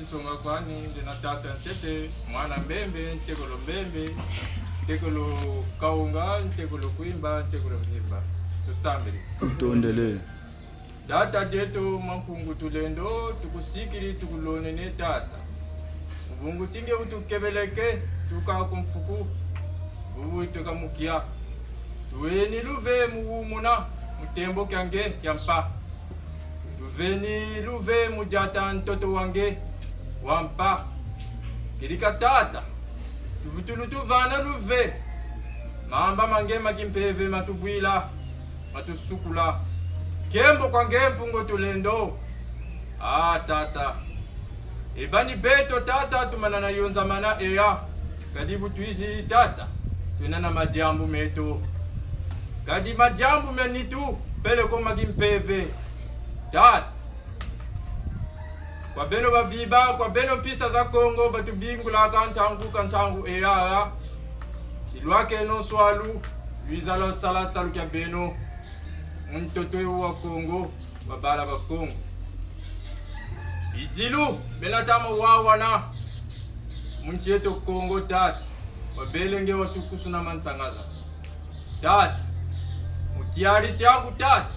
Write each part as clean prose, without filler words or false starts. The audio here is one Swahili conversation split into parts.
chisonga kwani ndina tata ntete mwana mbembe ntekolo mbembe ntekolo kaunga ntekolo kuimba ntekolo nyimba tusambiri utondele tata jetu mampungu tulendo tukusikiri tukulonene tata ubungu tinge utukebeleke tukakumfuku ubu tukamukia tuweni luve muumuna mutembo kyange kyampa tuveni luve mujata ntoto wange wampa kirika tata tuvutulu tuvana luve mamba mange makimpeve matubwila matusukula kembo kwange mpungo tulendo tata ibani beto tata tumanana yonza mana eya kadibu tuizi tata tunana majambu meto kadi majambu menitu pele ko magimpeve tata kwa beno babiba kwa beno pisa za Kongo batubingula kantangu eya silwake no swalu wizala sala salu kya beno mtoto wa Kongo babala ba Kongo idilu benatama wawana munchi yetu Kongo tata wabelenge watukusu na mansangaza tata mutiari tiaku tata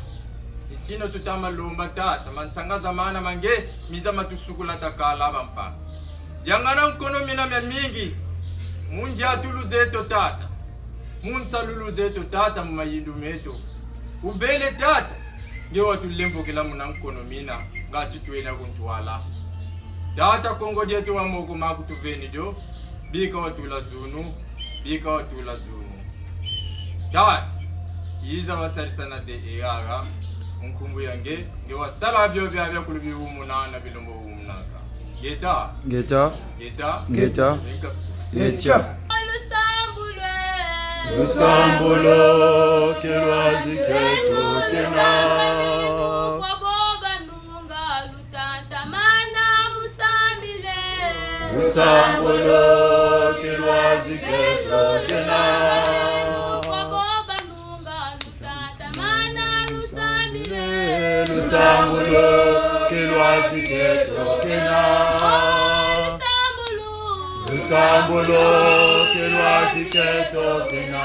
ichino tutama lomba tata mansangaza maana mange miza matusukula takala bampa jangana mkono mina mingi munji atulu zeto tata munsalulu zeto tata mumayindu meto ubele tata nge watulembo kila muna mkono mina ngati tuena kuntuala tata Kongo jetu wa mogo maku tuveni jo bika watula zunu tata iza wasarisana de eaga unkumbu yange nge wasala byo bya kulubi umunana bilombo umunaka geta Lusambulo kelwazi keto kena kwa boba nunga lutanta mana musambile Lusambulo kelwazi keto kena kwa boba nunga lutanta mana musambile Lusambulo kelwazi keto kena Lusambulo kelwazi keto kena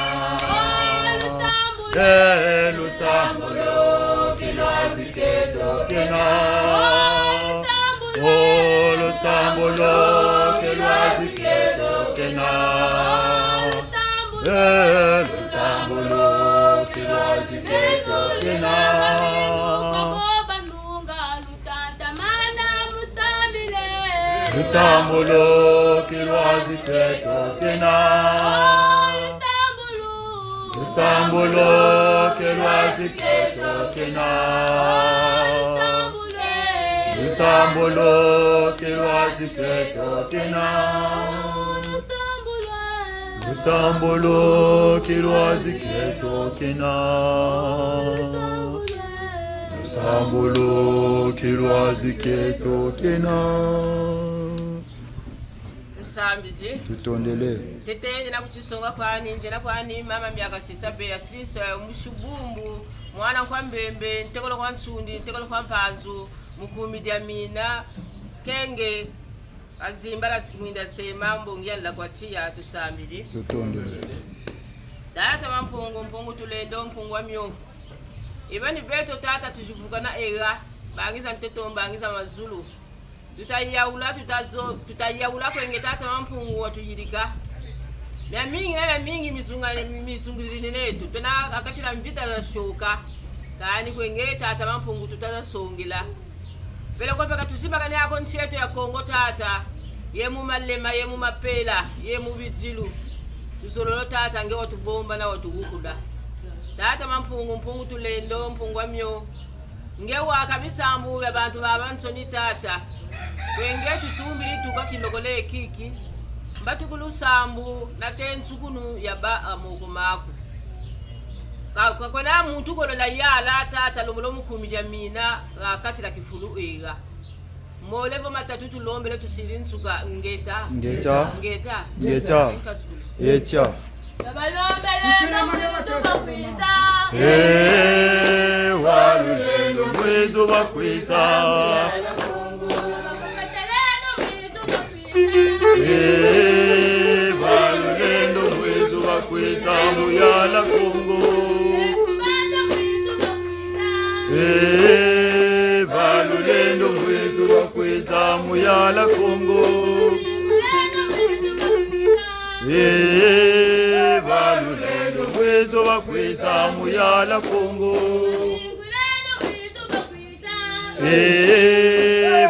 Lusambulo kelwazi keto kena Lusambulo kelwazi keto kena Lusambulo kelwazi keto kena Lusambulo kelwazi keto kena Lusambulo kelwazi keto kena Lusambulo kelwazi keto kena Lusambulo kelwazi keto kena Lusambulo kelwazi keto kena Sambiji tutondele tete na kuchisonga kwani mama miaka 6 Beatrice mushubumbu mwana kwa mbembe ntekolo kwa nsundi ntekolo kwa mpanzu mukumi dia mina kenge azimbara mwinda tsema mbongia la kwatia tusambiji tutondele data mpungu tulendo mpungu amyo ibani beto tata tujivugana era bangiza nteto bangiza mazulu tutayaula kwenge tata mampungu watujirika mya mingi mizungulini netu tuna akachila mvita za shoka kani kwenge tata mampungu tutazasongela vele kwa peka tusimba kani yako nchi yetu ya Kongo tata yemu malema yemu mapela yemu bijilu tusololo tata nge watubomba na watugukuda tata mampungu tulendo mpungu amyo nge wakabisa mbuwe abantu babantsoni tata kwenge tutumbili tuka kilogole kiki mbatu kulusambu na tensukunu ya ba amuko maku kwa kwena muntu kolola yala tata lomulomu kumija mina kati la kifulu ega molevo matatu tulombele tusiri nsuka ngeta yecha walulendo mwezo bakwisa Balulendo mwezo bakweza muyala Kongo. Balulendo mwezo bakweza muyala Kongo. Balulendo mwezo bakweza muyala Kongo.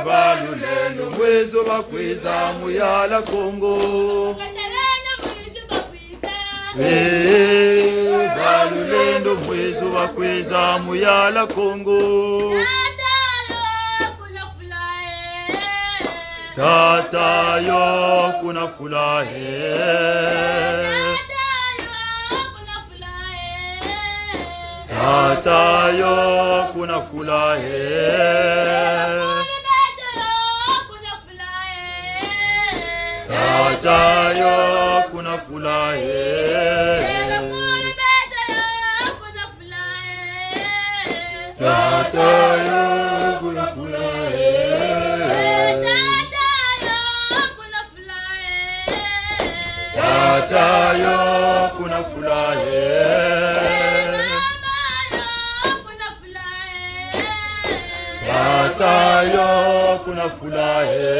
Balulendo mwezo bakweza muyala Kongo. Balulendo mwezo bakweza muyala Kongo. Tata yo kuna fulahe. Tata yo kuna fulahe. Tata yo kuna fulahe. Tata yo kuna fulahe. Tata yo kuna fulahe. Tata yo kuna fulahe.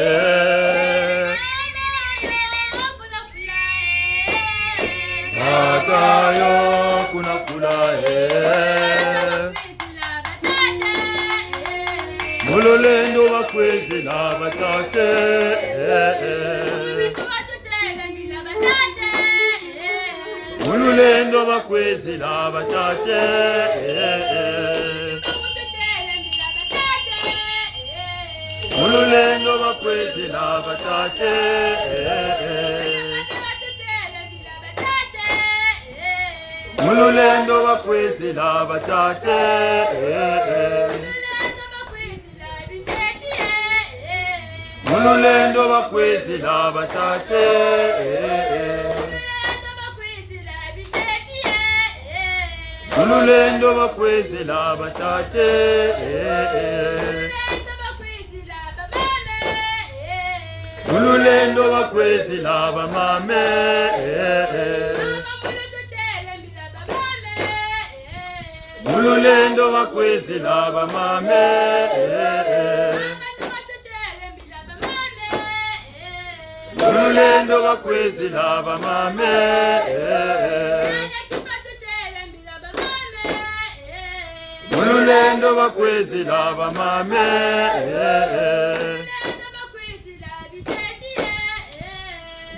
Tata yo kuna fulahe. Mulolendo bakweze na batate. Mulolendo bakweze na batate. Mulolendo bakweze na batate. Mulolendo bakweze na batate. Mulolendo bakweze na batate. Mulolendo bakweze na batate. Mulolendo bakweze na bamame. Mulolendo bakweze na bamame. Mulolendo bakweze na bamame. Mulolendo bakweze na bamame.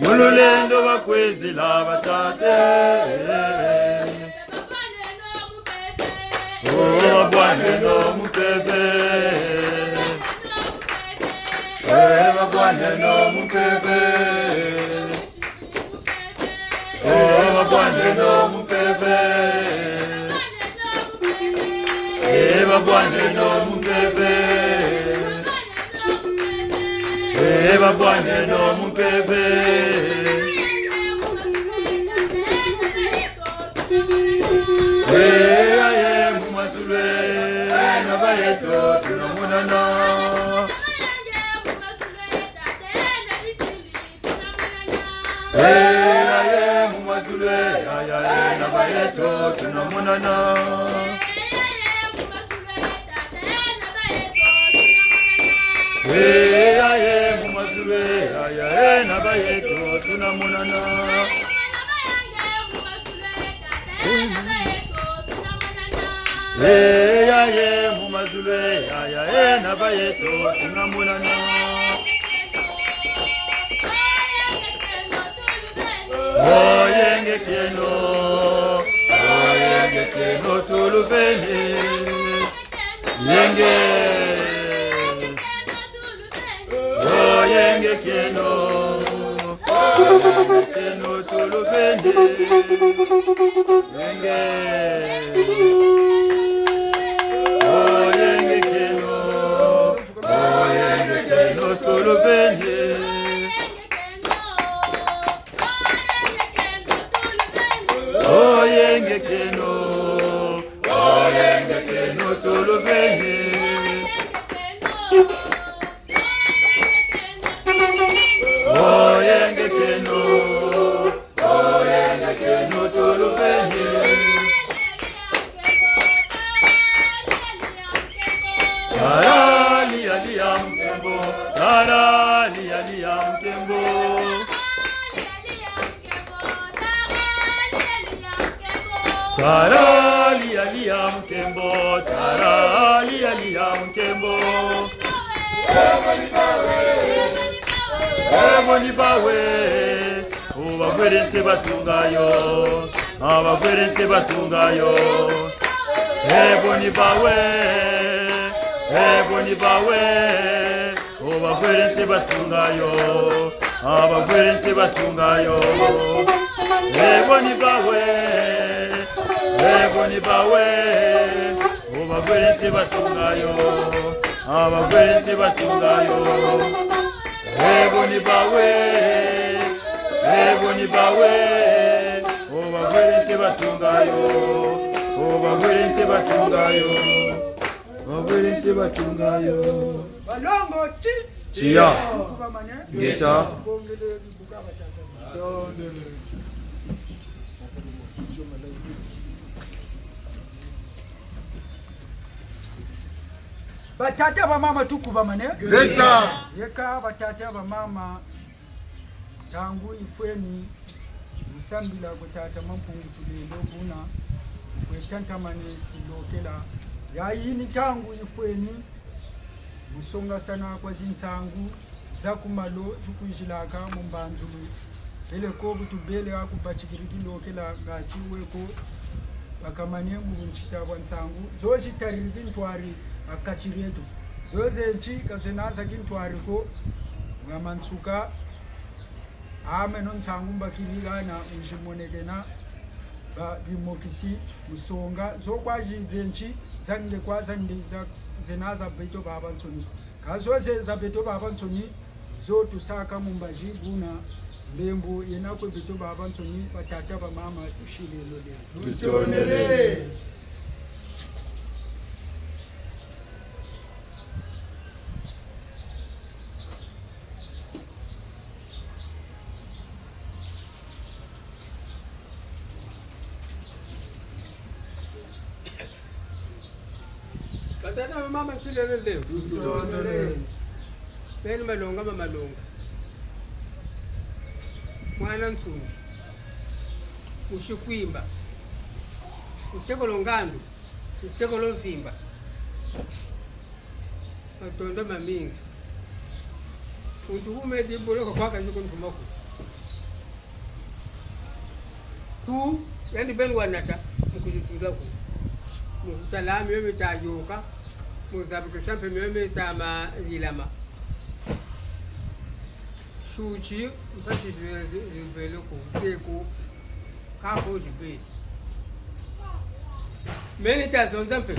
Mulolendo bakweze na batate. Oh Bwana no mupeve. Bwana no mupeve. Bwana no mupeve. Bwana no mupeve. Bwana no mupeve. Mumazulwe nabayeto tunamunana. Mumazulwe nabayeto tunamunana. Mumazulwe nabayeto tunamunana. Mumazulwe nabayeto tunamunana. Oyenge keno tuluveni. Yenge oyenge keno tuluveni. Yenge oyenge keno tuluveni. Oyenge keno tuluveni. Oyenge Tara lia lia mkembo, tara lia lia mkembo. Eboni bawe, abagwerente batungayo, abagwerente batungayo. Eboni bawe, eboni bawe, abagwerente batungayo, abagwerente batungayo. Eboni bawe, eboni bawe, abagwerente batungayo, abagwerente batungayo. Eboni bawe, eboni bawe, abagwerente batungayo, abagwerente batungayo, abagwerente batungayo. Balongo chi Chia Geta batata ba mama tukuba mane Geta yeka batata ba mama tangu ifweni musambila kutata mampungu tulendo kuna kwetanta mane kilokela yayini tangu ifweni musonga sana kwa zinsangu zakumalo tukuishilaka mumbanzu ele ko butubele akupachikiriki lokela ngachi weko bakamanye mu nchita bwansangu zoji tariri ntwari akachiredo zoze nchi kazenaza kintwari ko ngamansuka ame nonsangu mbakirigana ujimonekena ba bimokisi musonga zokwaji zenchi zange kwazande za zenaza beto baba nsoni kazoze za beto baba nsoni zo tusaka mumbaji buna lembo yenakwe beto baba nsoni batata ba mama tushile lole Tutonele Batata mama nsilele leo. Tutonele Beni malonga malonga. Mwana nsuni. Ushikwimba. Uteko longandu. Uteko lonfimba. Matonda mamingi. Untuhume dibolo kwa kashiko nkumaku. Ku yani beni wanata mkuzitunza ku. Mutalami wewe tayoka. Muzabuke sampe mwe tama yilama. Shuchi mpachi zivele ku teko kako jibe. Meni tazonza mpe.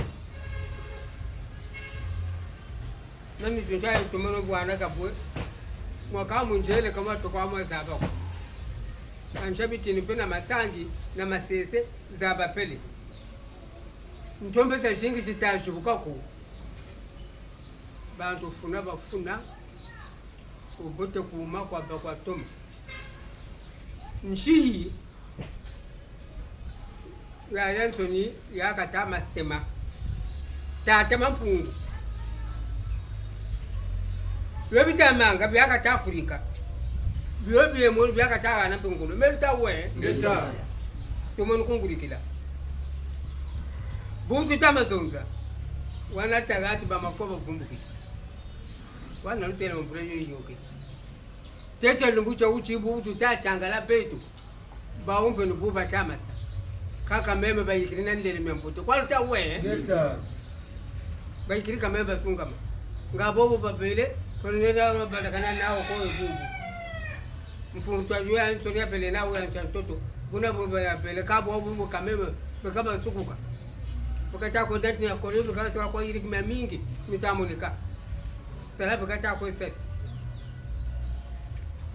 Nani tunja tumono bwana kabwe. Mwaka munjele kama tokwa mazaba ko. Anshabiti ni pena masangi na masese zaba pele. Ntombe za shingi sitashubuka ko. Bantu funa bafuna ubote kuma kwa bakwa toma nshihi ya Anthony ya katama sema tata mampungu lobita manga byaka takurika byobiye mo byaka taga na pengulo melta we Geta tumon kungurikila buntu tamazonga wana tagati ba mafoba vumbuki wana lutela mfura yoyoke tete lumbucha uchibu tutashangala petu baumpe nububa tamasa kaka meme bayikirina ndele membuto kwaluta we Geta bayikirika meme basungama ngabobo babele konena badakana nawo ko ebubu mfuntu ajua Anthony apele nawo ya mtoto buna bobo ya pele kabo bobo kameme bekaba sukuka wakati ko dati ya ko lebe kana kwa yiri kimya mingi mitamulika salabu kata ko set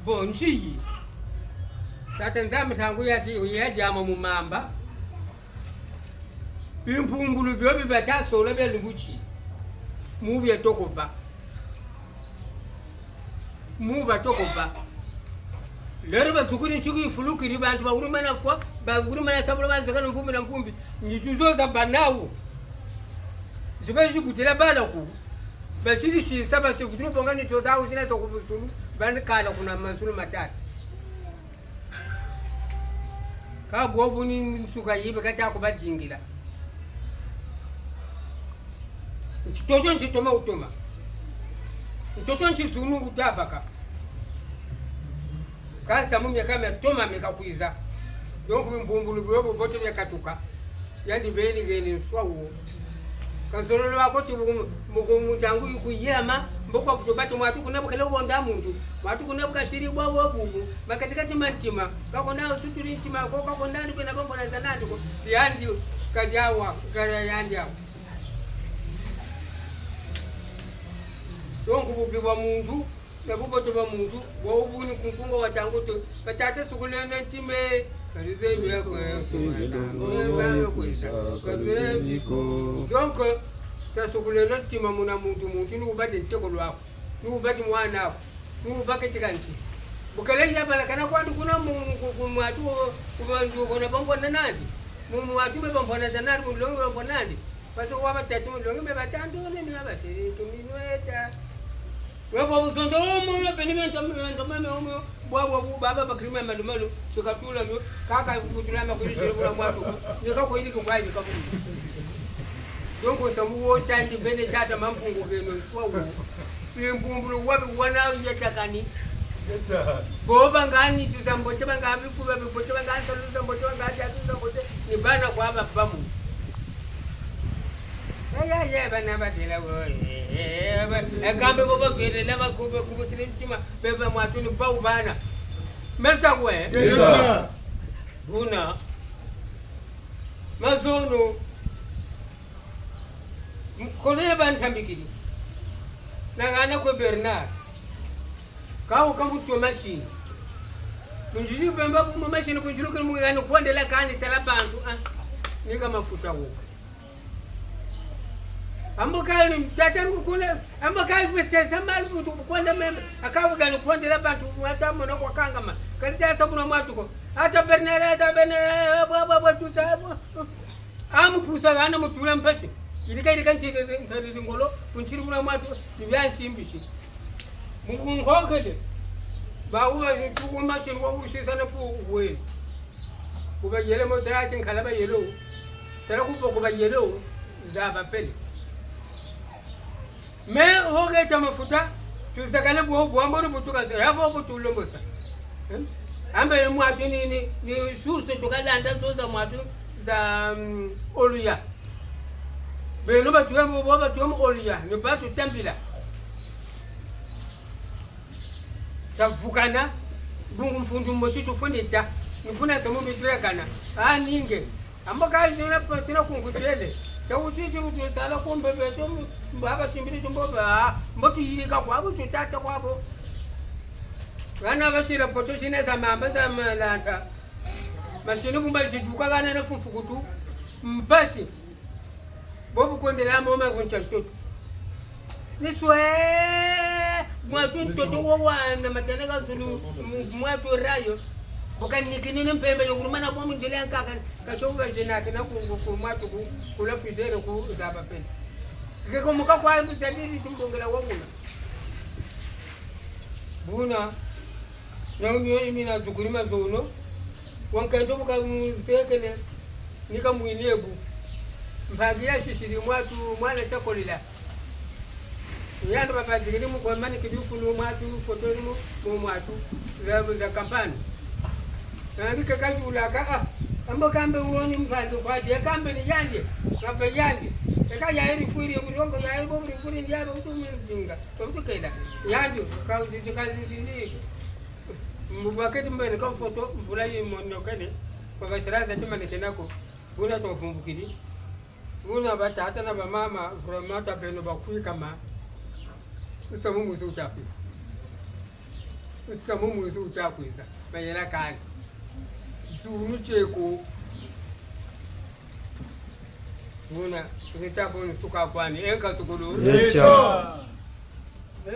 bonji tata nzame tangu ya jama mu mamba impungulu byo bibata solo be lubuchi mu bya tokoba mu ba tokoba lero bazukuri chiki fulukiri bantu bagurumana fwa bagurumana sabula bazakana mvumbi na mvumbi nyituzo za banawu zibeji kutela bala ku basiri shi saba shi futuru bongani to dawo zina to kubusulu ban kala kuna masulu matatu ka bobu ni suka yibe kata ko bajingila mtoto nchitoma utoma mtoto nchizunu utabaka kasa mumya kama toma mekakuiza donc mbumbulu bwo bote byakatuka yandi beni geni swawo kasolo wako ti mugumu tangu yukuyama mboko kutobati mwatu kunabukele wonda muntu mwatu kunabuka shiri bwa bubu bakatika timantima kakona usuturi tima ko kakona ndi kwena bombo na zanandi ko yandi kajawa kaya yandi awo donc bubi bwa muntu na bubo to bwa muntu bwa ubuni kunkungo watangu to batate sukulene ntime kalize biya ko donc tasukulene ntima muna muntu muntu ni ubate nteko lwako ni ubate mwana wako ni ubake tikanti bukale yabala kana kwandu kuna mwatu kubandu kona bombo na nandi mwatu be bombo na zanandi mulongo bombo nandi basi kwa batatu mulongo be batando ni abate tuminweta webo buzondo omo benimento mame omo bwa baba bakrima malumalu sikatula myo kaka kutulama kulishira bula mwatu nikako ili kubai nikako donko samu wotandi bene tata mampungu keno swawo imbumbulu wabi wana yatakani boba ngani tuzambote bangabi fuba bibote bangani tuzambote bangabi tuzambote ni bana kwa aba bamu ya bana batela wo akambe boba vele lama kube kilimtima beba mwatu ni bau bana melta kwe Yes. buna mazono mkole bantambikiri nangana ko Bernard kawo kambuto machine munjiji bemba mu machine ko juluka mu ngani kwandela kani talabantu ni kama mafuta huko ambokali mtatangu kule ambokali pesa samali mtu kwenda meme akawa gani kwandela bantu hata mona kwa kangama kalita sabuna mwatuko hata Bernard baba tutabu amupusa bana mutula mpasi ilika nchiri ngolo kunchiri kuna mwatu nibyanchimbishi ngokele bauma tukuma shirwa ushizana pu we kuba yele motara chin kala ba yelo tara kuba yelo zaba pele me hoge ta mafuta tuzakane bwo mboro butuka yabo butulombosa ambe mwatu ni source tukalanda soza mwatu za oluya beno batuwe bo batuwe oluya ne batu tambila tavukana bungu mfundu mmoshi tufunita nifuna samu biturekana ninge ambaka zina kunguchele chauchichi mutala kumbe beto mbaba simbiri tumboba mboti yirika kwabo tutata kwabo wana bashira poto shine za mamba za malata mashini kumba shiduka kana na fufukutu mpasi bobu kwendela mama kuncha mtoto niswe mwatu mtoto wana matanega zulu mwatu rayo bukani kinini mpembe yokurumana kwa mjele nkaka kashoba jenate na ku mwatu kula fizere ku zaba pende ngeko muka kwa msadiri tumbongela wabuna buna naumyo imina zukurima zono wankanto buka msekene nika muinebu mbagia shishiri mwatu mwana takolila yando baba jigini mu kwa mani kidufu no mwatu foto mu mwatu za kampani nani kakajula ka ambo kambe uoni mpando kwa je kambe ni yanje kambe yanje eka yairi fuiri kulongo yairi bobu fuiri ndiaba utumi mjinga kutukela yanjo ka kazi ndini mbaketi mbene ka foto mvula yimono kane kwa bashiraza chimane kenako buna tofumbukiri buna batata na bamama vromata beno bakui kama usamu muzu utapi usamu muzu utapiza bayela kani zunu cheko buna nitapo nituka kwani enka tukulu Echa.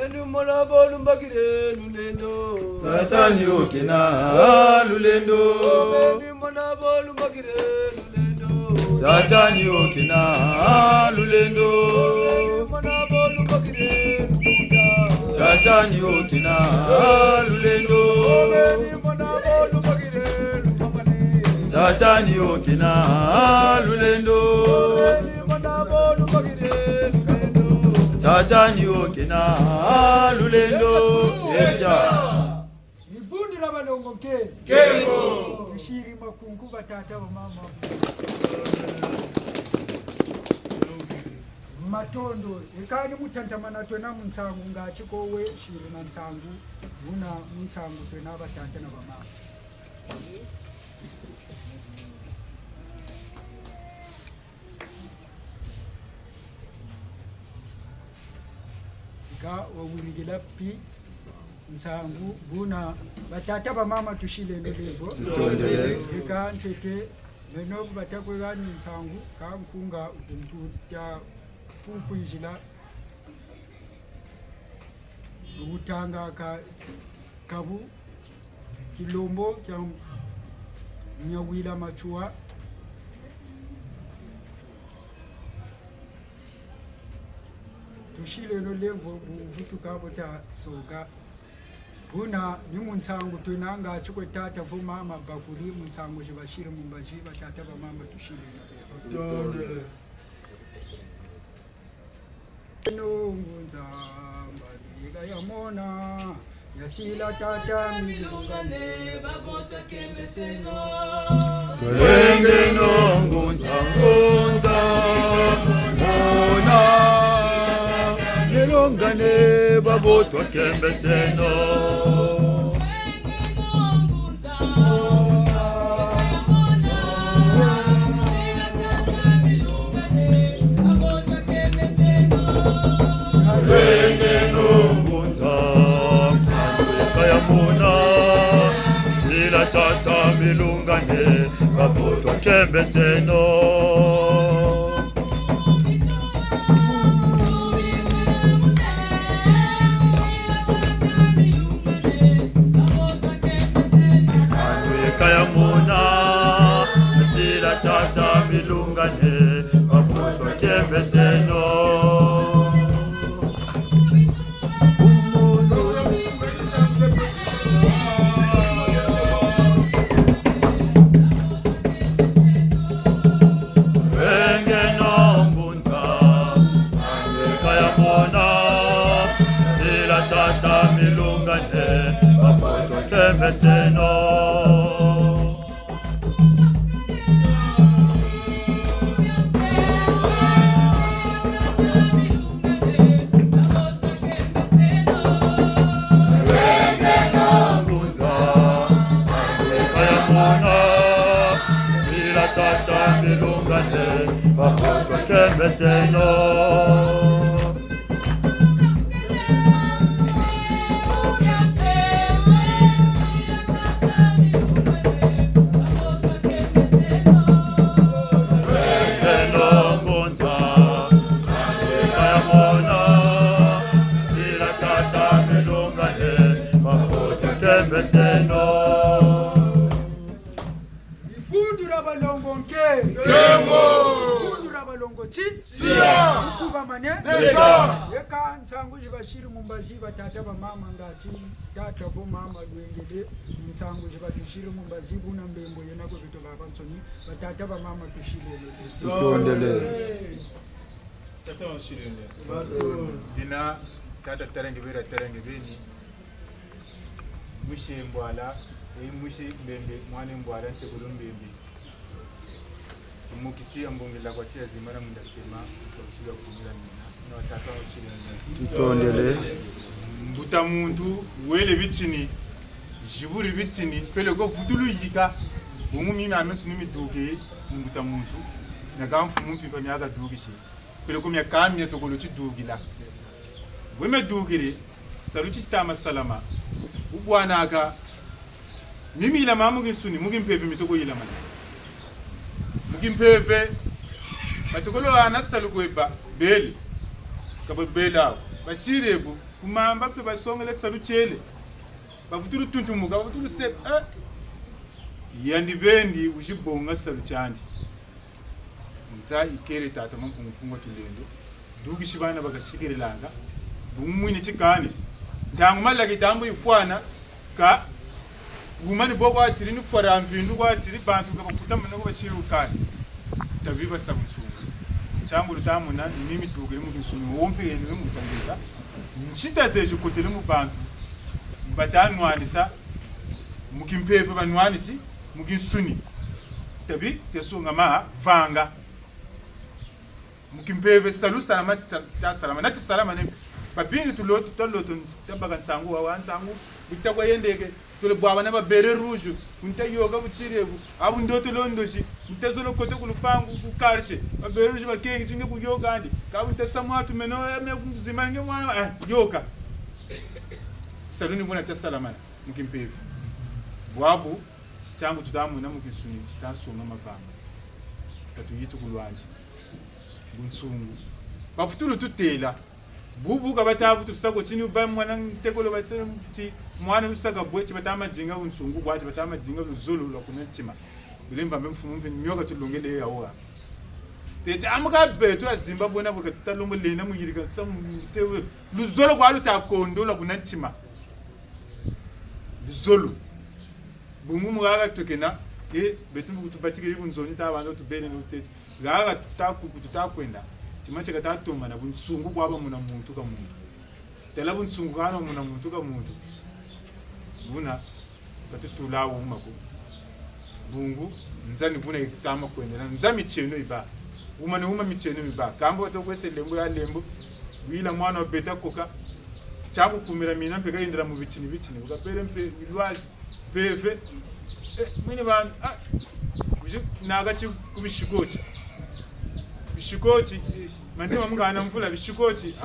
Enu molabo lumbagire lulendo. Tatani okena lulendo. Enu molabo lumbagire lulendo. Tatani okena lulendo. Enu molabo lumbagire lulendo. Tatani okena lulendo. Enu molabo lumbagire lulendo. tata ni okina lulendo tata ni okina lulendo etya ibundi rabalongo Kembo ushiri makungu batata wa mama matondo ekani mutantamana twena mutsangu ngachikowe shiri na ntsangu vuna mutsangu twena batata na mama ka wawuligila pi ntsangu vuna batata ba mama tushile nelevo eka ntete meno batakwe bani ntsangu ka nkunga ukumtuta kukwizila ubutanga kabu kilombo kya nyawila machua tushile no levo buvutu kabota soga buna ni muntsangu twinanga chikwe tata vo mama bakuri muntsangu jibashire mumbaji batata ba mama tushile no levo ngunzamba likayamona yasila tata milungane babota kembeseno Wenge no ngunza mona milungane babotwa kembeseno Wenge no ngunza kayamona sila tata milungane babotwa kembeseno kayamona sila tata milungane babotwa kembeseno Kembeseno sila tata milungane babotwa kembeseno ibundura balongo nke Kembo ibundura balongo chi Sia kuba mane Eka eka ntsangu jibashiri mumbazi batata ba mama ngati tata vo mama lwengele ntsangu jibatushiri mumbazi buna mbembo yena ko bito baba ntsoni batata ba mama tushile tutondele Tata washirende dina tata terenge beni mushe mbwala mushe mbembe mwane mbwala nsekulu mbembe mukisi ambongela kwa chia zimara mundatsema kushika kumira nina no tata washirende tutondele mbuta muntu wele bitini jiburi bitini pele ko vutulu yika bumu mimi amesu nimi duke mbuta muntu na kamfu muntu ko nyaga dukishi pele ko myakami to ko luchi dugila weme dugiri saluchi tama salama ubwana aka mimi ila mamu gisuni mugimpeve mitoko ila mali mugimpeve matokolo anasalu kweba beli kabo bela bashirebu kumamba pe basongele saluchele bavuturu tuntumuka bavuturu se yandi bendi ujibonga saluchandi nza ikere tata mampungu tulendo dugishi bana bagashikirelanga bumwine chikane ndangu malaki tambo ifwana ka Gumani boko atiri ni fora mvindu kwa atiri bantu gakuta muno bachiri ukani. Tabiba sabuchunga. Changu rutamuna nimi tugire mu gisunu wompe yenu mu tangiza. Nchita zeje kotele mu bantu. Batanwanisa mukimpefe banwanisi mugisuni. Tabi tesunga ma vanga. Mukimpefe salu salama ta salama nati salama ne babini tuloto tabaga nsangu wa nsangu bitakwa yendeke tule bwaba na babere rouge unta yoga buchirebu abu ndoto londoshi mtazolo kote kulupangu ku quartier babere rouge bakengi tinge ku yoga ndi ka utasamwa tumeno me zimange mwana yoga saluni bona ta salama mukimpefe bwabu changu tutamu na mukisuni tasonga mavanga tatuyitu kulwanje bunsungu bafutulu tutela bubu kabatavu tusako chini uba mwana ntekolo batse mti mwana usaka bwechi batama jinga bunsungu kwaje batama jinga luzulu lokunetima bilemba mbemfumumve nyoka tulongele yawa techa amuka betu azimba bona bukatalongo lena muyirika sam sewe luzolo kwalu takondo lokunetima luzolo bumu mugaga tokena betu kutubachike bunzoni tabando tubene notecha gaga tutakwenda chimache katatoma na bunsungu kwaba muna muntu ka muntu tela bunsungu kana muna muntu ka muntu buna katutulawo mako bungu nzani buna ikitama kwendela nzami cheno iba uma ne uma micheno iba kambo to kwese lembo ya lembo wila mwana beta koka chaku kumira mina mpeka indira mu bichini ukapere mpe milwaji peve mwini ban nagachi kubishikochi bishikochi mantima mungana mvula bishikochi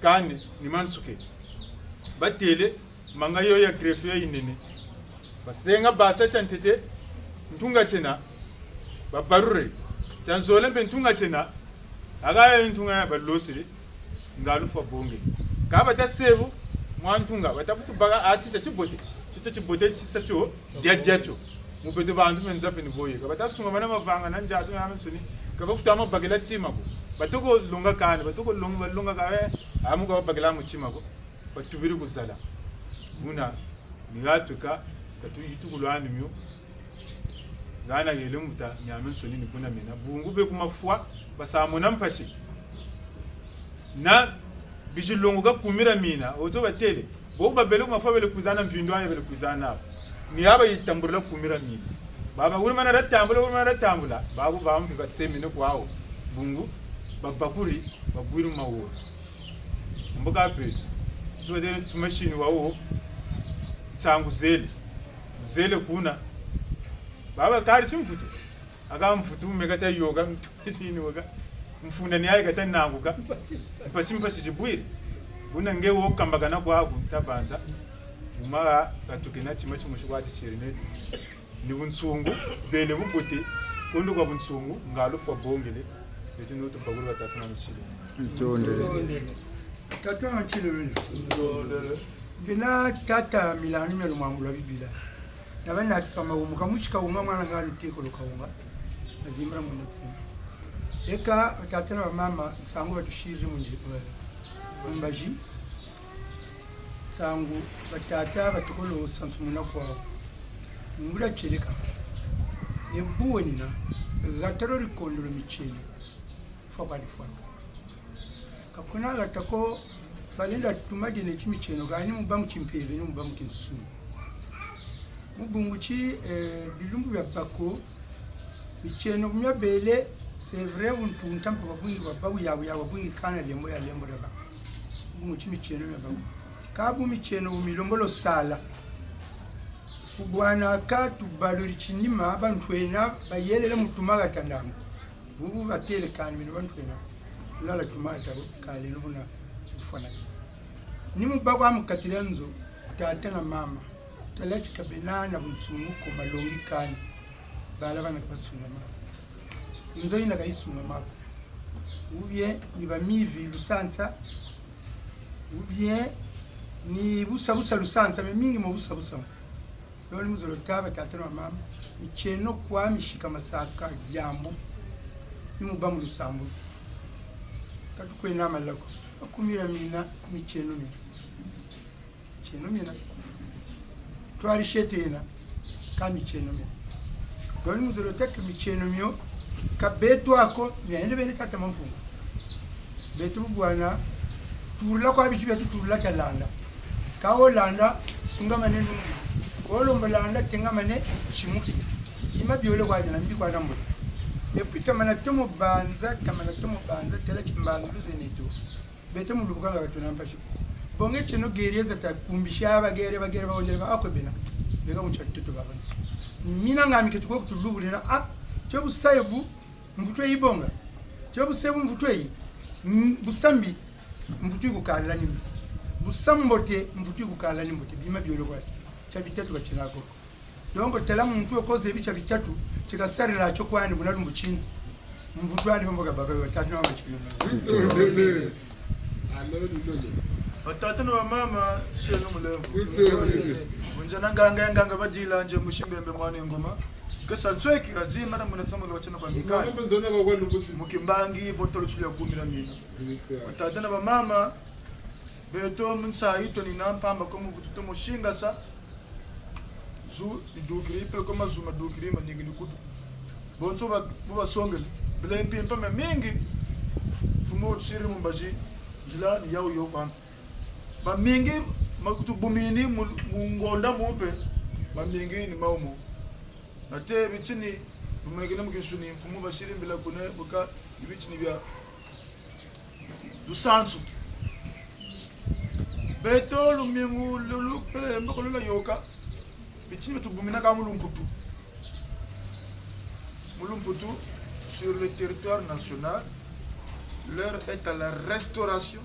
kane ni mansuke batele mangayo ya grefe ya inene basenga basa chantete ntunga chena babarure chanzole mbe ntunga chena agaya ntunga ya balosiri ngalufa bonge kaba tasebu mwantunga batafutu baga achicha chibote chibote chisacho diacho mubeto bantu menzape ni boye kaba sunga mana mavanga nanjatu yamusuni kaba futama bagela chimako batoko lunga kana batoko lunga ka amuka bagela mu chimako batubiri kusala muna nigatuka katu yitukulwani myo ngana yele muta nyamusuni ni kuna mina bungu be kumafwa basamona mpashi na bijilongo ga kumira mina ozo batele bo babele kumafwa bele kuzana mvindwanya bele kuzana ni aba yitamburula kumira mina baba uri mana ratambula babu bamvi batsemine kwawo bungu babakuri bagwiri mawo mboga pe so de tumashini wawo sangu zele kuna baba kari simfutu aga mfutu megata yoga mtumashini waga mfunda ni ayi gata nanguka mpasimpa sijibwire buna ngewo kambagana kwaku tabanza umara katukena chimachi mushwati shirine ni bunsungu bele bubuti kondo kwa bunsungu ngalufa bongele eti no tupaguru batatu na mchile Ntondele. Tatu na mchile wele. Bina tata milani melo mwangula bibila. Nabana atisama umuka mushika unga mwana ngali teko lokaunga. Azimbra munatsi. Eka tata na mama sangu batushiri munje mbaji. Sangu batata batukolo sansumuna kwa. Ngula cheleka. Ebuwe nina gataro rikondolo michele. Fabali fwa. Kakuna gatako balinda tumadi ne chimicheno gani mubamu chimpeve ni mubamu kinsu. Mubunguchi bilumbu bya bako micheno kumya bele c'est vrai untu ntampa babungi babu yawe babungi kana lembo ya lembo reba. Mubunguchi micheno ya babu. Kabu micheno umilombolo sala. Kubwana katu baluri chinima abantu ena bayelele mutumaga tandamu. Bubu batele kandi bintu abantu ena. Lala tumata kali lubuna ufana. Nimu bagwa mukatilenzo tata na mama. Talachi kabinana mtsumuko malongi kandi. Bala bana kasunga mama. Nzo ina kaisunga mama. Ubye ni bamivi lusansa. Ubye ni busa lusansa mingi mu busa. Lolo muzolo taba tata na mama. Micheno kwa mishika masaka jambo. Nimu bamu lusambu. Katukwe nama lako. Akumira mina micheno mina. twarishetena ka micheno myo doni muzolo tek micheno myo ka betu ako myende bene tata mampungu betu bwana turla kwa bichi betu turla kalanda ka olanda sunga manenu ko landa tenga mane chimuki ima biole kwa jana mbi kwa nambo epita mana tomo banza tela chimbangu zeneto betu mulubuka ngato nampashi bonge chino gereza ta kumbisha bagere baongera bakobena bega muchatito babanzi mina ngami ketuko kutulubulira a cyo busayebu mvutwe ibonga cyo busebu mvutwe yi busambi mvutwe gukala ni busambote mvutwe gukala ni mbote bima byolo kwa cha bitatu bachinako dongo tela muntu okoze bicha bitatu kikasarira cyo kwani bunali muchini mvutwe ali bomboga baba batatu n'abachibyo Batata na mama sheno mulevu. Munjana nganga badila nje mushimbembe mwana ngoma. Kesa ntsweki azima na munatama lo chana bambikani. Mukimbangi votolo chulia 10 na mina. Batata na mama beto munsa ito ni nampamba komu vututo mushinga sa. Zu dugri pe koma zuma dugri maningi nikutu. Bonso ba songel. Bele mpimpa mingi. Fumo siri mumbaji. Jila ni yao yo kwamba. Mamingi makutubumini mungonda mupe mamingi ni maumo ate bichini mumegele mukishuni mfumu bashiri mbila kune buka ibichini bya dusansu beto lumingu lulu pele mbakolola yoka bichini tubumina ka mulumputu sur le territoire national. L'heure est à la restauration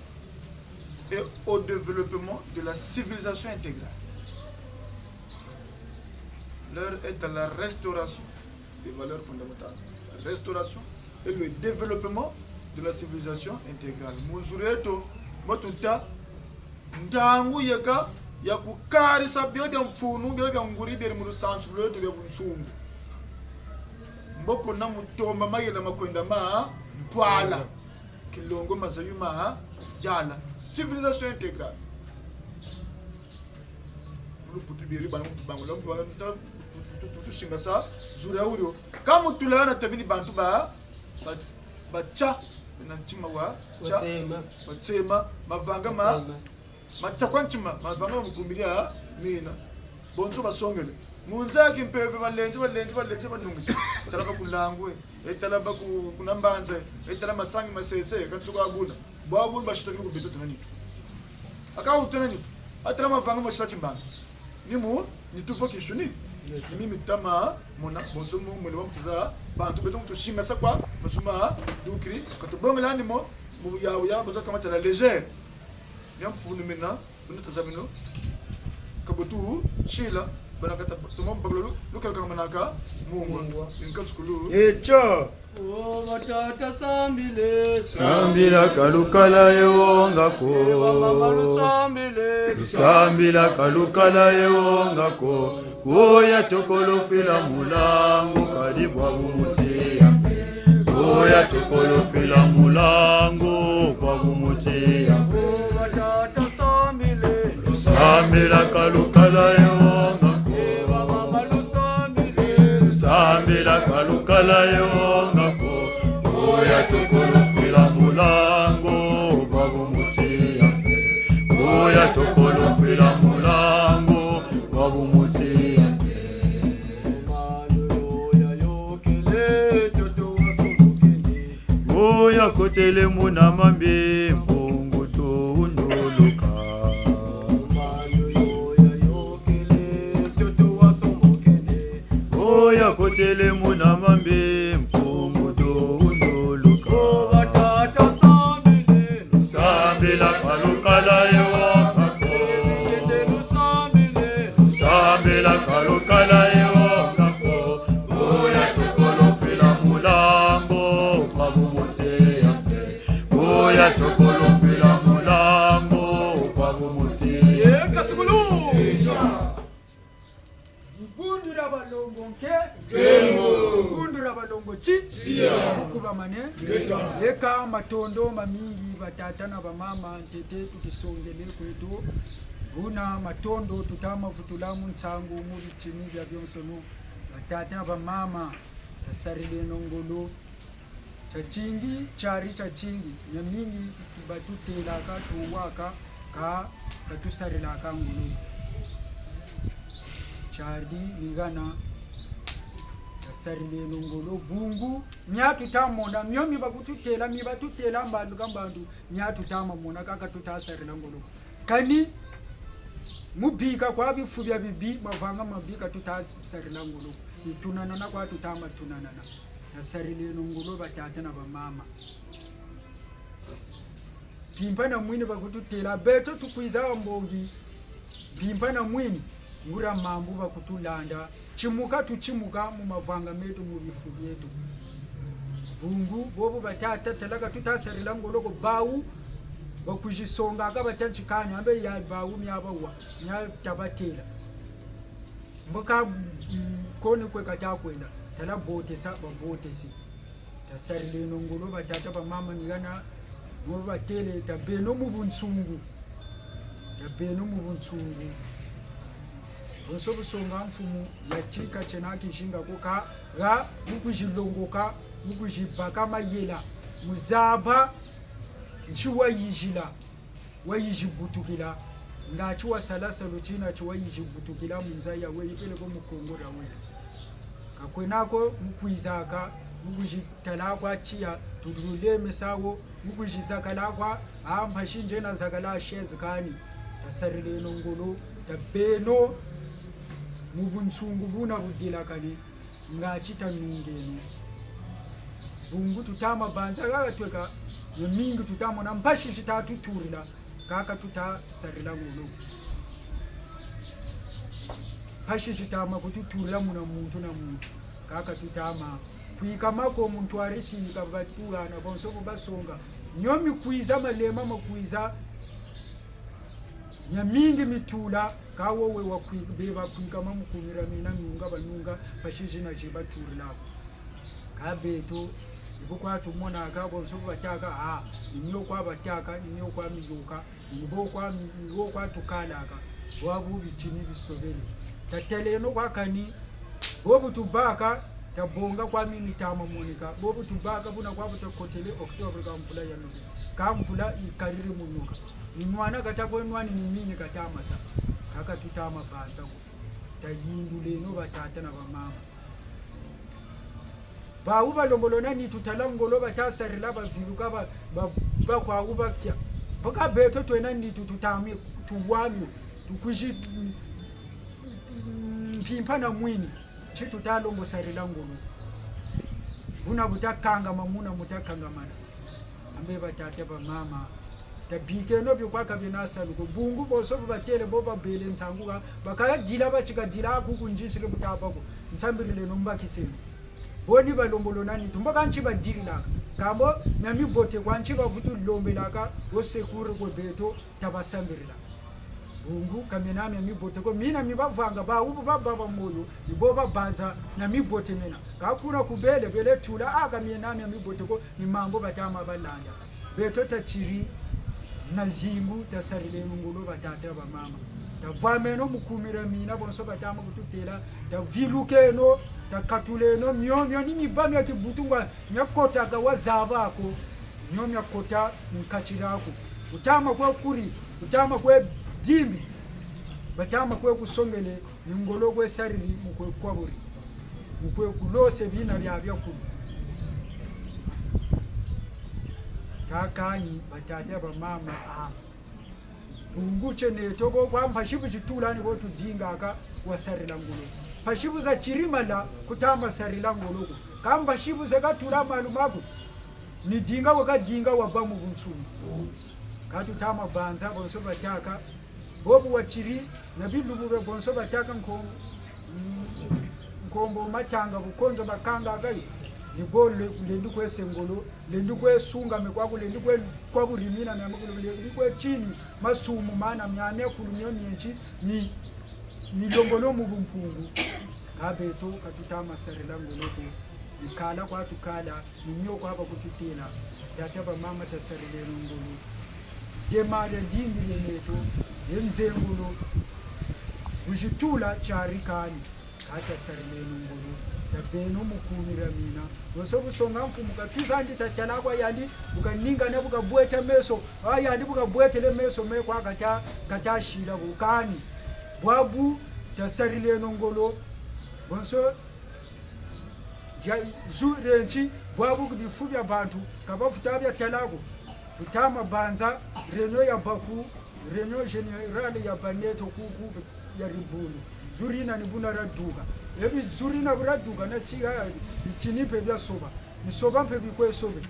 et au développement de la civilisation intégrale. L'heure est à la restauration des valeurs fondamentales. La restauration et le développement de la civilisation intégrale. Muzureto, motuta, ndangu yeka, yakukari sabio bya mfunu bya nguri bya mu sanchu leto bya bunsungu. Mboko na mutomba mayela makwenda ma mpwala. Kilongo mazayuma yala civilisation intégrale. Nous putu biri bana mutu bangola mbwana tutu shinga sa zura uro kama tulana tabini bantu ba cha na ntima wa cha batsema mavanga macha kwanchima mavanga mukumbiria mina bonso basongele munza kimpeve balenje banungisi talaba kulangwe etalaba kunambanze etalaba masangi masese katsuka abuna babu bashitaki ku beto tunani akawu tunani atala mavanga mashati mbanga nimu nituvo kishuni mimi tama mona bonso mu mwele wamutuza bantu beto mutushinga sakwa masuma dukri katubonga nimo mu yawo bozo kama tala légère nyamfunu mena unatazamino kabotu shila banakata tumom baglolu lokal kamanaka mungu inkaskulu echo O batata sambile Sambila kalukala ewongako mama sambile Sambila kalukala ewongako Oya tokolo fila mulango kadibwa bumutia Oya tokolo fila mulango kwa bumutia O batata sambile Sambila kalukala ewongako Sambila kalukala ewongako Oya tokolo fila mulango kwa bumutia Oya tokolo fila mulango kwa bumutia Oya kotele muna mambe mbongo to unoloka Oya kotele muna mambe mbongo to unoloka Sambila kalukala ewongako Sambila kalukala ewongako Oya tokolo fila mulango kwa bumutia Oya tokolo fila mulango kwa bumutia Bundura balongo nke bundura balongo chi kuba mane eka matondo mamingi batata na bamama ntete tukisongele kwetu buna matondo tutama futulamu ntsangu muri chini vya vyonsono batata ba mama tasarile nongolo chachingi chari chachingi nyamingi batutela ka tuwaka ka katusarila ka ngulu chari nigana tasarile nongolo bungu myatu tamonda myomi bakututela mi batutela mbandu kambandu myatu tamamona kaka tutasarila ngolo kani mubika kwa bifu bya bibi mavanga mabika tutasarila ngolo itunanana kwa tutama tunanana tasarile nongolo batata na bamama pimpa na mwini bakututela beto tukwiza mbongi pimpa na mwini ngura mambu bakutulanda chimuka tuchimuka mu mavanga metu mu bifu byetu bungu bobo batata talaka tutasarila ngolo ko bawu bakujisonga akabatanchikanya ambe ya bawu myabawa nya tabatela mboka koni kwe katakwenda tala bote sa babote si tasarile nongolo batata ba mama ngana bo batele tabeno mu bunsungu bonso busonga mfumu ya chika chenaki nshinga koka ga mukujilongoka mukujibaka mayela muzaba nchiwa yijila wayijibutukila ngachi wasalasa luchina chiwa yijibutukila munzaya we ipele ko mukongora we kakwenako mukwizaka mukujitalakwa chiya tudule mesawo mukujizakala amba shinje na zakala shezikani tasarile nongolo tabeno mubunsungu buna budila kali ngachi tanungeno bungu tutama banza kaka tweka yemingi tutamo na mpashi chitatu turila kaka tutasarila ngolo pashi chitama kututurila muna muntu na muntu kaka tutama kuikamako muntu arisika batulana bonso basonga nyomi kuiza malema makuiza nyamingi mitula kawo we wakuibeba kuikama mukumira mina nunga banunga pashi na chibaturila kabeto ibukwa tumona akabo nsofu bataka inyo kwa bataka inyo kwa miyoka inyo kwa tukalaka wabu bichini bisobele tatele no kwa kani bobu tubaka tabonga kwa mimi tama monika bobu tubaka buna kwa butakotele Oktoba ka mvula ya nusu ka mvula ikariri munuka mwana katako nwani mimi katama sa kaka tutama banza tayindule no batata na bamama bawu balombolona ni tutalangolo batasarila baviluka ba kwa ubakya baka beto twena ni tutami tuwami tukuji pimpa na mwini chitu talongo sarila ngolo buna butakanga mamuna mutakanga mana ambe batata ba mama tabike no byo kwaka binasalu ko bungu boso batele boba bele nsanguka bakaya dila bachika dila kukunjisile butabako ntsambirile nombakiseni boni balombolonani tumboka nchiba dililaka kambo nami bote kwa nchiba vutu lombelaka osekure ko beto tabasambirila bungu kamenami nami bote ko mina mibavanga ba ubu baba moyo iboba banza nami bote mena kakuna kubele bele tula aka menami nami bote ko ni mango batama balanda beto tachiri nazimu tasarile ngolo batata ba mama tavameno mukumira mina bonso batama kututela tavilukeno takatuleno myomyo ni mibamya kibutungwa nyakota ga wazabako myomya kota nkachirako utama kwa kuri utama kwa dimbi batama kwa kusongele ngolo kwa sarili mukwe kwa buri mukwe kulose bina byabya ku takani batata ba mama bunguche ne togo kwa mpashibu chitulani ko tudinga aka wasarila ngolo pashibu za chirimala kutamba sarila ngoloko kamba shibu za katura malumaku ni dinga wakadinga wabamu bunsumu katutama banza bonso bataka bobu wachiri na bilubure bonso bataka nkombo matanga bukonzo bakanga agai nigole lendu kwese ngolo lendu kwesunga mekwaku lendu kwa burimina na makulu lendu kwe chini masumu mana myane kulumyo nyenchi ni longolo mu bumpungu kabeto katutama sarila ngoloko ikala kwa tukala ninyo kwa ba kututela tata ba mama tasarile ngolo demada dingile neto yenzengulo ujitula charikani hata sarmenu ngulu tabenu mukumira mina nosobu songa mfumu katuzandi tatalakwa yandi bukaninga ne bukabweta meso ayandi bukabwetele meso meko kata shira bukani bwabu tasarile ngolo bonso zurenchi bwabu kudifubya bantu kabafutabya talako utama banza renyo ya baku renyo general ya baneto kuku ya ribulu zurina ni buna raduga ebi zurina buraduga na chiga ichinipe bya soba ni soba mpe bikwe sobe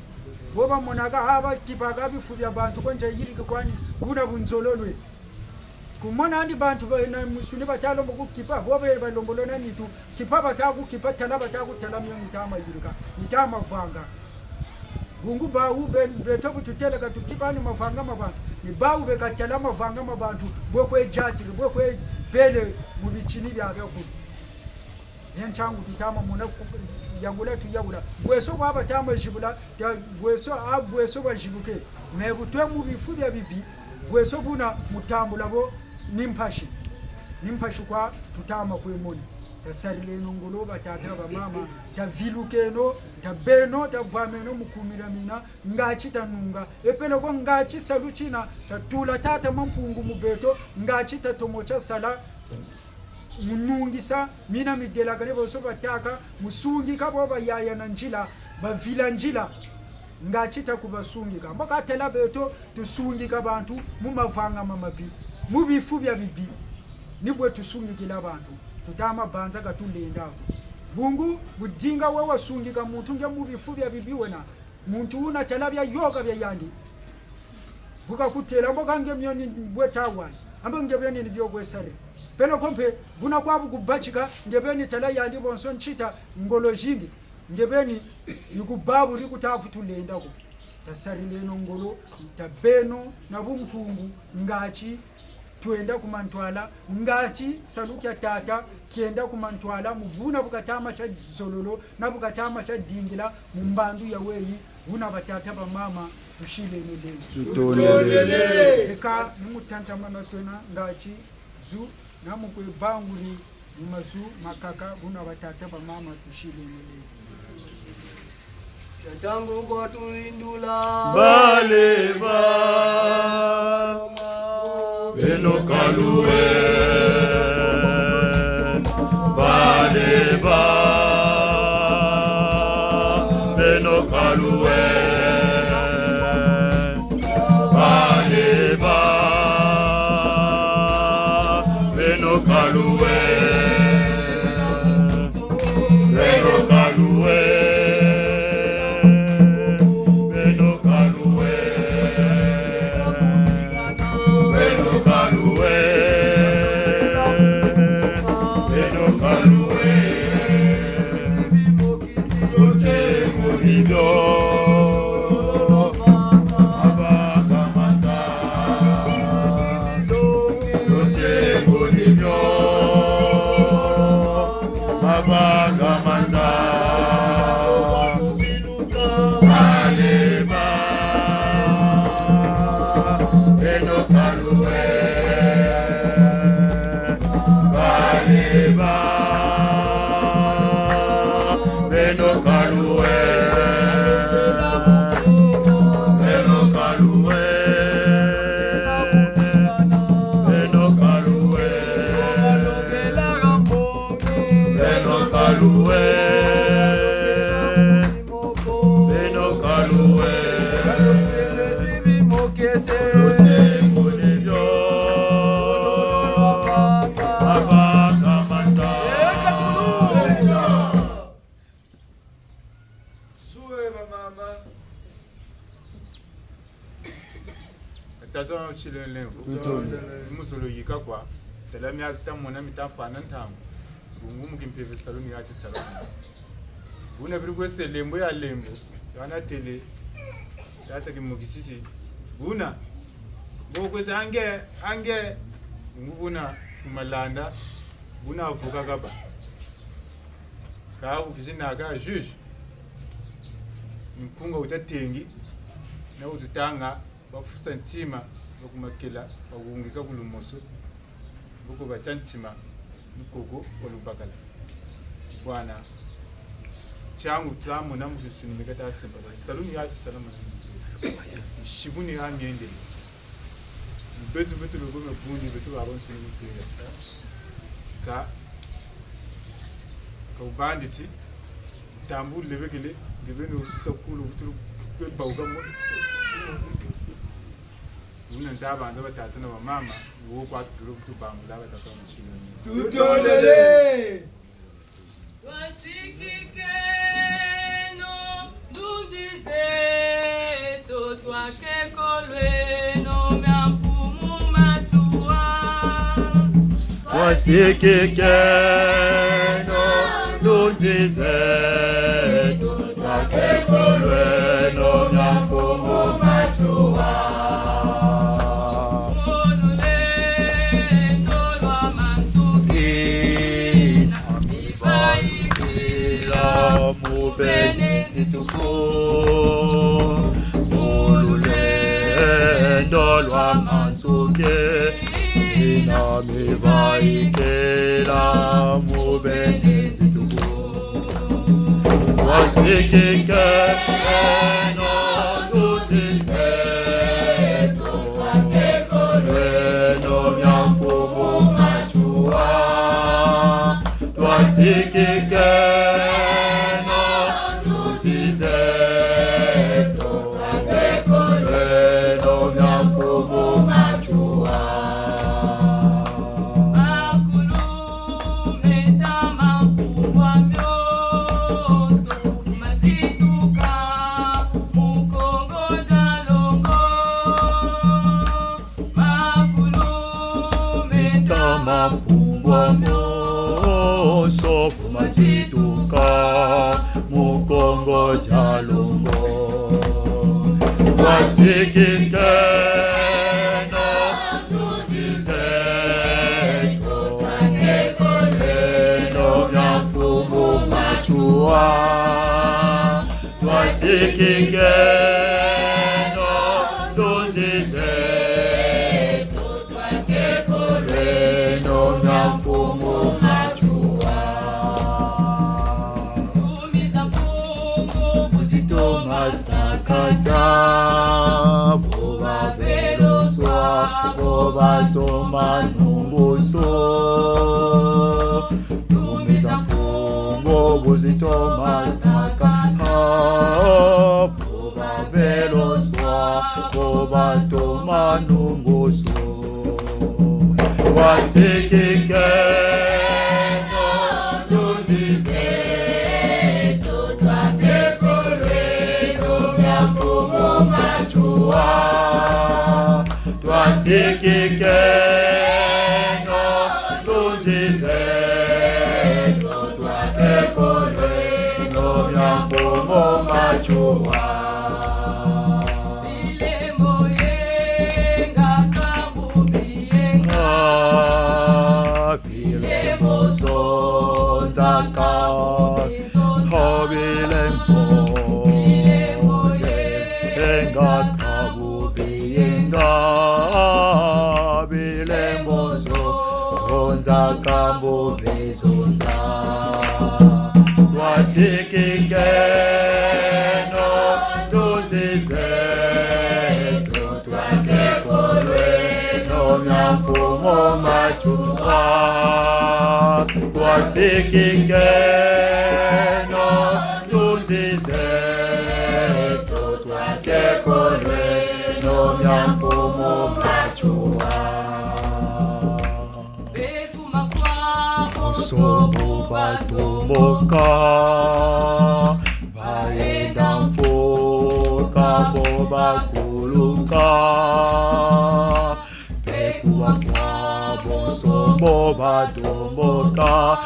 boba monaga haba kibaga bifubya bantu konje yirike kwani buna bunzololwe kumona andi bantu na musuni batalo mukukipa bobe balombolona nitu kipa bataku kipa talaba taku talamya mtama yirika mtama vanga bungu ba ube beto kututela katukipani mavanga mabantu ni ba ube katala mavanga mabantu bokwe jati bokwe bele mubichini bya ku yenchangu tutama muna yagula tuyagula bweso baba tama jibula bweso abweso bajibuke mebutwe mu bifu bya bibi bweso buna mutambula bo nimpashi kwa tutama kwemoni tasarile nongolo batata ba mama tavilukeno tabeno tavameno mukumira mina ngachi tanunga epelo ko ngachi saluchina tatula tata mampungu mubeto ngachi tatomocha sala munungisa mina midela kane boso bataka musungi kabo bayaya na njila bavila njila ngachi takubasungika mboka tela beto tusungika abantu mumavanga mamabi mubifu bya bibi nibwe tusungikila abantu tutama banza katulenda bungu budinga wa wasungika muntu nge mubifu bya bibiwe na muntu una talabya yoga bya yandi buka kutela mboka nge myoni bwetawa amba nge byoni ni byokwesare pelo kompe buna kwabu kubachika nge byoni tala yandi bonso nchita ngolo jingi nge byoni yukubabu rikutafu tulenda ko tasarile no ngolo tabeno na bumpungu ngachi tuenda kumantwala ngachi salukya tata kienda kumantwala mubuna bukatama cha zololo na bukatama cha dingila mumbandu ya weyi buna batata ba mama tushile nele eka numutanta mana tona ngachi zu na mukwe banguri mumazu makaka buna batata ba mama tushile nele Tangu kwa tulindula Bale ba Beno kaluwe Bale ba Beno kaluwe Bale ba Beno kaluwe Beno kaluwe Tato chilele musolo yika kwa tela mi atamona mitafana ntango bungu mkimpeve saloni yachi saloni buna birigwese lembo ya lembo yana tele data kimukisisi buna bokwese ange ngubuna fumalanda buna avuka kaba ka ukizina ka juge mkunga utatengi na ututanga bafusa ntima bakumakela bakungika kulumoso buko bachanchima mkogo olubakala bwana changu tamu na mukisuni mikata semba saluni ya salama shibuni ha miende betu logo me bundi betu abon suni mikira ka ubanditi tambu lebekele gebeno sakulu butulu bauga mo una ndaba ndo batata na mama wo kwa tulo butu bangu ndaba tata mchino tutolele wasikikeno ndujizeto twakekolweno myamfumu machua wasikikeno ndujizeto twakekolweno myamfumu machua Benedictuko Olulendo lwa mansuke Ina mivaikela mu Benedictuko Wasikike eno nutizeto Lweno myamfumu machua Wasikike Mukongo jalongo wasikike no nutizeto no myamfumu machua wasikike no nutizeto no myamfumu masakata boba veloswa boba toma numbuso tumiza pongo buzito masakata boba veloswa boba toma numbuso wasikike Twasikike no nduzizeto twakekolwe no myamfumu machua Bilembo yenga kabubiyenga Bilembo zonzaka Hobilembo yenga kabubiyenga Kambo bezonza Twasikike no nduzizeto twakekolwe no myamfumu machua Twasikike no nduzizeto twakekolwe no myamfumu machua Sobo batomoka Baenda mfoka boba kuluka Pekuwa fwabo sobo batomoka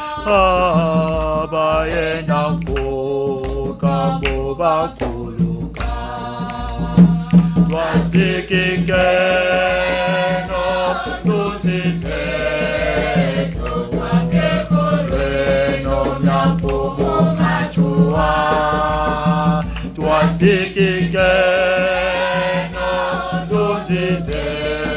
Baenda mfoka boba kuluka Wasikike no nduzizeto myamfumu machua Twasikike no nduzizeto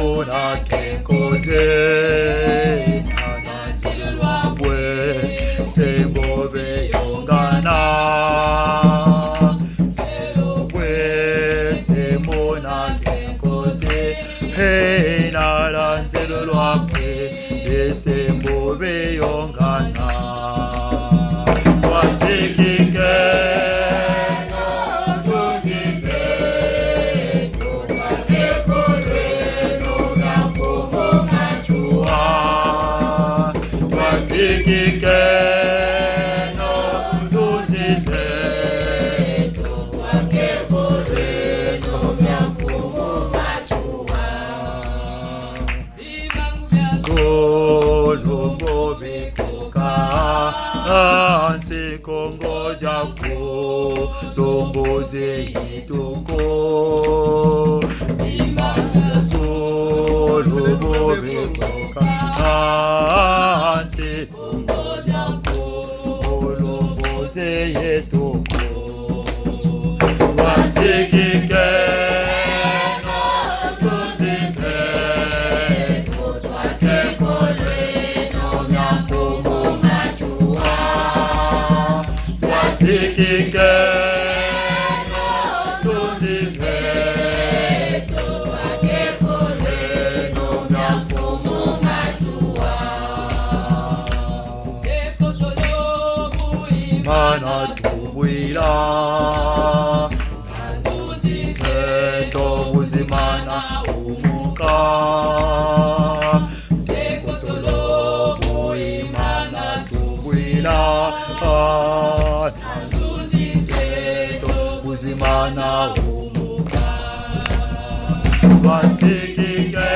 Semona kenkoze Nananzilwa bwe Sembobe yongana Zelo bwe Semona kenkoze Hey nalanzilwa bwe Sembobe yongana Wasikike Kongo jako lomboze itoko imana solo bobe koka anse kongo jako lomboze itoko wasikike Mana tubuila Nanduzize Tobuzimana umuka Tekotolobu imana tubuila Nanduzize Tobuzimana umuka Wasikike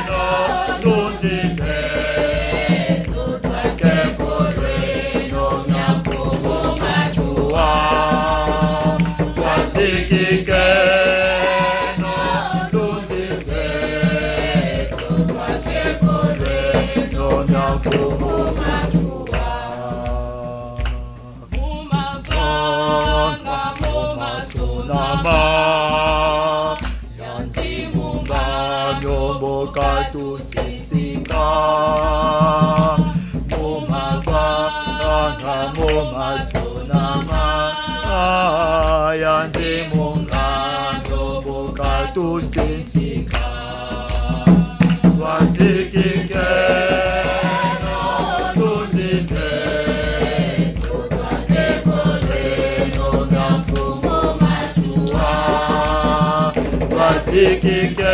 Nanduzize Katu sinsika Moma vanga moma tunama Yanzi munga Nyobo katu sinsika Wasikike Nunzize Tutake kole Nomya mfumo machua Wasikike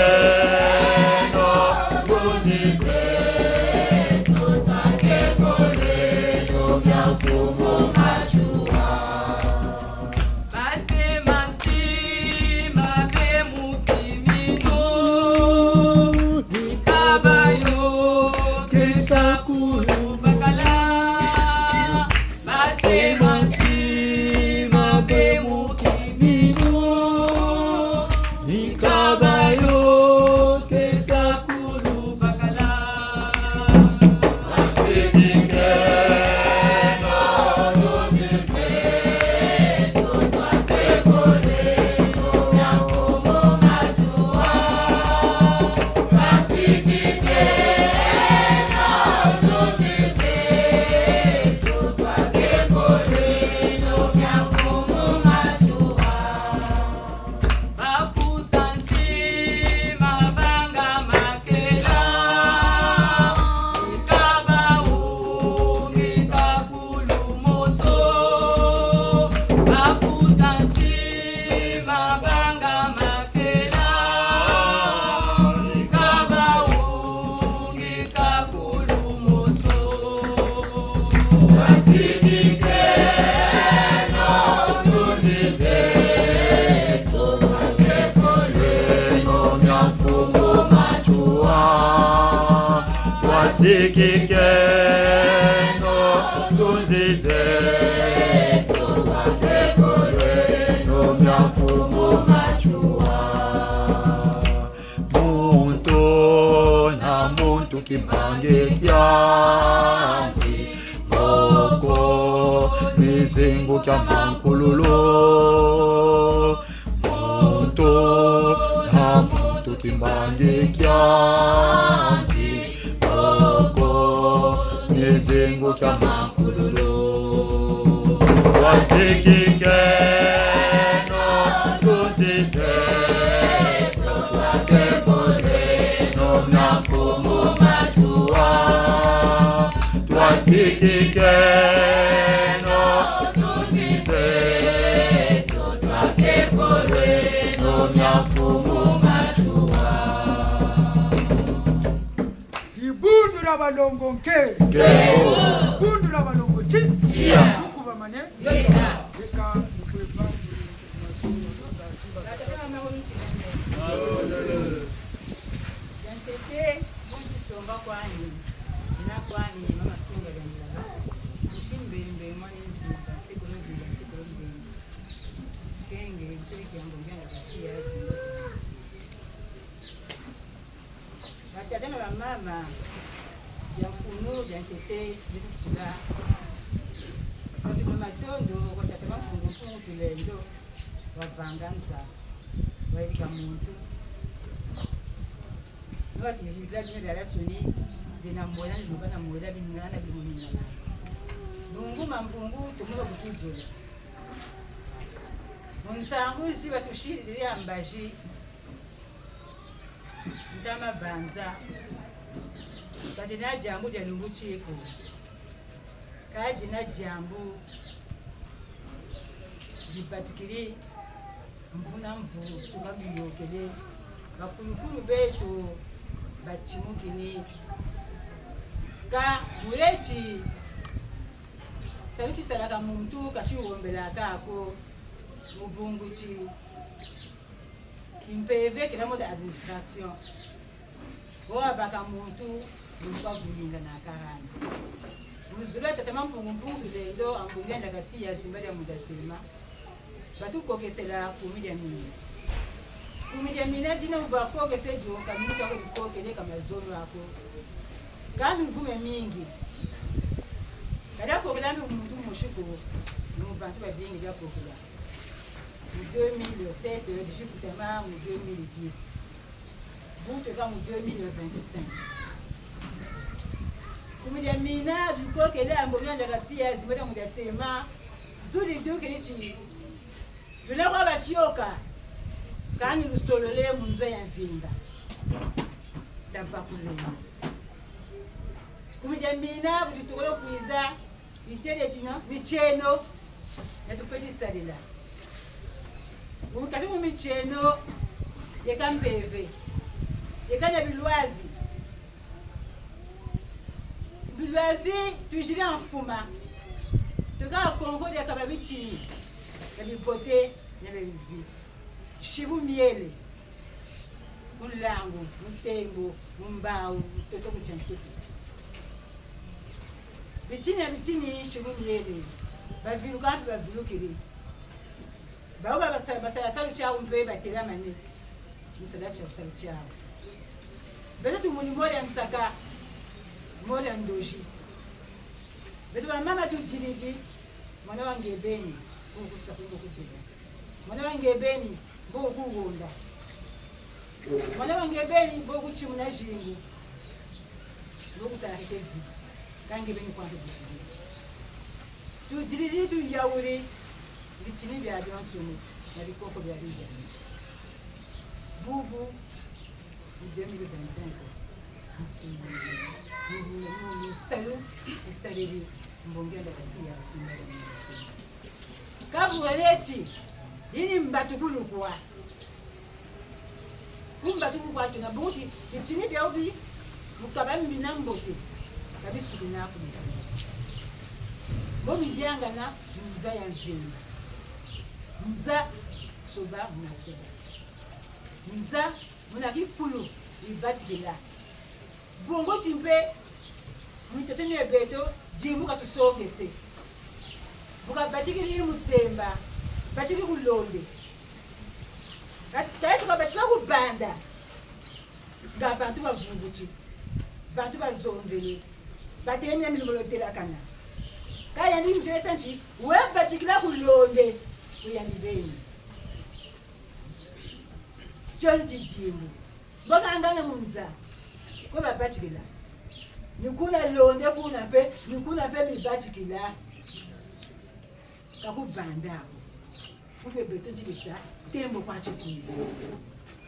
Wasikike Nunzize Tutake kole Nomya mfumo machua Muntu na muntu kibange kyanzi Moko mizingu kya mankululu Muntu na muntu muntu kimbange kyanzi Oko nyezengo kya makululu Wasikike no kunzise Twake kore no mnafumu majua Twasikike no kunzise Twake kore no mnafumu majua Ibundu la balongo nke Kemo Ibundu la balongo chi Chia Ukuba mane Yeka. Yeka Mkweba Yantete mukisomba kwani nakwani mama sunga yanjala mushimbembe mwana nzinga tekolojia kenge mshiriki yangu ngana kachia batata na mama yamfunu yantete bikula kwa matondo kwa tata mafungo fungu tulendo wavanganza wailika muntu Nwati yizila jine bya rasuni bina mwela nilubana mwela binana bimunina Mungu mampungu tumulo kutuzula Munsangu isi batushirire ambaji Ntama banza Kajina jambu janungu chiko Kajina jambu Jibatikiri Mvuna mvu tukabiyokele Bakulukulu betu bachimukini ka mulechi saluti salaka muntu kashiwombela kako mubunguchi impeve kila moda administration boa baka muntu mumba vulinga na karani muzula tatama mpungu lendo ambungenda kati ya zimbali ya mudatsima batukokesela kumija mini Kumija minajina ubakoge sejo kamuta ko bikoke le kama zolo ako. Kami mvume mingi. Kada ko kala muntu mushiko no bantu ba bingi ya kokula. Mu 2007 le jikutama mu 2010. Bunto kama mu 2025. Kumija mina bikoke le ambonganda kati ya zimada mu datsema. Zuri duke lichi. Bila kwa bashoka. Kani lusolole munzo ya mvinda Dampakulema Kumija mina bulitukolo kwiza Itele chino, micheno Yatufechi salila Katimu micheno Yeka mpeve Yeka na bilwazi Bilwazi tuishiri anfuma Tuka kongo ya kababichini Ya bipote Ya bibi Shibu miele, mulangu, mutembo, mumbau, toto mchankuti. Bichini shibu miele, bavilu kampi bavilu kiri. Baoba basala salu chao mpe batela mane, musala cha salu chao. Beto tumuni moja msaka, moja ndoji. Beto mama tu jiriji, mwana wange beni, kukusa kutela. Mwana wange beni. Bogu wonda. Mwana wange beni bogu chimuna jingu. Bogu tarakezi. Kange beni kwa ndugu. Tujiriri tu yauri. Bichini bya Johnson na bikoko bya Rija. Bubu ni 2025. Salu isaliri mbongenda katia simba. Kabu walechi Ini mbatukulu kwa. Mbatukulu kwa tuna bunchi bichini bya obi mukabami binambote kabisu binaku mukabami. Bobi yanga na mza ya nzima. Mza soba muna soba. Mza muna kikulu ibati bila. Bongo chimpe mwiteteni ebeto jimuka tusongese. Buka bachikiri musemba. Bachiki kulonde. Kaisi kwa bachika kubanda. Nga bantu bavunguchi. Bantu bazondele. Batenya milolotela kana. Kaya ndi mjesa nchi, we bachikila kulonde. Uyandibeni. John Didimu. Mbona ngane munza. Kwa babachikila. Nikuna londe kuna pe mibachikila. Kakubanda. Kuke beto jibisa tembo kwa chikuiza.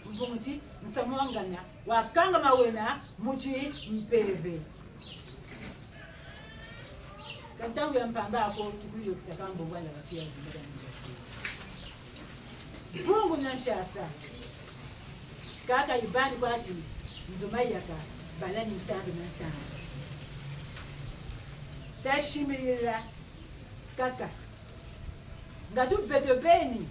Mbongochi nsamwangana wakanga mawena muchi mpeve. Kantangu ya mpamba ako tukuyo kisakambo wala wachia zimbada mjati. Mungu nanshasa. Kaka ibani kwa achi mzumai yaka balani mtambi na mtambi. Tashimirila kaka. Ngatu beto beni.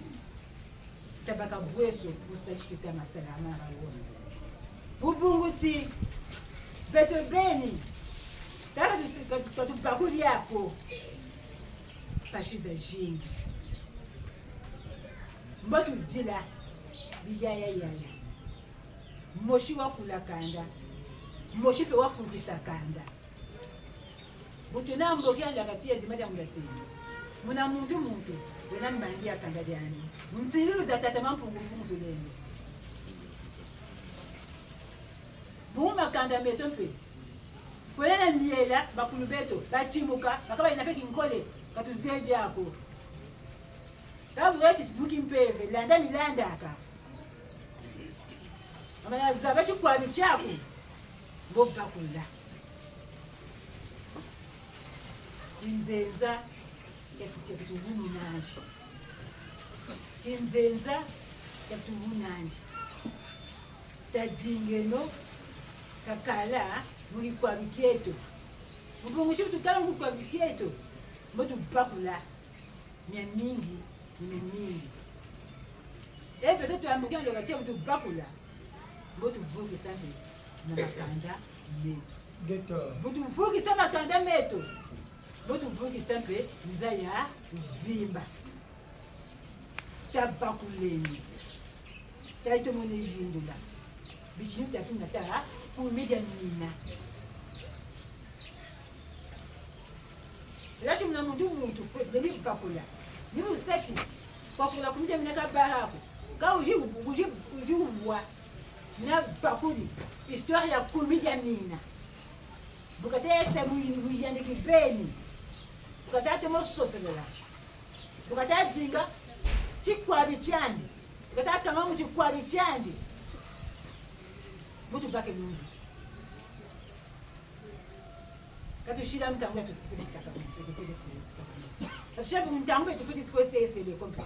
Tabaka bweso usachita masalama haona. Bubunguti beto beni. Tara tu bakuli yako. Pashiza jingi. Mbatu jila biyaya. Moshi wakula kanda. Moshi pe wafundisa kanda. Butuna mbokya ndakatia zimada mgatini. Muna muntu wena mbangia kanda jani. Msiru za tata mampungu mutulenge. Buma kanda metompe. Kwelena miela bakulubeto bachimuka bakaba inapeki nkole katuzebi yako. Kabu eti buki mpeve landa milanda aka. Amana zabachi kwa bichako. Ngobba kula. Inzenza ya kutuvunu nanje. Inzenza ya kutuvunu nanje. Tadingeno kakala muri kwa biketo. Mbongoshi tukala muri kwa biketo. Mbotu bakula. Mia mingi. Peut-être à Mougan le ratier de Bakula. Votre vous qui savez, n'a pas méto. Votre vous qui savez, attendez méto. Votre vous qui savez, nous aya vimba. Tabakuleni. Taito mone yindula. Bichinu tatu natara pour médianina. Là, je me demande où tu peux Bakula. Ni museti kwa kula kumja minaka barako ka uji ubwa na bakuli histoire ya comédia nina bukata se muyande kibeni bukata temo sosolela bukata jinga chikwa bichandi bukata kama mu chikwa bichandi mutu bake nungu katushira mtangu tusikilisa kama Atushirabe muntangu pe tufoti kwese esele kompa.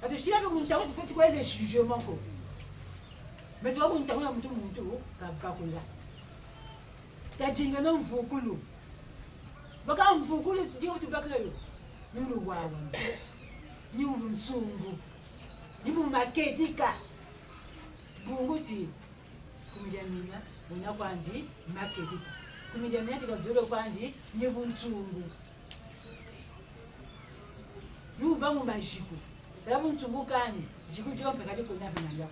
Atushirabe muntangu tufoti kwese jugement ko. Metwa muntangu ya muntu kabakula. Tajinga no mvukulu. Baka mvukulu tujye tubakelo. Nulu wawa. Ni ulunsungu. Ni mumaketika. Bunguti. Kumidia mina muna kwanji maketika. Kumidia mina tikazolo kwanji ni bunsungu. Yuba mu majiku. Dabu nsungukani, jiku jompe kati kona binanja.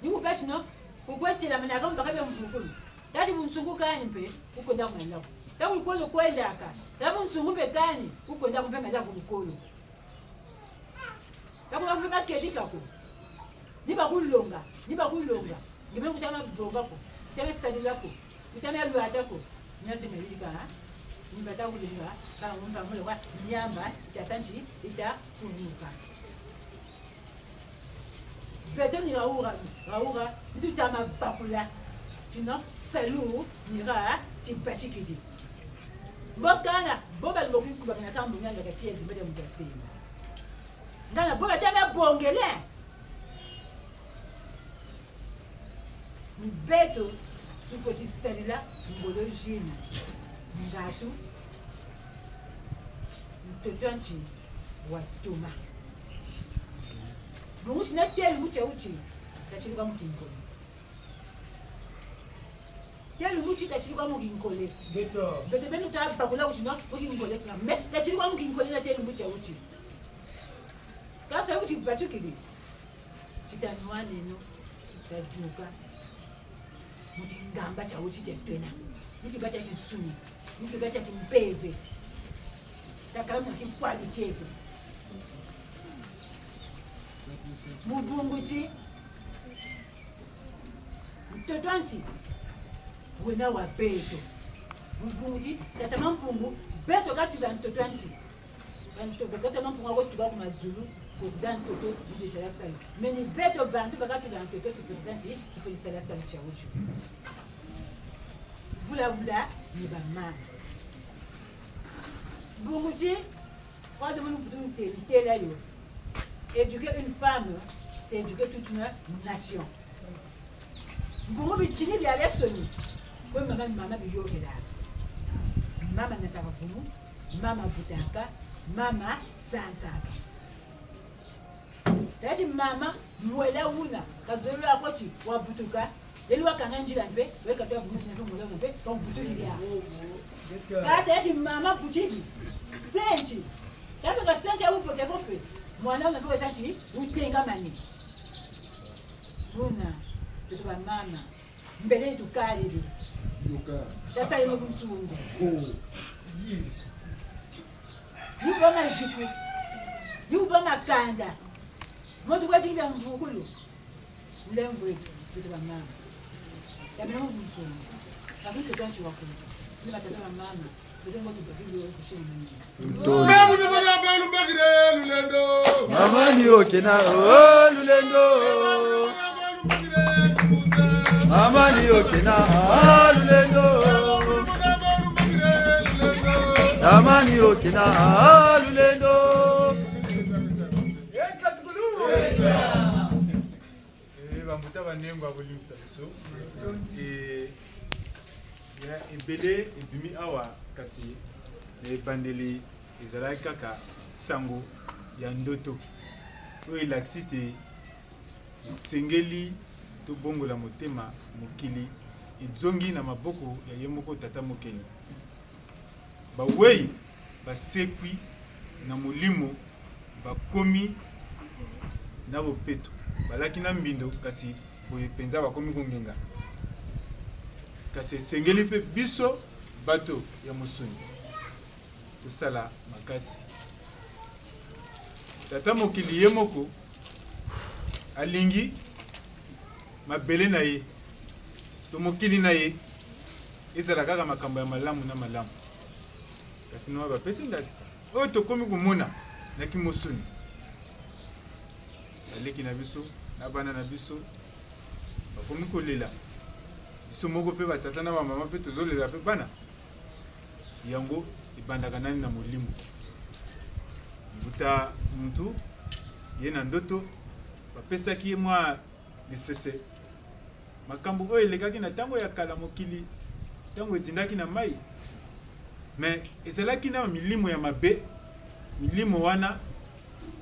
Yuba batino, kukwetela manaka mbakabe mvukulu. Dati bunsungukani mpe, ukonda kumala. Dabu ukolo kwenda aka. Dabu nsungumbe kani, ukonda kumpe mala kulukolo. Dabu kumpe makedika ko. Niba kulonga. Ngime kutama bonga ko. Teme sadila ko. Kutama lwata ko. Nyase melika ha. Mbata kulinga kama mumba mule kwa nyamba itasanji itakunuka. Beto ni raura nitutama bakula. Tino salu nira tipachikidi. Mbokana boba lobi kuba na kambu nyanga kati ezimbe mutatsi. Ndana boba tama bongele. Beto tufosi salila ngolojina. Ngatu mtotonchi watuma munguchi na telu mucheuchi tachilika mukinkole telu muchi tachilika mukinkole beto benu tabakula kuchina mukinkole me tachilika mukinkole na telu mucheuchi kasa uchi bachukili chitanwane no tajuka mutingamba chauchi tetwena nichibacha kisuni nikibacha kimpeze takalamu kikwali chetu mubunguchi mtoto anti wena wa beto mbunguti tata mampungu beto katuba mtoto anti bantu bakata mampungu akotuba ku mazulu kuza mtoto ndisala sala meni beto bantu bakatuba mtoto kufulisanti kufulisala sala chaucho vula ni ba mama mbunguti kwaje munu kutunte tela yo éduquer une femme c'est éduquer toute une nation mbungu bichini bya lesoni kwa mama biyokela mama natakavumu mama butaka mama sanzaka tachi mama mwela una kazolo akochi wabutuka lelo wakanga njira mpe weka toa vumu na mwela mpe kwa butulia kata tachi mama butiki senchi tabe ka senchi au pote kope mwana una kwa senchi utenga mani una tutu ba mama mbele tukali Yoka. Sasa yimo kumsungu. Yupo na jipu. Yupo na kanda. Moto kwa chini ya mvukulu. Mlembo wetu kitu kama mama. Yabina kumsungu. Lakini tukanchi wako. Ni matata mama. Ndio ngoja tupige kushina nini. Mama ni bana balu bagire lulendo. Mama ni okena oh lulendo. Mama ni okena ah lulendo. Mama ni okena ah lulendo. Bamuta banengo abolimisa biso. Ya ebele ebimi awa kasi ebandeli ezalaki kaka sango ya ndoto oyo elakisi te esengeli tobongola motema mokili ezongi na maboko ya ye moko tata mokeli bawei basekwi na molimo bakomi na bopeto balaki na mbindo kasi boye mpenza bakomi kongenga kasi esengeli mpe biso bato ya mosuni tosala makasi tata mokili ye moko alingi mabele na ye to mokili na ye ezala kaka makambo ya malamu na malamu kasi no bapesi ndakisa oyo tokomi komona na kimosuni baleki na biso na bana na biso bakomi kolela biso moko mpe batata na bamama mpe tozolela mpe bana yango ebandaka nani na molimo mbuta mutu ye na ndoto bapesaki ye mwa lisese makambo oyo elekaki na ntango ya kala mokili ntango etindaki na mai me ezalaki na milimo ya mabe milimo wana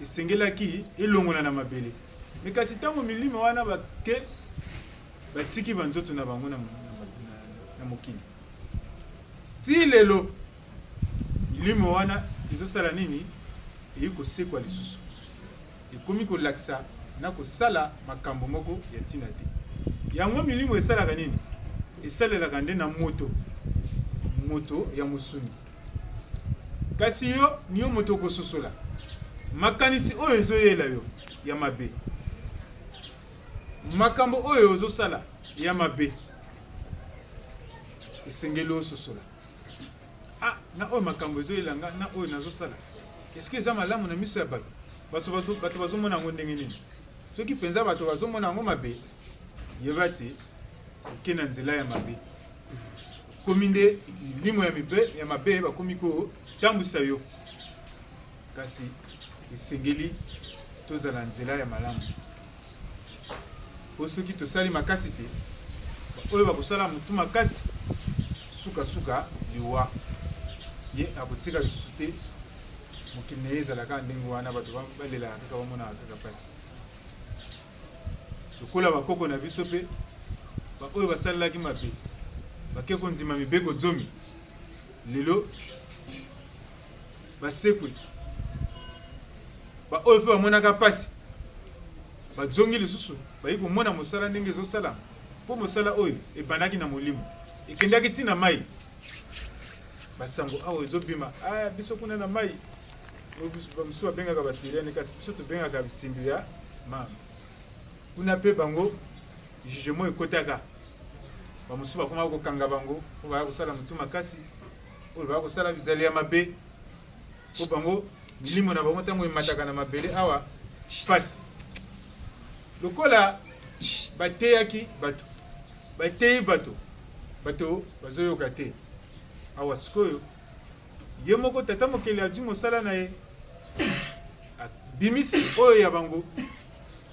esengelaki elongola na mabele me kasi ntango milimo wana bake batiki banzoto na bango na mokili ti lelo milimo wana ezosala nini eyi kosekwa lisusu ekomi kolakisa na kosala makambo moko ya ntina te yango milimo esalaka nini esalelaka nde na moto ya mosuni kasi yo niyo moto okososola makanisi oyo ezoyela yo ya mabe makambo oyo ozosala ya mabe esengeli ososola na oyo makambo ezoyelanga na oyo nazosala eske eza malamu na miso ya bato bazomona yango ndenge nini soki mpenza bato bazomona yango mabe yeba te oke na nzela ya mabe komi nde milimo ya mabe bakomi kotambwisa yo kasi esengeli tozala nzela ya malamu po soki tosali makasi te oyo bakosala motu makasi sukasuka liwa ye akotika lisusu te mokili na ye ezalaka ndenge wana bato balelaka kaka bamonaka kaka mpasi lokola bakoko na biso mpe oyo basalelaki mabe bake kondima mibeko zomi lelo basekwe oyo mpe bamonaka mpasi bazongi lisusu bayi komona mosala ndenge ezosala mpo mosala oyo ebandaki na molimo ekendaki ntina mai basango awa ezobima biso kuna na mai mosusu babengaka basiriane kasi biso tobengaka bisimbi ya mama kuna mpe bango jugement ekotaka bamusuba kuma kokanga bango po baya kosala mutu makasi oyo baya kosala bizali ya mabe po bango milimo na bango ntango emataka na mabele awa pasi lokola bateyaki bato bateyi bato bazoyoka te awa sikoyo ye moko tata mokili azwi mosala na ye bimisi oyo ya bango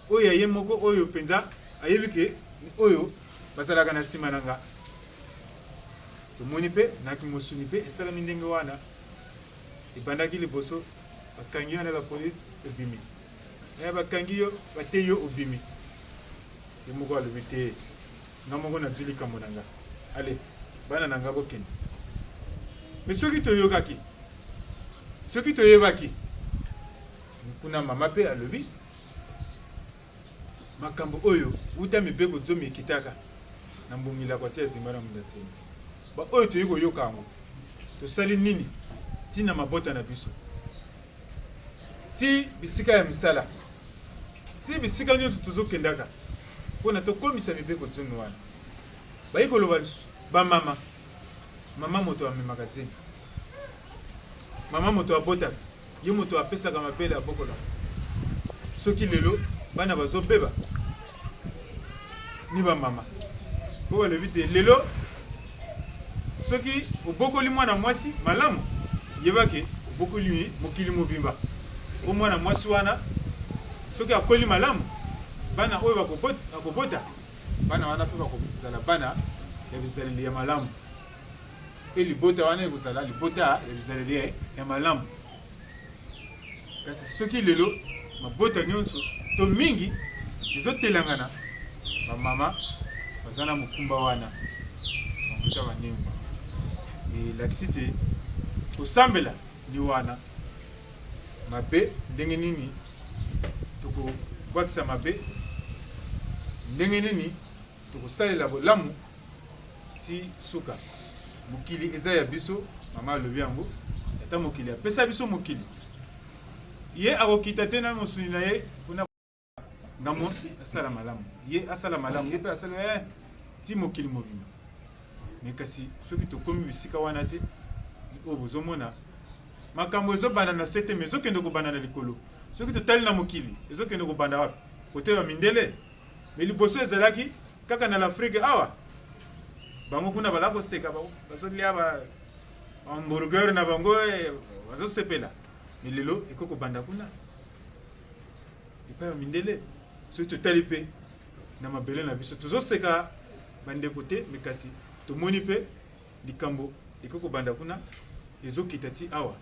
oyo ya ye moko oyo mpenza ayebi ke oyo bazalaka na nsima na nga tomoni mpe naki mosuni mpe esalami ndenge wana ebandaki liboso bakangi yo na bapolisi obimi na bakangi yo bateyi yo obimi ye moko alobi te nga moko nazwi likambo na nga ale bana na nga bokende me soki toyokaki soki toyebaki kuna mama mpe alobi makambo oyo uta mibeko zomi ekitaka na mbongila kwa tia zimba na munda tseni ba oyo toyi koyoka yango tosali nini tina mabota na biso ti bisika ya misala ti bisika nyonso tozokendaka mpona tokomisa mibeko zomi wana bayi koloba bamama mama moto amemaka zemi mama moto abotaka ye moto apesaka mapele abokola soki lelo bana bazobeba ni bamama po balobi te lelo soki obokoli mwana mwasi malamu yebake obokoli mokili mobimba po mwana mwasi wana soki akoli malamu bana oyo bakobota bana wana mpe bakozala bana ya bizaleli ya malamu e libota wana ekozala libota ya bizaleli ya malamu kasi soki lelo mabota nyonso to mingi ezotelangana bamama baza na mokumba wana bamota banengwa elakisi te kosambela ni wana mabe ndenge nini tokobwakisa mabe ndenge nini tokosalela bolamu ti suka mokili eza ya biso mama alobi yango ata mokili apesa biso mokili ye akokita te na mosuni na ye mpona ngamo asala malamu ye asala malamu ye mpe asala ti mokili mobimba me kasi soki tokomi bisika wana te oyo bozomona makambo ezobanda na se te me ezokende kobanda na likolo soki totali na mokili ezokende kobanda wapi koteba mindele me liboso ezalaki kaka na l'Afrique awa bango kuna bala koseka bazolia hamburger na bango bazosepela me lelo ekokobanda kuna epai ya mindele soki totali mpe na mabele na biso tozoseka bandeko te me kasi tomoni mpe likambo ekokobanda kuna ezokita ti awa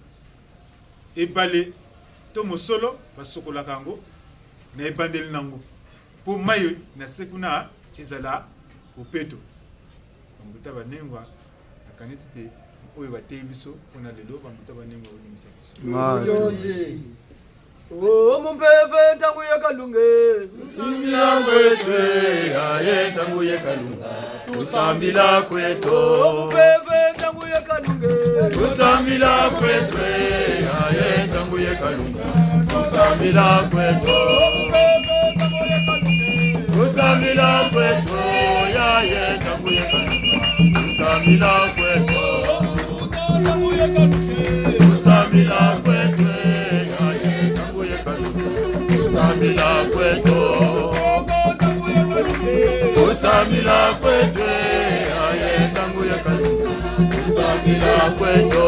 ebale to mosolo basokolaka yango na ebandeli nango mpo mayo na se kuna ezala opeto bambuta banengwa nakanisi te oyo bateyi biso mpona lelo bambuta banengwa olimisa biso Omumpeve tanguye kalunge Sambila kwetwe aye tanguye kalunga Tusambila kweto Omumpeve tanguye kalunge Tusambila kwetwe aye tanguye kalunga Tusambila kweto Omumpeve tanguye kalunge Tusambila kweto aye tanguye kalunga Tusambila kweto Tanguye kalunge Tusambila kweto Tusambila kweto Tusambila kweto aye tanguye kalunga Tusambila kweto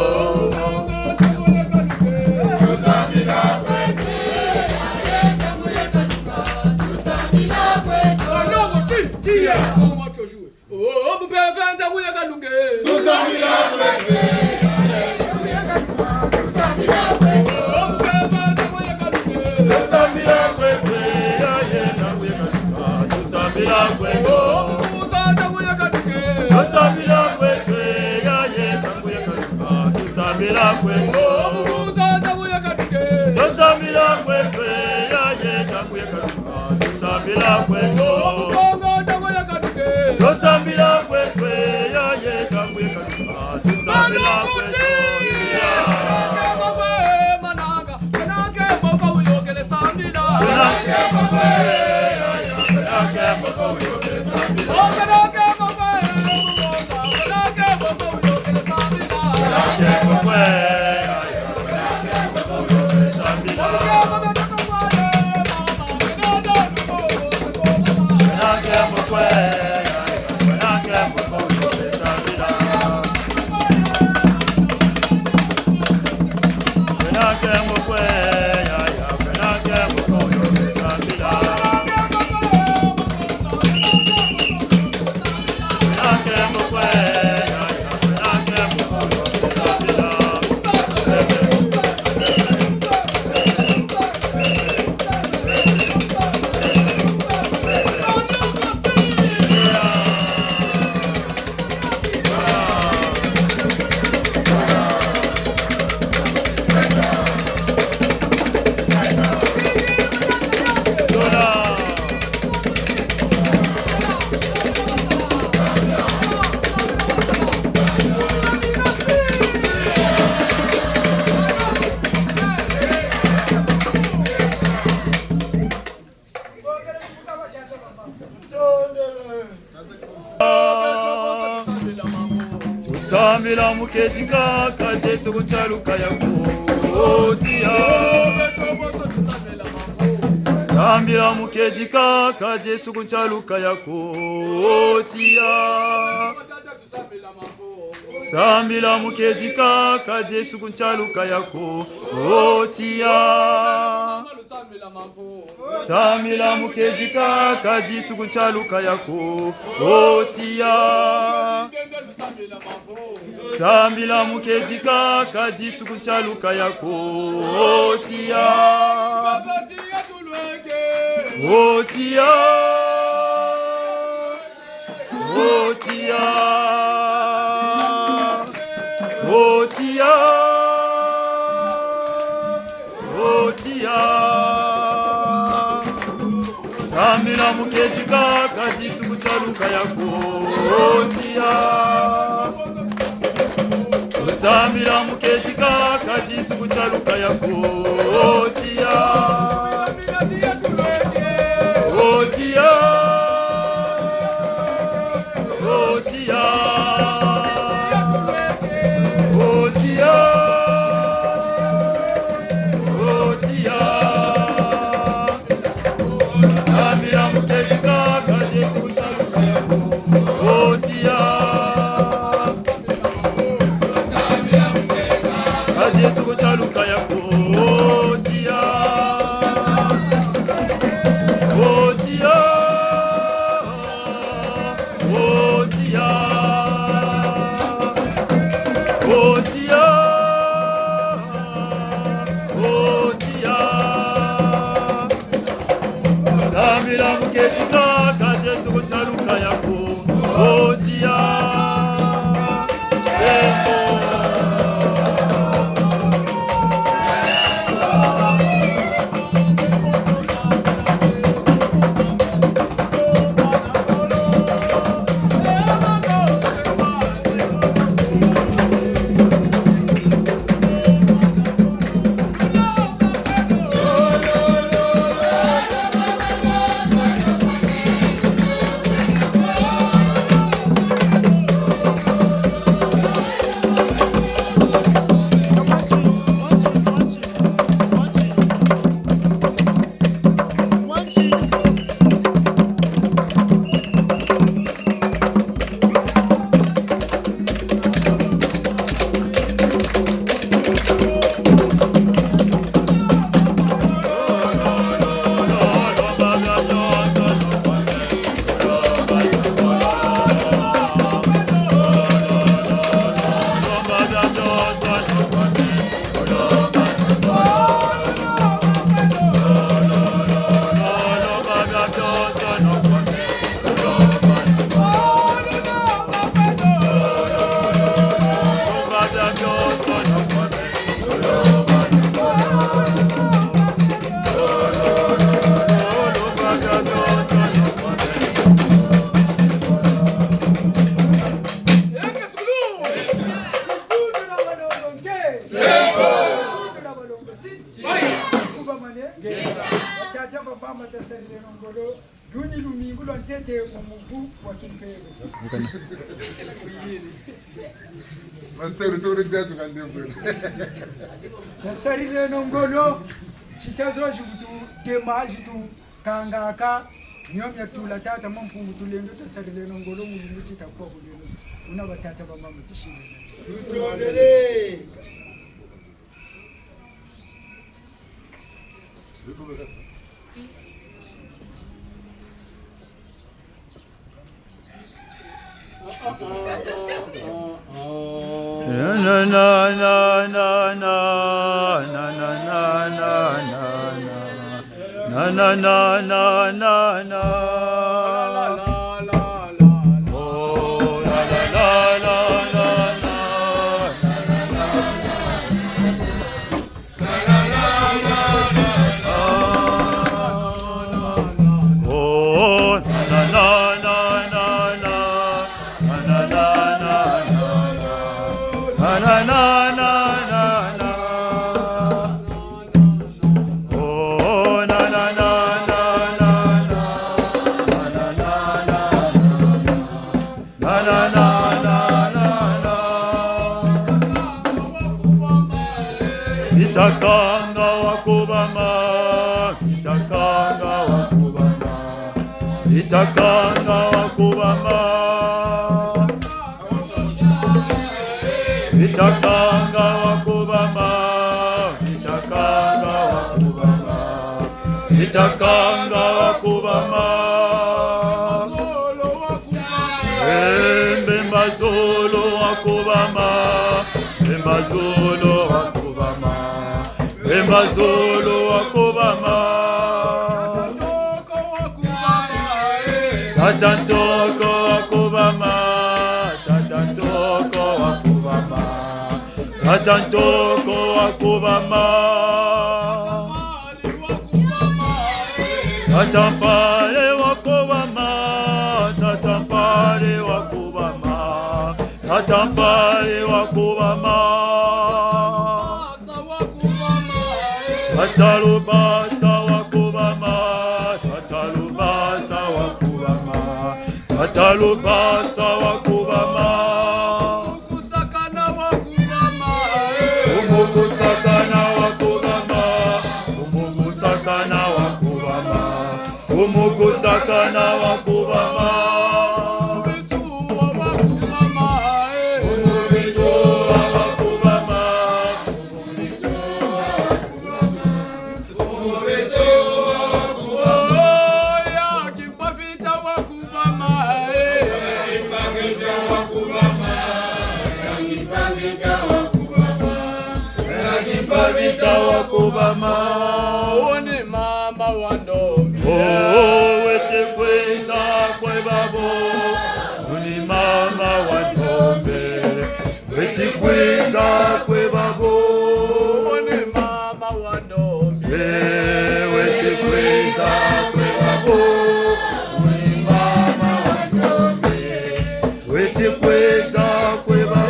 Tusambila kweto aye tanguye kalunga Tusambila kweto Longo tia on va te jouer oh mon père vient tanguye kalunga Tusambila kweto aye tanguye kalunga Tusambila kweto Tusambila kwekwe aye tanguye kalunga Tusambila kwekwe tanguye kalunga Tusambila kwekwe aye tanguye kalunga Tusambila kwekwe tanguye kalunga Tusambila kwekwe aye tanguye kalunga Tusambila kwekwe tanguye kalunga Tusambila kwekwe aye tanguye kalunga Tusambila kwekwe Sambila muketika kaje sukuchaluka yakotia. Sambila muketika kaje sukuchaluka yakotia. Sambila muketika kaje sukuchaluka yakotia. Sambila muketika kaje sukuchaluka yakotia. Sambila muketika kaji sukuchaluka yako otia. Otia. Otia. Otia. Otia. Sambila muketika kaji sukuchaluka yako otia. Sambila muketika kaji sukuchaluka yakotia. Otia. Otia. Otia. Otia. Sambila muketika kaji sukuchaluka yakotia. Yesu kuchaluka yako otia. Otia. Otia. Otia. Otia. Sambila muketika kaje Yesu kuchaluka yako otia. Nasarile nongolo chitazo jibutu dema jitu kangaka Nyomya tula tata mampungu tulendo tasarile nongolo mulungu titakuwa kulendo. Una batata ba mama tushinde. Tutondele. Na na na na na na na na na na na na na na. Itakanga wakubama, itakanga wakubama, itakanga wakubama, itakanga wakubama, itakanga wakubama, itakanga wakubama, Bemba solo wakubama, Bemba solo wakubama, Bemba solo wakubama, Tatantoko wakubama, Tatantoko wakubama, Tatantoko wakubama, Tatampale wakubama, Tatampale wakubama, Tatampale wakubama, Tatalubasa wakubama, Tatalubasa wakubama, Tatalubasa wakubama, Umukusakana wakubama, Umukusakana wakubama, Umukusakana wakubama, Umukusakana wakubama, wakubama, One mama wandombe. oh, wete kweza kwe babo, uni mama wandombe, wete kweza kwe babo, One mama wandombe. wete kweza kwe babo, uni mama wandombe, wete kweza kwe babo.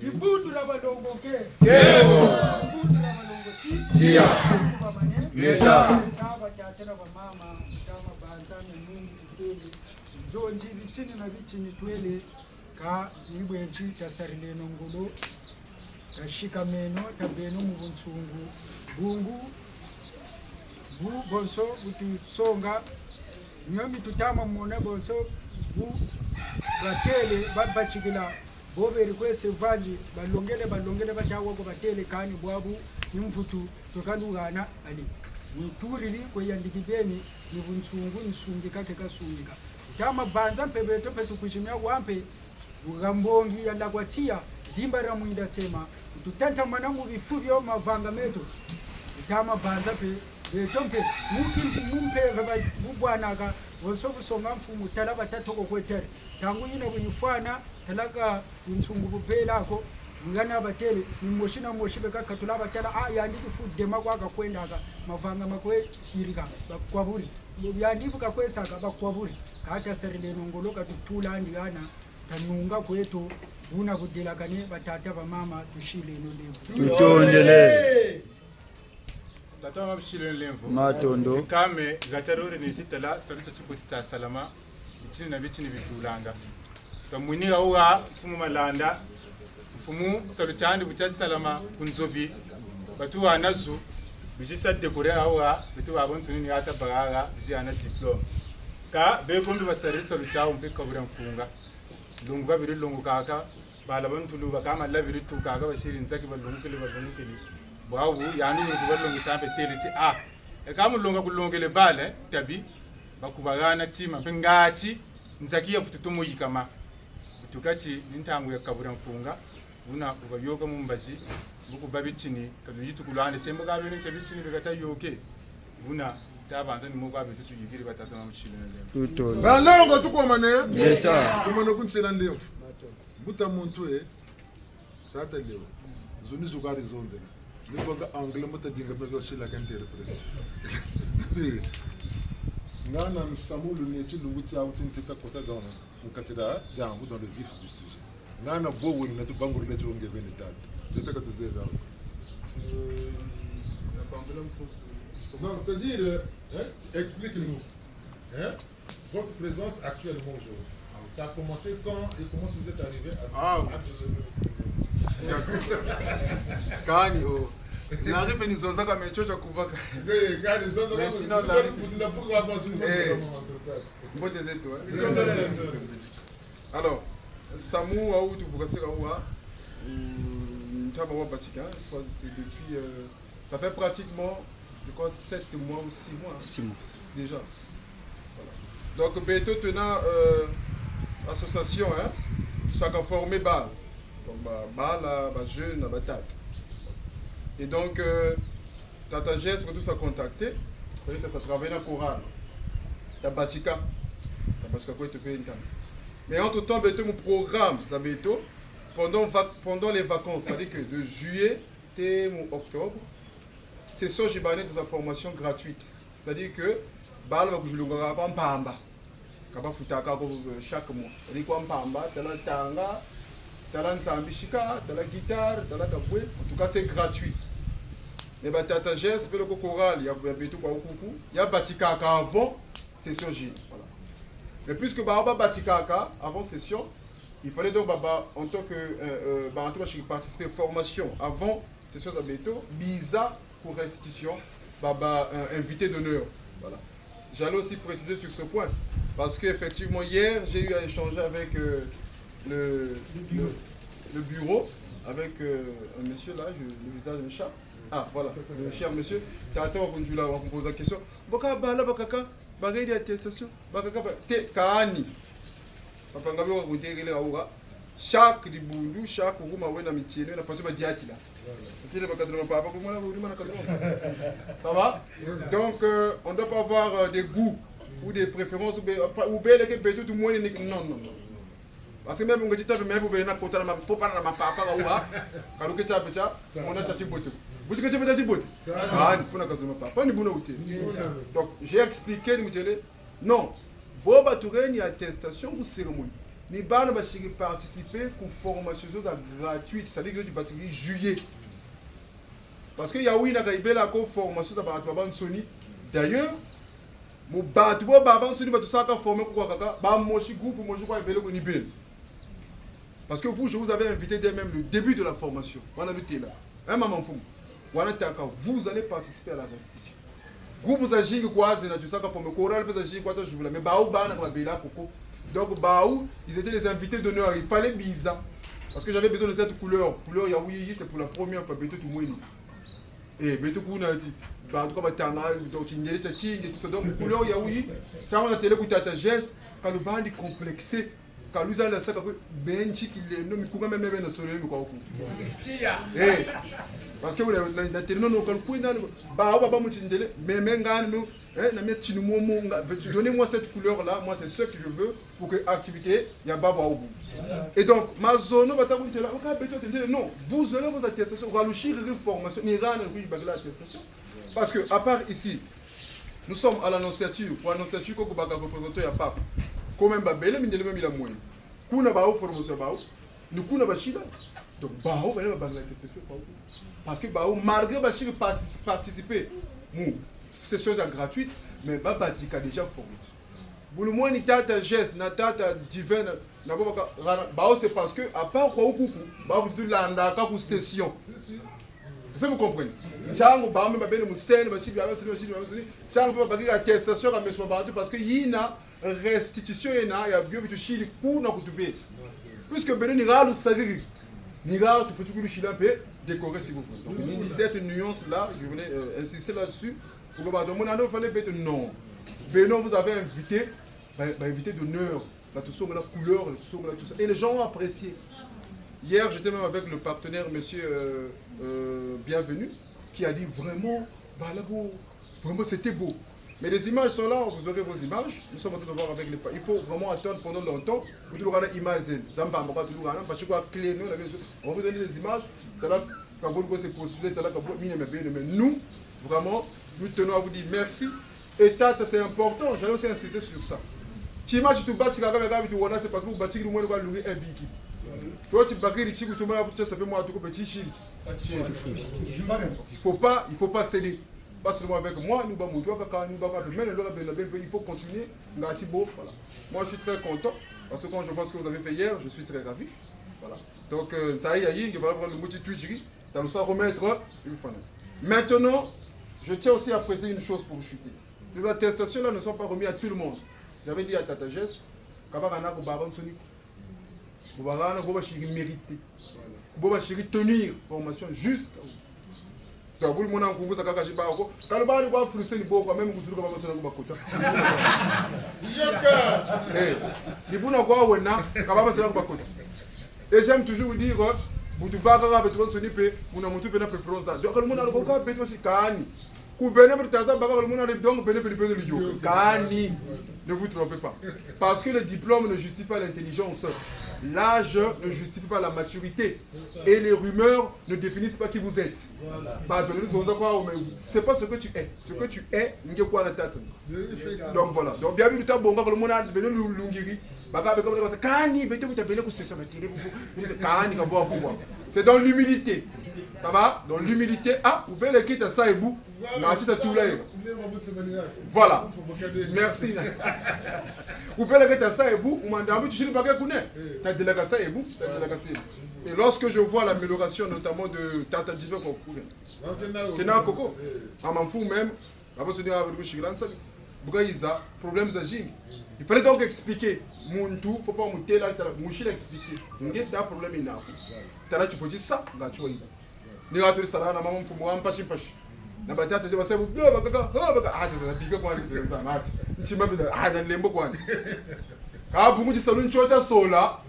Ibutu la badongo ke. Kebo. Ibutu la badongo chi. Tia. Meta. Taba tatera ba mama, tama banzana mungu tutele. Zonji bichini na bichini twele ka ibwenchi tasarile nongolo. Kashika meno tabeno mu bunsungu. Bungu bu bonso butu songa. Nyomi tutama mona bonso bu batele babachigila boberi kwese vanji balongele batawo ko batele kani bwabu nimfutu tokalugana ali niturili kweyandikibeni nibunsungu nisungika kekasungika tama banza mpebeto petu kushimya wampe ugambongi yalla kwatia zimbara muinda tema tutanta mana mu bifubyo mavanga meto tama banza pe betompe mumpe bubwanaka wonso busonga mfumu talaba tatoko kwetere tangu yina bunyufana talaga insungu bupelako ngana batele nimoshina moshibe kakatula batela yandiki fudde makwaka kwendaka mavanga makwe shirika bakwaburi yandibu kakwesaka bakwaburi kata serile nongolo katutula ndigana tanunga kwetu buna kudelakane batata ba mama tushile no levu tutondele tata mabishile lemvo matondo kame gatarore ni chitala sarita chikutita salama bichini na bichini bitulanga tamwini uwa mfumu malanda mfumu saluchandi buchachi salama kunzobi batu wanazu bijisa décorer awa bitu babon tuni ata bagaga biji ana diplôme ka be kombi basarisa luchao mpe kabura mfunga lungu kabiri lungu kaka bala bantulu bakama labiri tu kaka bashiri nzaki balungukele bawu yani balungu sampe teleti kama lunga kulungele bale tabi bakubagana tima ngati nzaki ya fututumu yikama tukati nintangu ya kabura mfunga una ubayoga mumbaji buku babichini kabitu kulande chemba kabiri nchebichini bekata yoke una tabanza ni mugwa bitu yigiri batazama muchini nende Tuto. Balongo tukomane. Ngeta. Komano kuntsela ndefu. Buta muntu tata leo. Zoni zugari zonde. Niboga angle muta dinga bego shila kantere pre. Ngana msamulu ne chilungu cha utintita kota gona. Mukatira jangu dans le vif du sujet. Ngana bowo ni natu bangu letu ngeveni tatu. J'étais quand tu là. Non, c'est-à-dire, explique-nous, votre présence actuellement aujourd'hui. Ça a commencé quand et comment vous êtes arrivé à ce Kani oh. Naripe nizonza kama mechocha kuvaka. Kani zonza kama alors, Samu a où tu vous cassez là depuis ça fait pratiquement je crois 7 mois ou 6 mois. 6 mois. Déjà. Voilà. Donc bientôt tenant association hein, ça a formé BAL. Donc BAL la jeune la bataille. Et donc Tata Jess pour tout ça contacter, peut-être ça travaille dans chorale. Tabachika quoi te paye. Mais entre temps bientôt mon programme ça bientôt pendant les vacances, c'est-à-dire que de juillet à octobre, session jibanais de la formation gratuite. C'est-à-dire que bal va jouer en pamba. Kaba futaka chaque mois. C'est-à-dire quoi en pamba, t'as la tanga, t'as la nsambishika, t'as la guitare, t'as la kaboué. En tout cas, c'est gratuit. Mais bah tata Jess, le choral, il y a bientôt quoi au coucou. Il y a batikaka avant session J. Voilà. Mais puisque bah batikaka avant session, il fallait donc en tant que participer à formation avant session d'Abeto, visa pour restitution, invité d'honneur. Voilà. J'allais aussi préciser sur ce point, parce qu'effectivement hier j'ai eu à échanger avec le bureau, avec un monsieur là, le visage de chat. Ah voilà, le cher monsieur, t'attends quand tu l'as posé la question. Baka bala bakaka, bagay attestation, bakaka te kaani. Papa ngabe wa kutegele aura. Chaque libundu, chaque rouma wena mitiene na passe ba diati là. C'était pas cadre papa comment là vous ça va? Donc on doit pas avoir des goûts ou des préférences ou belle que peut tout le monde non. Parce que même on dit tape même vous na kota na papa na papa wa karuke tape cha on a tati bote. Vous dites que tu peux tati bote. Ah, il faut na cadre papa ni buna outé. Donc j'ai expliqué mutele non. Boba toureni attestation ou cérémonie. Ni bana bashiki participer à formation gratuite, c'est-à-dire que du bâtiment juillet. Parce que yaoui na kaibela ko formation za ba ban soni. D'ailleurs, mo ba tu bo ba ban soni ba tu saka former ko kaka ba moshi groupe moshi ko ibele ko ni bel. Parce que vous je vous avais invité dès même le début de la formation. Voilà le là. Hein maman fou. Voilà taka vous allez participer à la restitution. Groupe za jingi kwa zena tu saka former ko oral pe za jingi kwa to jubula mais ba ou ba na ba bela koko. Donc Baou, ils étaient les invités d'honneur, il fallait bizarre. Parce que j'avais besoin de cette couleur. Couleur Yaoui, c'était pour la première fois, Beto tout le monde. Et Beto Kouna dit, en tout cas, Tanga, donc il y a des tching et tout ça. Donc couleur Yaoui, quand on a télé pour Tata Jess, quand le band est complexé, quand nous allons ça, Benchi qui est nommé, comment même dans son nom, quoi. Parce que vous avez télé, non, quand vous avez Baou, Baba Mouchindele, mais même nous, donnez-moi cette couleur-là, moi c'est ce que je veux pour que l'activité, il y a Baba au bout. Et donc, ma zone, non, vous aurez vos attestations, vous allez chercher formation, parce que, à part ici, nous sommes à l'annonciature, pour l'annonciature, qu'on va représenter à part. Quand même, Babel, mais il y a moins. Nous avons une formation, nous avons une chila. Donc, Bao, il y a une attestation. Parce que Bao, malgré que participer, c'est chose gratuite, mais Baba Zika déjà formé. Pour le moins, ni tata geste, na tata divine, na Bao c'est parce que, à part quoi, Bao vous dites là, pour session. Est-ce que vous comprenez? Tchango, bah, même ben Moussen, bah, Chibi, Tchango, bah, bah, attestation à Monsieur Babantou parce que y a restitution, il y a bien vu Chili, pour nous couper. Puisque ben ni râle sagri, ni râle tout petit coup Chili un peu décoré si vous voulez. Donc il cette nuance là, je voulais insister là-dessus. Pour que bah, donc mon année fallait peut-être non. Benoît vous avez invité, bah, invité d'honneur, là tout ça, la couleur, tout ça, et les gens ont apprécié. Hier, j'étais même avec le partenaire, monsieur Bienvenu, qui a dit vraiment, bah là, vraiment c'était beau. Mais les images sont là, vous aurez vos images. Nous sommes en train de voir avec les parents. Il faut vraiment attendre pendant longtemps pour toujours regarder les images. On va vous donner des images. Quand vous c'est postulé, mais nous, vraiment, nous tenons à vous dire merci. Et Tata, c'est important, j'allais aussi insister sur ça. Tu imagines tu bats, c'est parce que vous bâtissez le moins de louer un big. Toi, tu bats les chics, tu m'as fait ça fait moi tout petit chic. Il faut pas céder. Pas seulement avec moi, nous allons il faut continuer. Voilà. Moi, je suis très content parce que quand je vois ce que vous avez fait hier, je suis très ravi. Voilà. Donc, ça y est, il va prendre le mot de Twitch, ça nous a remettre une fois. Maintenant, je tiens aussi à préciser une chose pour chuter. Ces attestations-là ne sont pas remises à tout le monde. J'avais dit à Tata Jess, quand on a mériter. Vous allez tenir formation jusqu'à où. Donc, vous le monde ça quand le bar va frustrer le beau, même vous ne pouvez pas côté. Les bons encore, on a, et j'aime toujours vous dire, vous ne pouvez pas avec votre sonipé, vous n'avez pas de préférence. Donc, le monde a le encore, peut-être aussi Kani. Vous venez pour le monde a le don, vous venez pour le lieu. Kani. Ne vous trompez pas. Parce que le diplôme ne justifie pas l'intelligence. L'âge ne justifie pas la maturité. Et les rumeurs ne définissent pas qui vous êtes. C'est pas ce que tu es. Ce que tu es, donc voilà. Donc bien vu, le monde a venu c'est dans l'humilité. Ça va? Dans l'humilité. Ah, vous pouvez les quitter ça et bout. Voilà. Merci. Vous pouvez les quitter ça et bout. Et lorsque je vois l'amélioration notamment de Tata Diva Kena Koko, à m'en fous même, problème il fallait donc expliquer. Muntu, faut pas monter là, Mouchil expliquer. Il y a un problème énorme. Tu peux dire ça, là tu vois. Ni la tour sala na maman pour moi pachi pachi. Na bata te se bu biga kwa na mati. Ntima na lembo kwa. Ka bungu ji salon chota sola.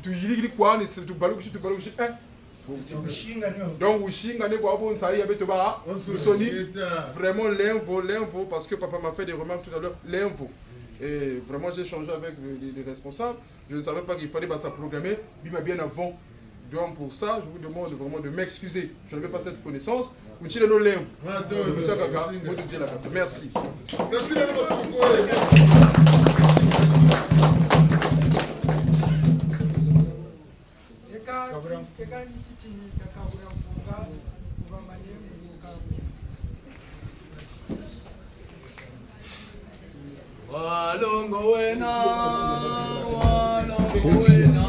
Tu yiri kwa ni tu balukushi donc Ushinga ne quoi bon ça y avait ba Sony vraiment l'info parce que papa m'a fait des remarques tout à l'heure l'info et vraiment j'ai échangé avec les responsables, je ne savais pas qu'il fallait ça programmer bien avant. Donc pour ça, je vous demande vraiment de m'excuser. Je n'avais pas cette connaissance. Merci. Merci. Walongo wena, walongo wena.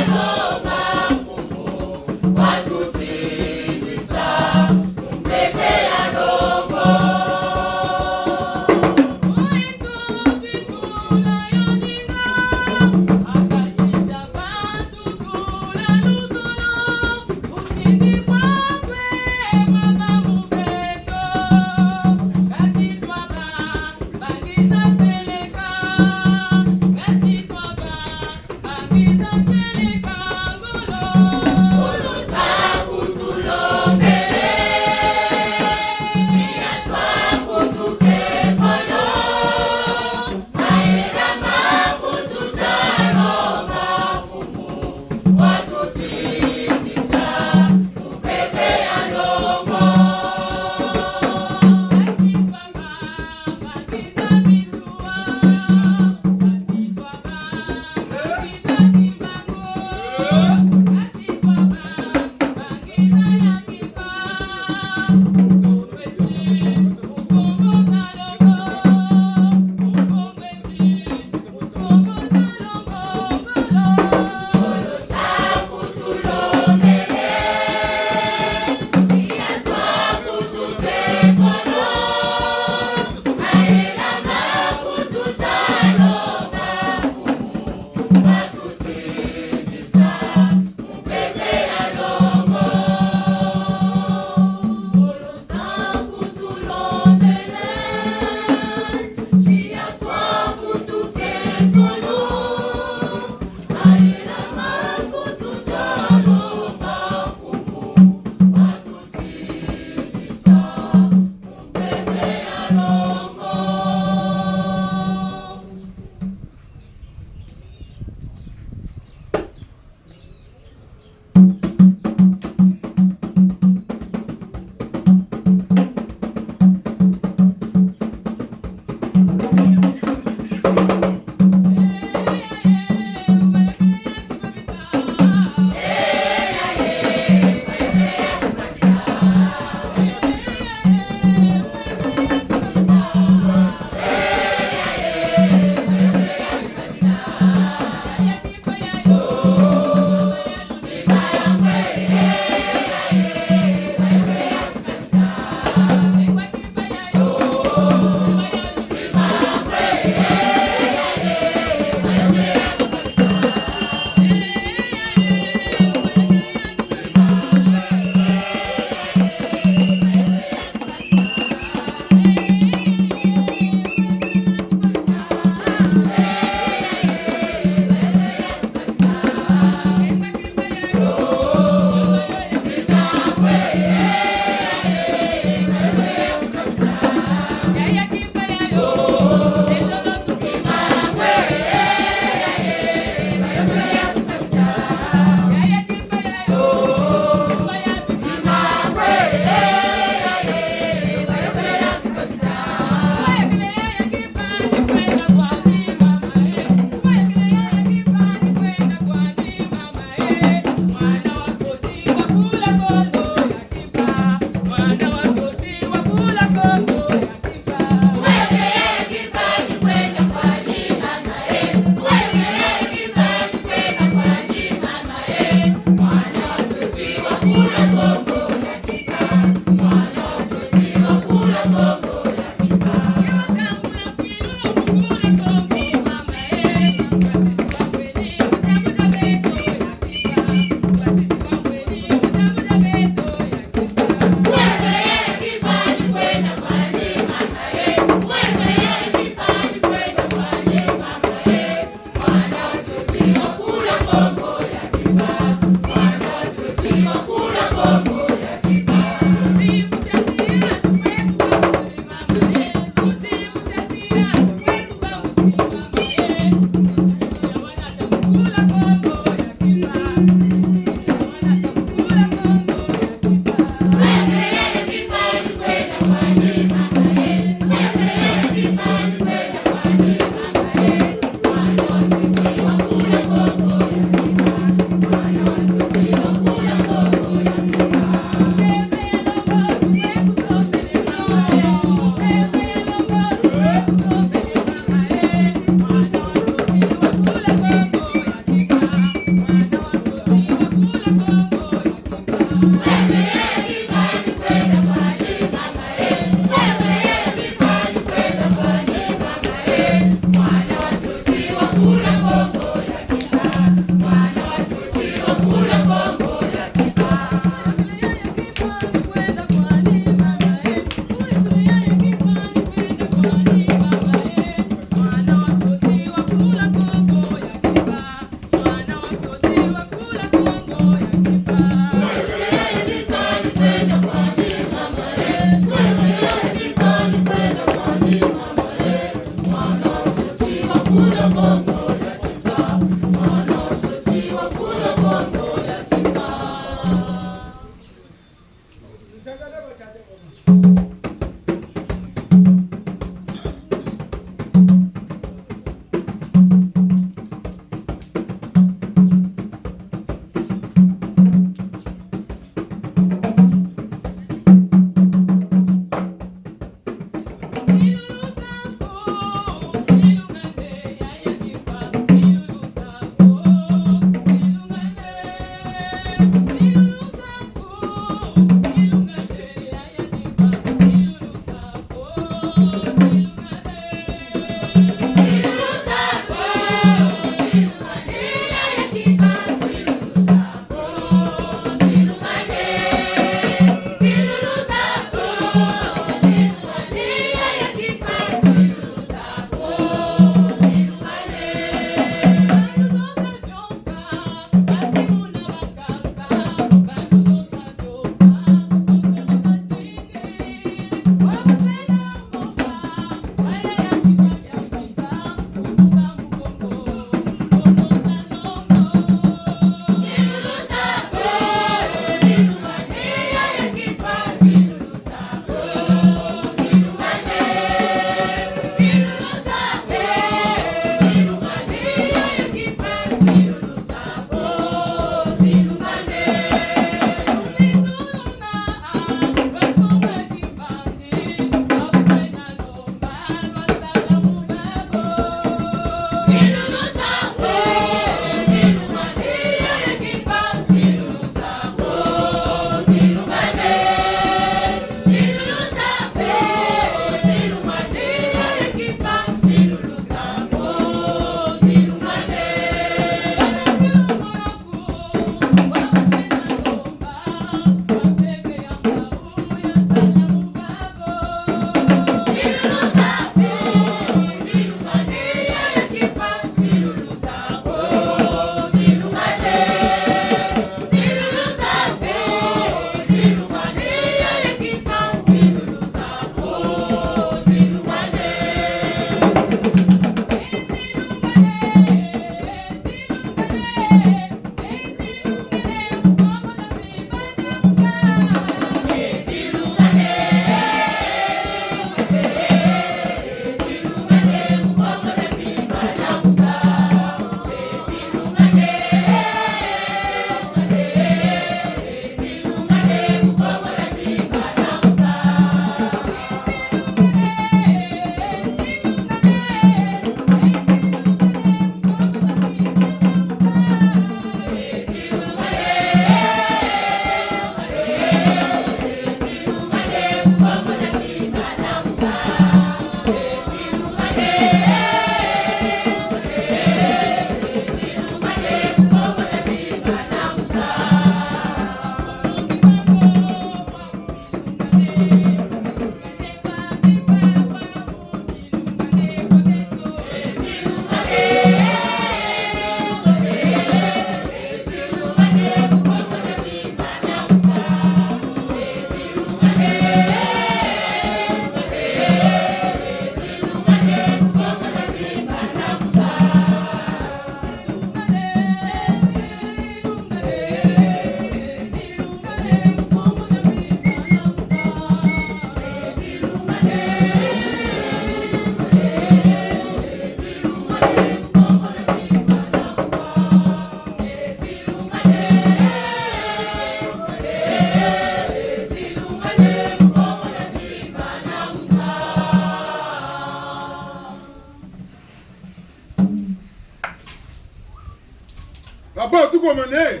Papa, tu comprends? Mettez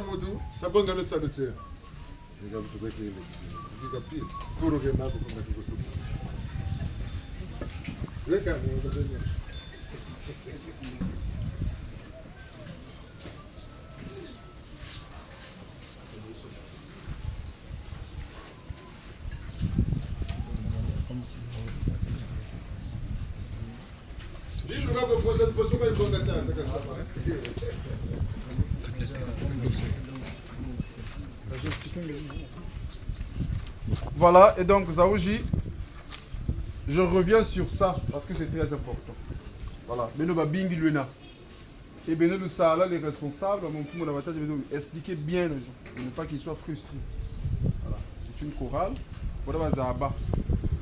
mon tout. Ça prend dans le stade de terre. Regarde, tu vois qu'il est. Tu vois qu'il est. Pour le remarque, tu vois qu'il est. Le calme, on va venir. Voilà, et donc Zaouji, je reviens sur ça parce que c'est très important. Voilà, Beno Babingi Luena. Et Beno de Sala, les responsables, mon fou, expliquer bien les gens, pour ne pas qu'ils soient frustrés. Voilà. c'est une chorale. Voilà, Zaba.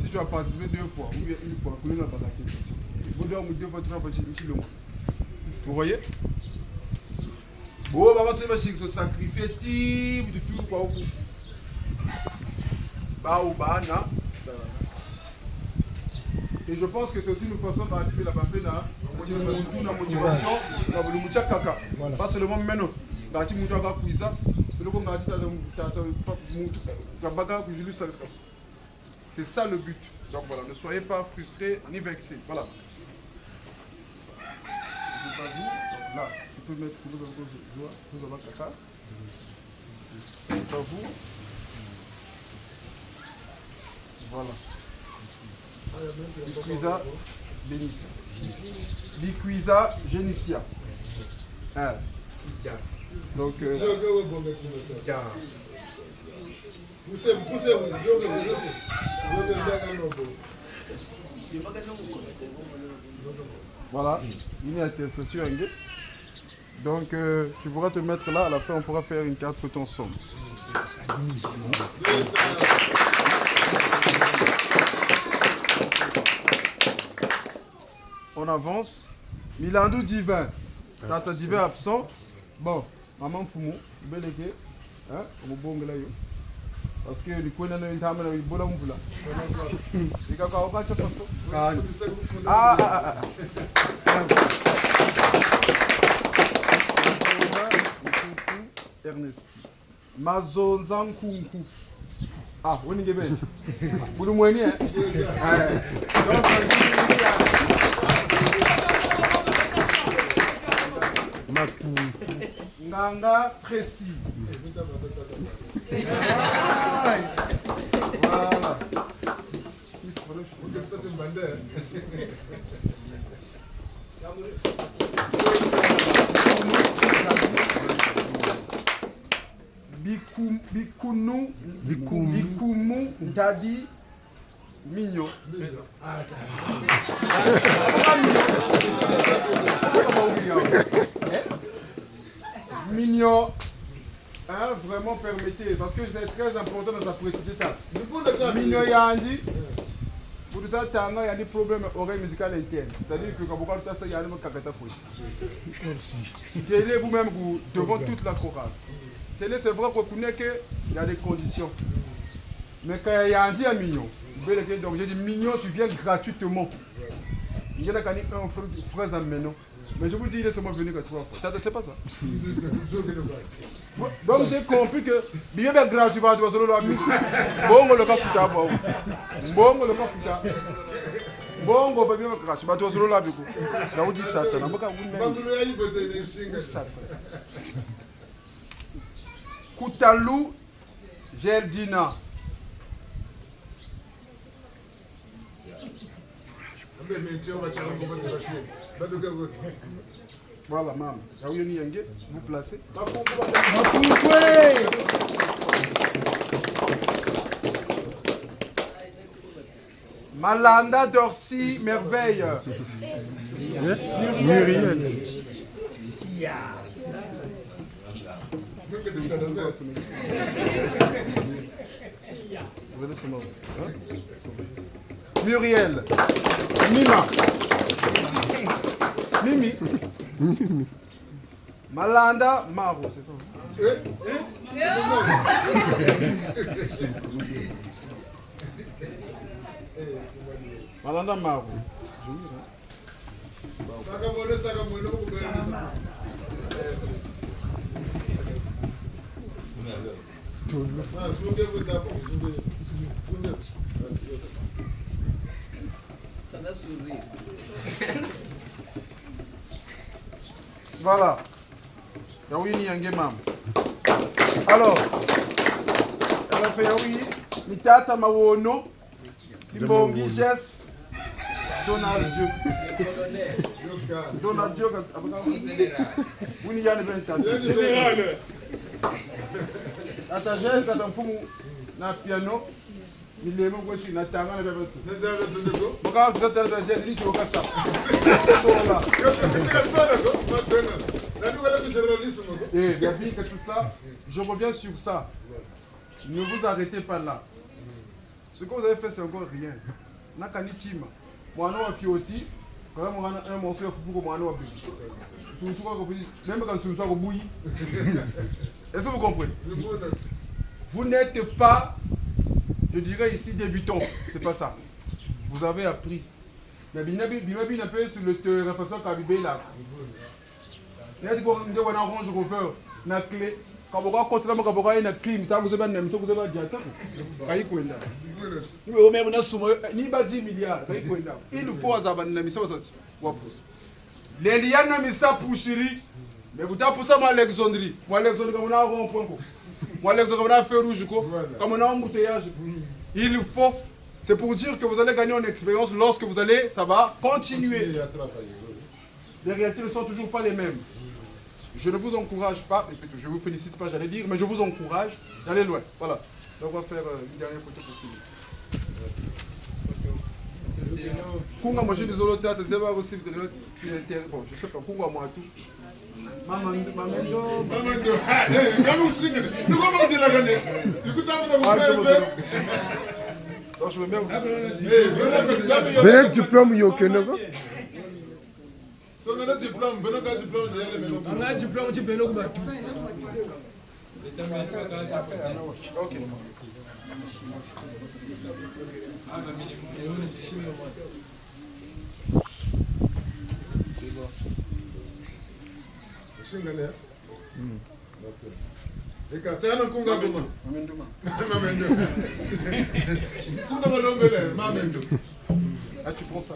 Si tu as participé 2 fois, ou bien 1 fois, il pas la question. Il faut dire 2 fois, 3 fois, vous voyez? Bon, maman, tu vas se sacrifier, type de tout, quoi, et je pense que c'est aussi une façon d'arriver la motivation, pas seulement maintenant. C'est ça le but. Donc voilà, ne soyez pas frustrés ni vexés. Voilà. Je pas vous. Donc là, tu peux mettre vous avez caca. Pas vous. Voilà. Liquiza Benicia. Liquiza Genicia. Ah. Donc, voilà, une attestation. Donc, tu pourras te mettre là, à la fin, on pourra faire une carte photo ensemble. On avance. Milandou divin. Tata divin absent. Bon, maman Fumo, beleke. Hein, on bon là yo. Parce que les coins n'ont pas de bola moula. Les gars, on va se passer. Ernest. Mazonzan kunku. Ah, on y est bien. Vous le moyenez, hein? Nganga précis. Voilà. Bikumu Ntadi Mignon. Mignon, hein, vraiment permettez, parce que c'est très important dans sa précision. Mignon Yandi, pour tout le temps, il y a des problèmes oreilles musicales internes. C'est-à-dire que quand vous parlez de ça, il y a des cacata fouilles. Télé, vous-même, vous, devant toute la chorale. Télé, c'est vrai qu'on connaît qu'il y a des conditions. Mais quand il y a un dit à Mignon, donc j'ai dit Mignon, tu viens gratuitement. Il y a un frère à Ménon. Mais je vous dis, il est seulement venu que 3 fois. C'est pas ça. Donc j'ai compris que bien gratuit, tu vas solo la musique. Bon, le cas fouta. Bon, le cas fouta. Bon, on va bien gratuit, tu vas solo la musique. Là, on dit Satan. Koutalou Geldina. Voilà, maman. Vous placez. Malanda Dorcy, merveille. Muriel. Muriel. Mima. Mimi. Malanda Maro, c'est ça. Malanda Maro. Ça va sourire. Voilà. Yaoui Niangé Mam. Alors, elle a fait Yaoui, Mitata Mawono, Kimbongi Jess, Donald Dieu. Donald Dieu, vous n'y allez pas. Général. Ata Jess, Ata Fumu, na piano. Il est mon coach, il a tanga na bébé. Pourquoi vous êtes dans Jess, il faut que ça. Et il a dit que tout ça, je reviens sur ça. Ne vous arrêtez pas là. Ce que vous avez fait, c'est encore rien. Nakanitima. Moi, non, Fioti. Quand même, on a un morceau de foufou comme moi, même quand tu sois au bouilli. Est-ce que vous comprenez? Vous n'êtes pas, je dirais ici, débutant. C'est pas ça. Vous avez appris. Mais bien un peu sur le réflexion Kabibé là. Il y a des gens qui ont un Range Rover, une clé. Quand vous avez une clé, vous avez un même, vous avez un diateur. Ni 10 milliards. Il faut avoir un ami. Les liens n'ont pas poussé. Mais vous avez poussé à Alexandrie. Moi, Alexandrie, comme on a un rond-point. Moi, Alexandrie, comme on a un feu rouge. Comme on a un embouteillage. Il faut. C'est pour dire que vous allez gagner en expérience lorsque vous allez, ça va continuer. Les réalités ne sont toujours pas les mêmes. Je ne vous encourage pas, je ne vous félicite pas, j'allais dire, mais je vous encourage d'aller loin. Voilà. Donc on va faire une dernière photo pour finir. Kunga, moi je suis désolé, tu sais pas aussi de l'autre. Bon, je sais pas, Kunga, moi tout. Mamando. Donc je veux bien vous. Venez diplôme yokenego. So on a diplôme, ben on a diplôme, on a diplôme, tu peux nous battre. OK. Singane. Ekatana kunga boma. Mamendo. Kunga malombele, mamendo. Ah, tu prends ça.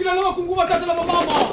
jina la Mungu Baba na mama.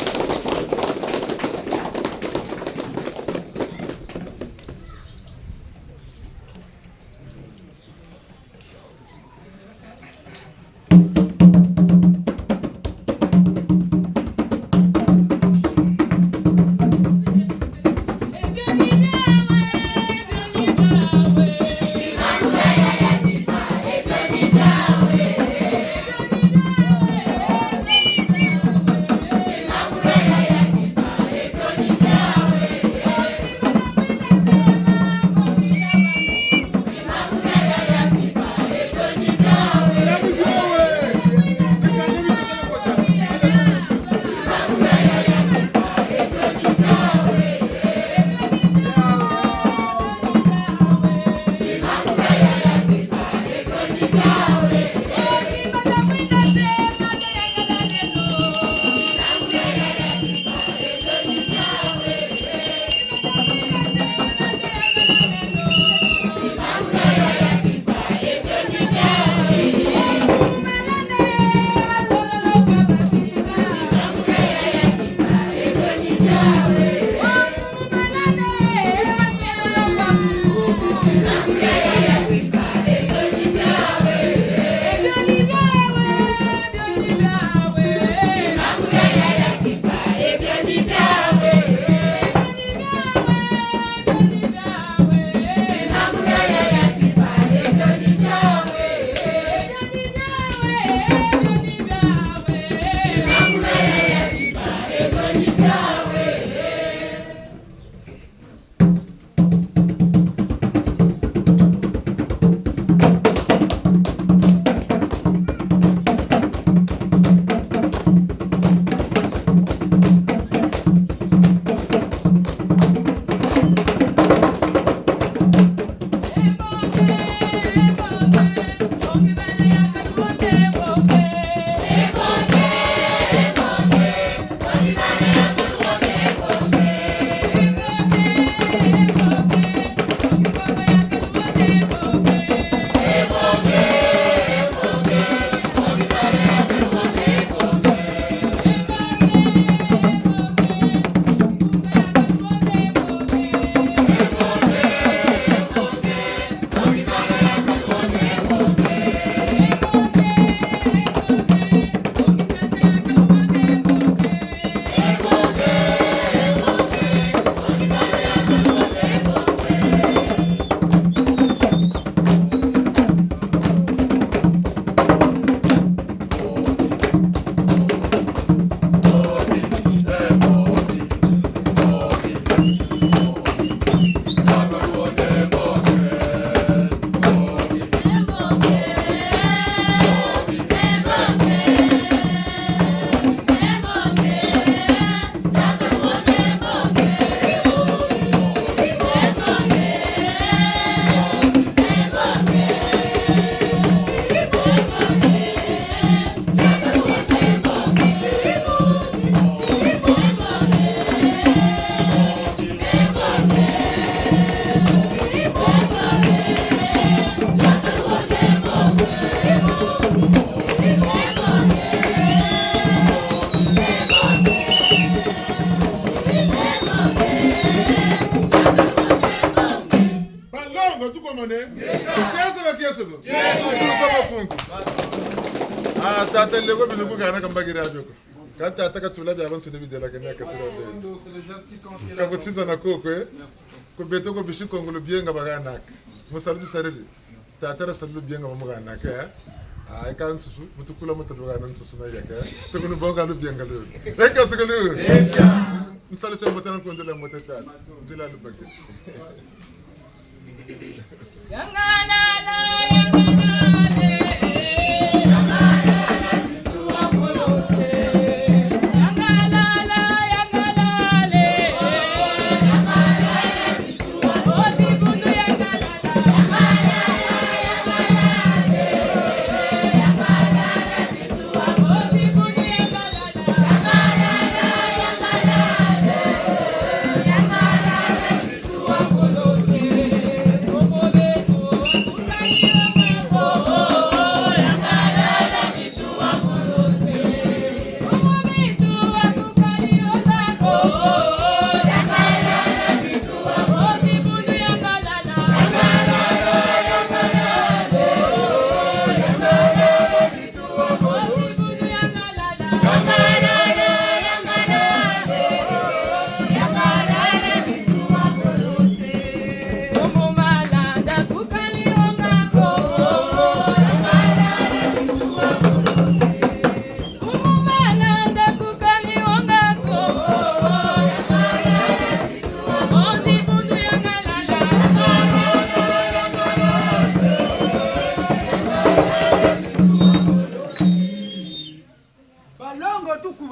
Tata lego binugu kana kambagiri abyo. Kata ataka tulabi avanso de videla kana katira de. Kabotiza na koko ko beto ko bishi kongolo bienga bagana. Musalu sarili. Tata rasalu bienga mamugana ka. Ai kan susu mutukula mutadugana susu na yaka. To kono bonga lu bienga lu. Eka sugulu. Echa. Musalu cha mutana ko ndela mutata. Ndela lu bagge. Thank you.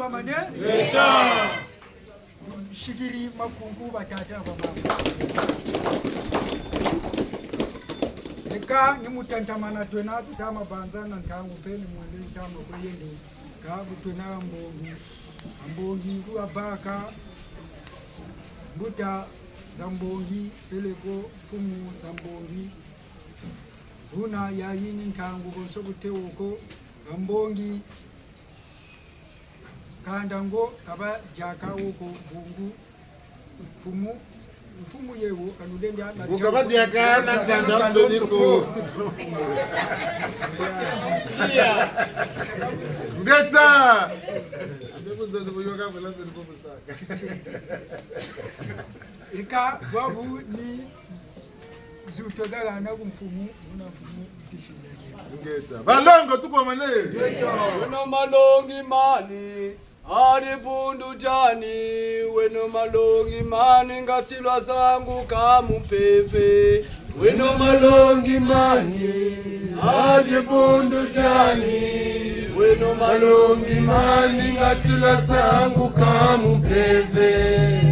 tuba mane shigiri makungu batata bamama eka ni mutantamana twena tutama banzana ntangu peni mwende ntama kuyende kabu twena mbongi kuwa baka mbuta zambongi peleko fumu zambongi huna yayini ntangu bonso butewoko mbongi kandango kaba jaka woko bungu mfumu yewo kanulenda na Bukaba diaka na kanda soniko. Tia. Ngeta. Ndeko nzo kuyoka bela ndiko musaka. Ika babu ni zutodala na kumfumu una mfumu tishile. Ngeta. Balongo tuko mane. Weno malongi mani. Ari bundu jani, weno malongi mani ngatilwa zangu kamupepe. Weno malongi mani, ari bundu jani, weno malongi mani ngatilwa zangu kamupepe.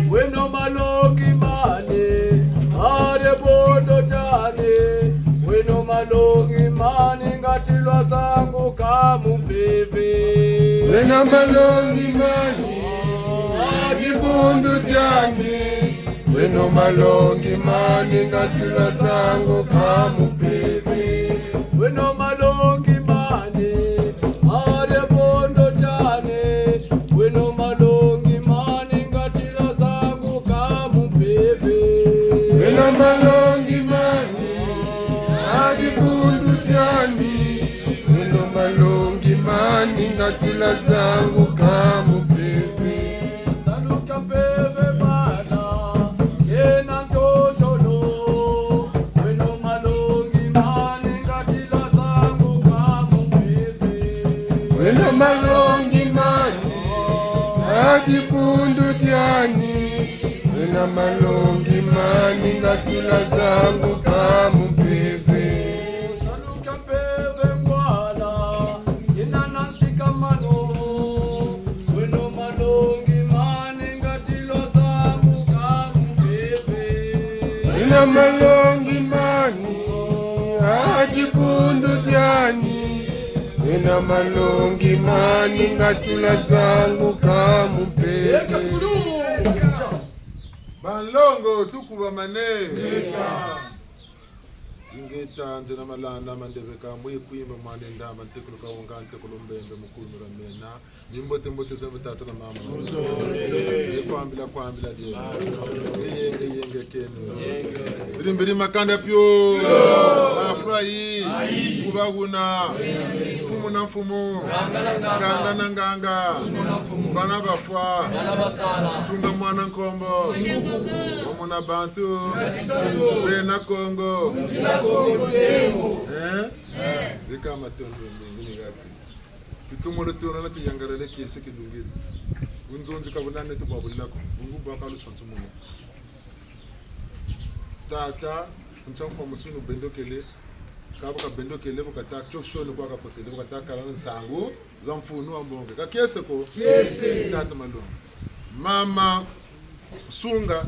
Weno malongi mani, ari bundu jani, weno malongi mani ngatilwa zangu kamupepe. Wena malongi mani, agibundu jani. Weno malongi mani, ngatila zangu kamupepe. Weno malongi mani, agibundu jani. Weno malongi mani, ngatila zangu kamupepe. Wena malongi mani, agibundu jani. Weno malongi mani, ngatila zangu kamupepe. Saluka pepe bana, kena totolo. Weno malongi mani, ngatila zangu kamupepe. Wena malongi mani, agibundu jani. Wena malongi mani, ngatila zangu kamupepe. Saluka pepe bwana, kena nansika mano. Weno malongi mani, ngatila zangu kamupepe. Wena malongi mani, agibundu jani. Wena malongi mani, ngatila zangu kamupepe. Balongo tukuba mane. Ngeta nje na malanda mandebe ka mwe kuimba mane ndamba ntekulu ka wonga ntekulu mbembe mukunura mena nimbote mbote sabe tata na mama kwambila die yenge kenu mbiri makanda pyo afrai kubaguna fumu na fumu nganga na nganga bana bafwa tunga mwana nkombo mwana bantu bena Kongo Dika matondo ngini gapi. Pitumolo tona na tuyangarele kese kidungiri. Unzonzi kabunane to babulako. Bungu bakalu santumunga. Tata nchampa musunu bendokele. Kaba bendokele bukata chosholo kwa kapotele bukata kalana nsangu zamfunu ambonge. Ka kese ko? Kese. Tata malongo. Mama sunga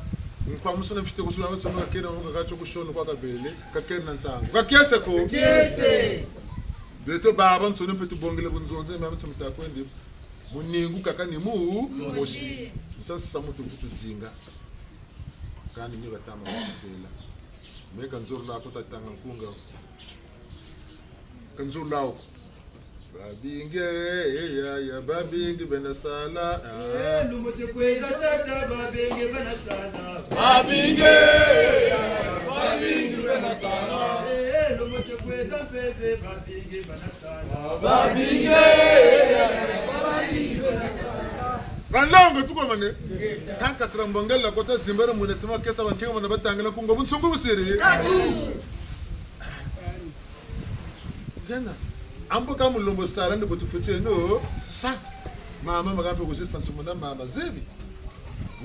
kwa musuna mfite kusuna musuna kakena munga kacho kushona kwa kabele kakena ntango kakese ko kese beto baba nsone petu bongele bunzonze mama nsomta kwende muningu kakani mu moshi ntsansa mutu kutudzinga kandi ni batama kutela meka nzuru la kota tanga nkunga kanzuru lao babinge ya babinge benasala lumoche kweza tata babinge benasala babinge benasala lumoche kweza pepe babinge benasala babinge benasala Balongo tuko mane tanka trambongela kota zimbere munetima kesa bankenga mona batangela kungo bunsungu busiri Gana ambo kama lombo sara ndo botufute no sa mama magape kuzi santumuna mama zebi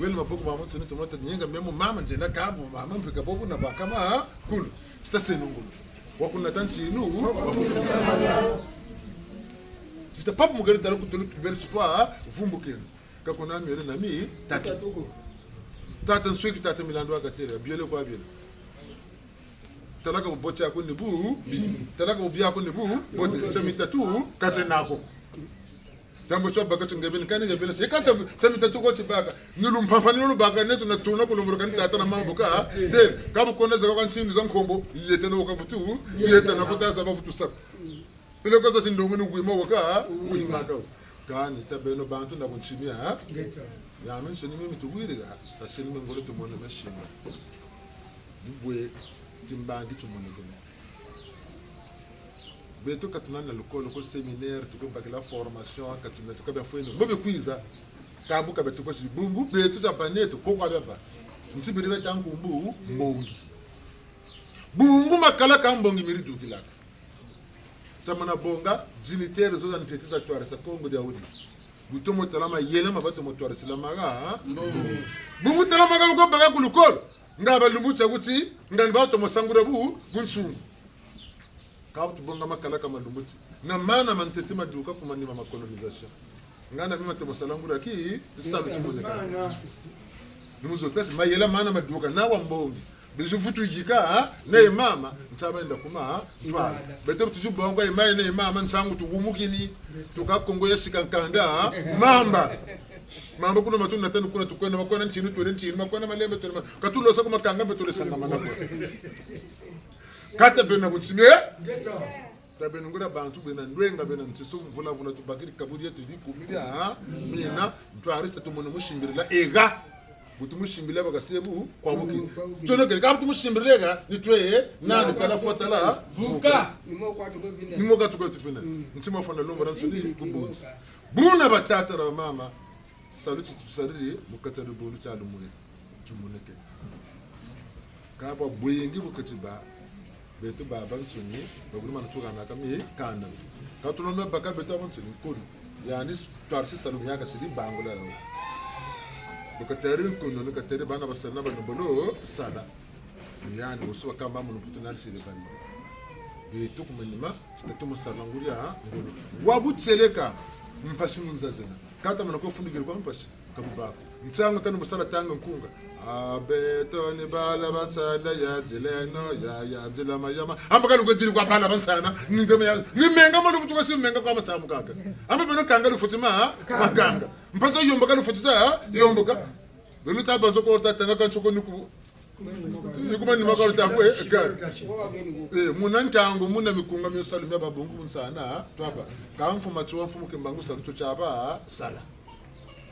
wele maboko mama tsene tomata nyenga memo mama njena kabo mama mpika bobu na bakama kulu sita senungu wakuna tansi inu c'était pas pour me garder dans le plus bel pas vous me quel quand on a mis un ami tata nsoi qui tata milando akatera biele kwa biele talaka bote yako ne bu talaka ubi yako ne bu bote chamita tu kase nako tambo cho baka tungebe kani ngebe se kata chamita tu ko tibaka nilu mpamba nilu baka netu na tuna ko lomoro kan tata na mambo ka te kabo kona za kwa nsini za nkombo yete no ka futu yete na kuta sa futu sa pele ko sa sindongo ni kuimo ka kuima do kani tabeno bantu na kunchimia ya men soni mimi tuwiriga asini mengolo tumone meshima bwe timbangi tumone kene beto katuna na lokolo ko séminaire to ko la formation katuna to ka ba fweno bobe kwiza kabu ka beto ko sibumbu beto ta baneto ko kwa baba nsibiri betangu mbu mbongi bumbu makala ka mbongi miri dukilaka tamana bonga dignitaire zo dan fetisa twara sa kongo dia udi butomo talama yele mabato motwara silamaga bungu talama ga ko baga kulukol ngaba lumucha guti ngani bato mosangura bu bunsu kautu bonga makala kama lumuti na mana mantete maduka kuma ni mama colonisation ngana bima to mosalangura ki sabu timoneka numuzo tasi mayela mana maduka na wambongi bizu futu jika ne mama ntaba enda kuma twa bete tuju bongo imai ne mama nsangu tugumukini tukakongo yesikankanda mamba kuna matunda natanu kuna tukwenda makwana nchini tuwe nchini makwana malembe tuwe katulo sako makanga betule sanga manako kata bena butsime tabe ngura bantu bena ndwenga bena ntsiso mvula vula tubakiri kaburi yetu dikumilia mina ntwarista tumono mushimbirila ega butumushimbilia bagasebu kwa buki tono ke ka butumushimbilega nitwe nani kala fotala vuka nimo ka tuko tufina ntsimo fona lomba ransoni kubunzi buna batata ra mama saluti tusariri mukatari bolu cha lumune tumuneke ka ba boyengi bukatiba beto baba nsoni baguma natuka na kami kana ka tunono baka beto abansoni kodi yani twarsi salumya ka sidi bangola Bukateri kono nukateri bana basana banobolo sada yani usuwa kamba mu putunali sile bani beto kumanima statu musalangulia ngolo wabutseleka mpashi munzazena kata mana ko fundigiro kwa mpashi kabubako ntsango tanu musala tanga nkunga abeto ni bala batsana ya jeleno ya jelama yama ambaka lugotiri kwa bala bansana ngeme ya nimenga malu kutuka si menga kwa matsamu kaka amba beno kanga lufutima makanga mpasa yomba ka lufutisa yomboka belu tabanzo ko tatanga kanchoko niku nikuma ni makalo takwe ka munantango muna mikunga myosalumya babungu munsana twaba kamfuma tsuwa mfumu kembangu santo chaba sala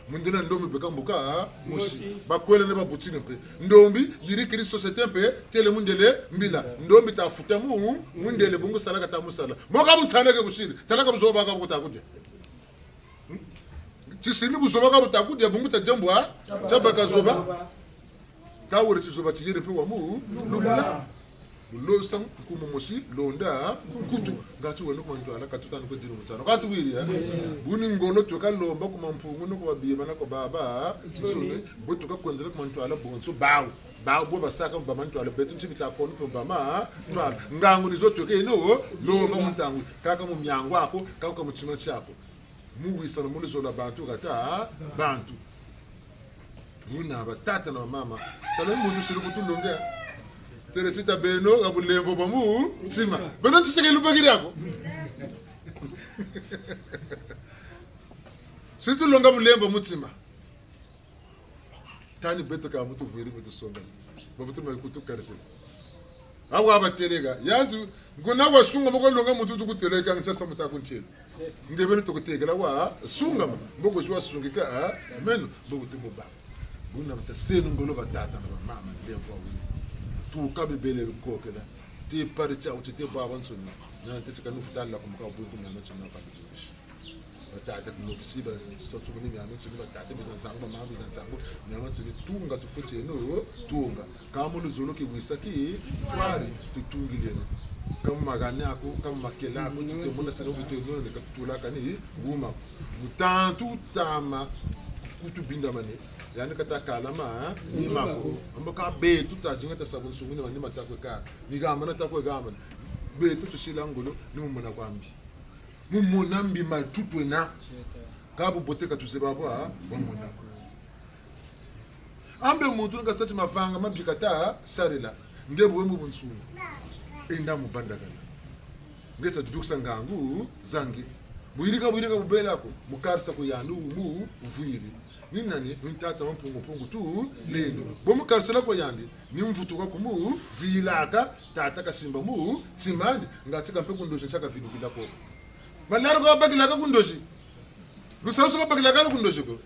mundina ndombi beka mbuka mushi bakwele ne babutine pe ndombi yiri kiri societe pe tele mundele mbila ndombi tafuta mundele bungu sala kata musala moka munsana ke kushiri talaka buzoba ka kutakude chisini buzoba ka kutakude bungu tajambwa tabaka zoba ka wori chizoba chiyiri pe wamu lula lo sang kuma moshi londa kutu ngatu wenu kuma ndo ala katuta nuko dinu mutano katu wiri ya buni ngolo toka lomba kuma mpungu nuko wabiye mana ko baba sone boto ka kwendele kuma ndo ala bonso bawo bo basaka ba manto ala betu ntibita ko nuko bama twala ngangu nizoto ke no lomba mutangu kaka mu myango ako kaka mu chino chako mu wisana mu lizo la bantu kata bantu muna batata na mama tala mundu shiru kutulonga tere chita beno abulembo bamu ntima beno tsike lubagiri yako situ longa bulembo mutima tani beto ka mutu viri mutu songa babutu ma kutu karse awa abatelega yanzu ngona wasunga boko longa mutu tukuteleka nchasa mutakunchela ngebeno tukutegela wa sunga mboko jwa sungika meno babutu boba buna mtasenu ngolo batata na mama lembo wili tu kabibele kokela ti paricha utite baba nsoni na tetika nufutala kumka buntu na macho na kabibisha batata kunokisiba satsubuni mya macho ni batata bizanzango mama bizanzango na macho ni tunga tufuche no tunga kama luzolo ke wisaki twari tutungile kama magane ako kama makela ako tite mona sero bitu no ne kapitula kani guma mutantu tama kutubinda mane yani kata kalama ni mako ambaka be tutajinga tasabun sunguni mani matakwe ka ni gama na takwe gama be tutushila ngolo ni mumuna kwambi mumona mbima tutwena kabu boteka tusebabwa bamona ambe muntu ngasati mavanga mabikata sarila ngebo wemu bunsungu enda mubandagana ngeta duksa ngangu zangi buyirika bubelako mukarsa ko yandu mu uvuyiri ninani ntata wampungu tu lendo bomukarsela ko yandi nimvutuka kumu zilaka tata kasimba mu timandi ngatika mpe kundoshi chaka vidukila ko malaro ko bagilaka kundoshi lusalusu ko bagilaka kundoshi ko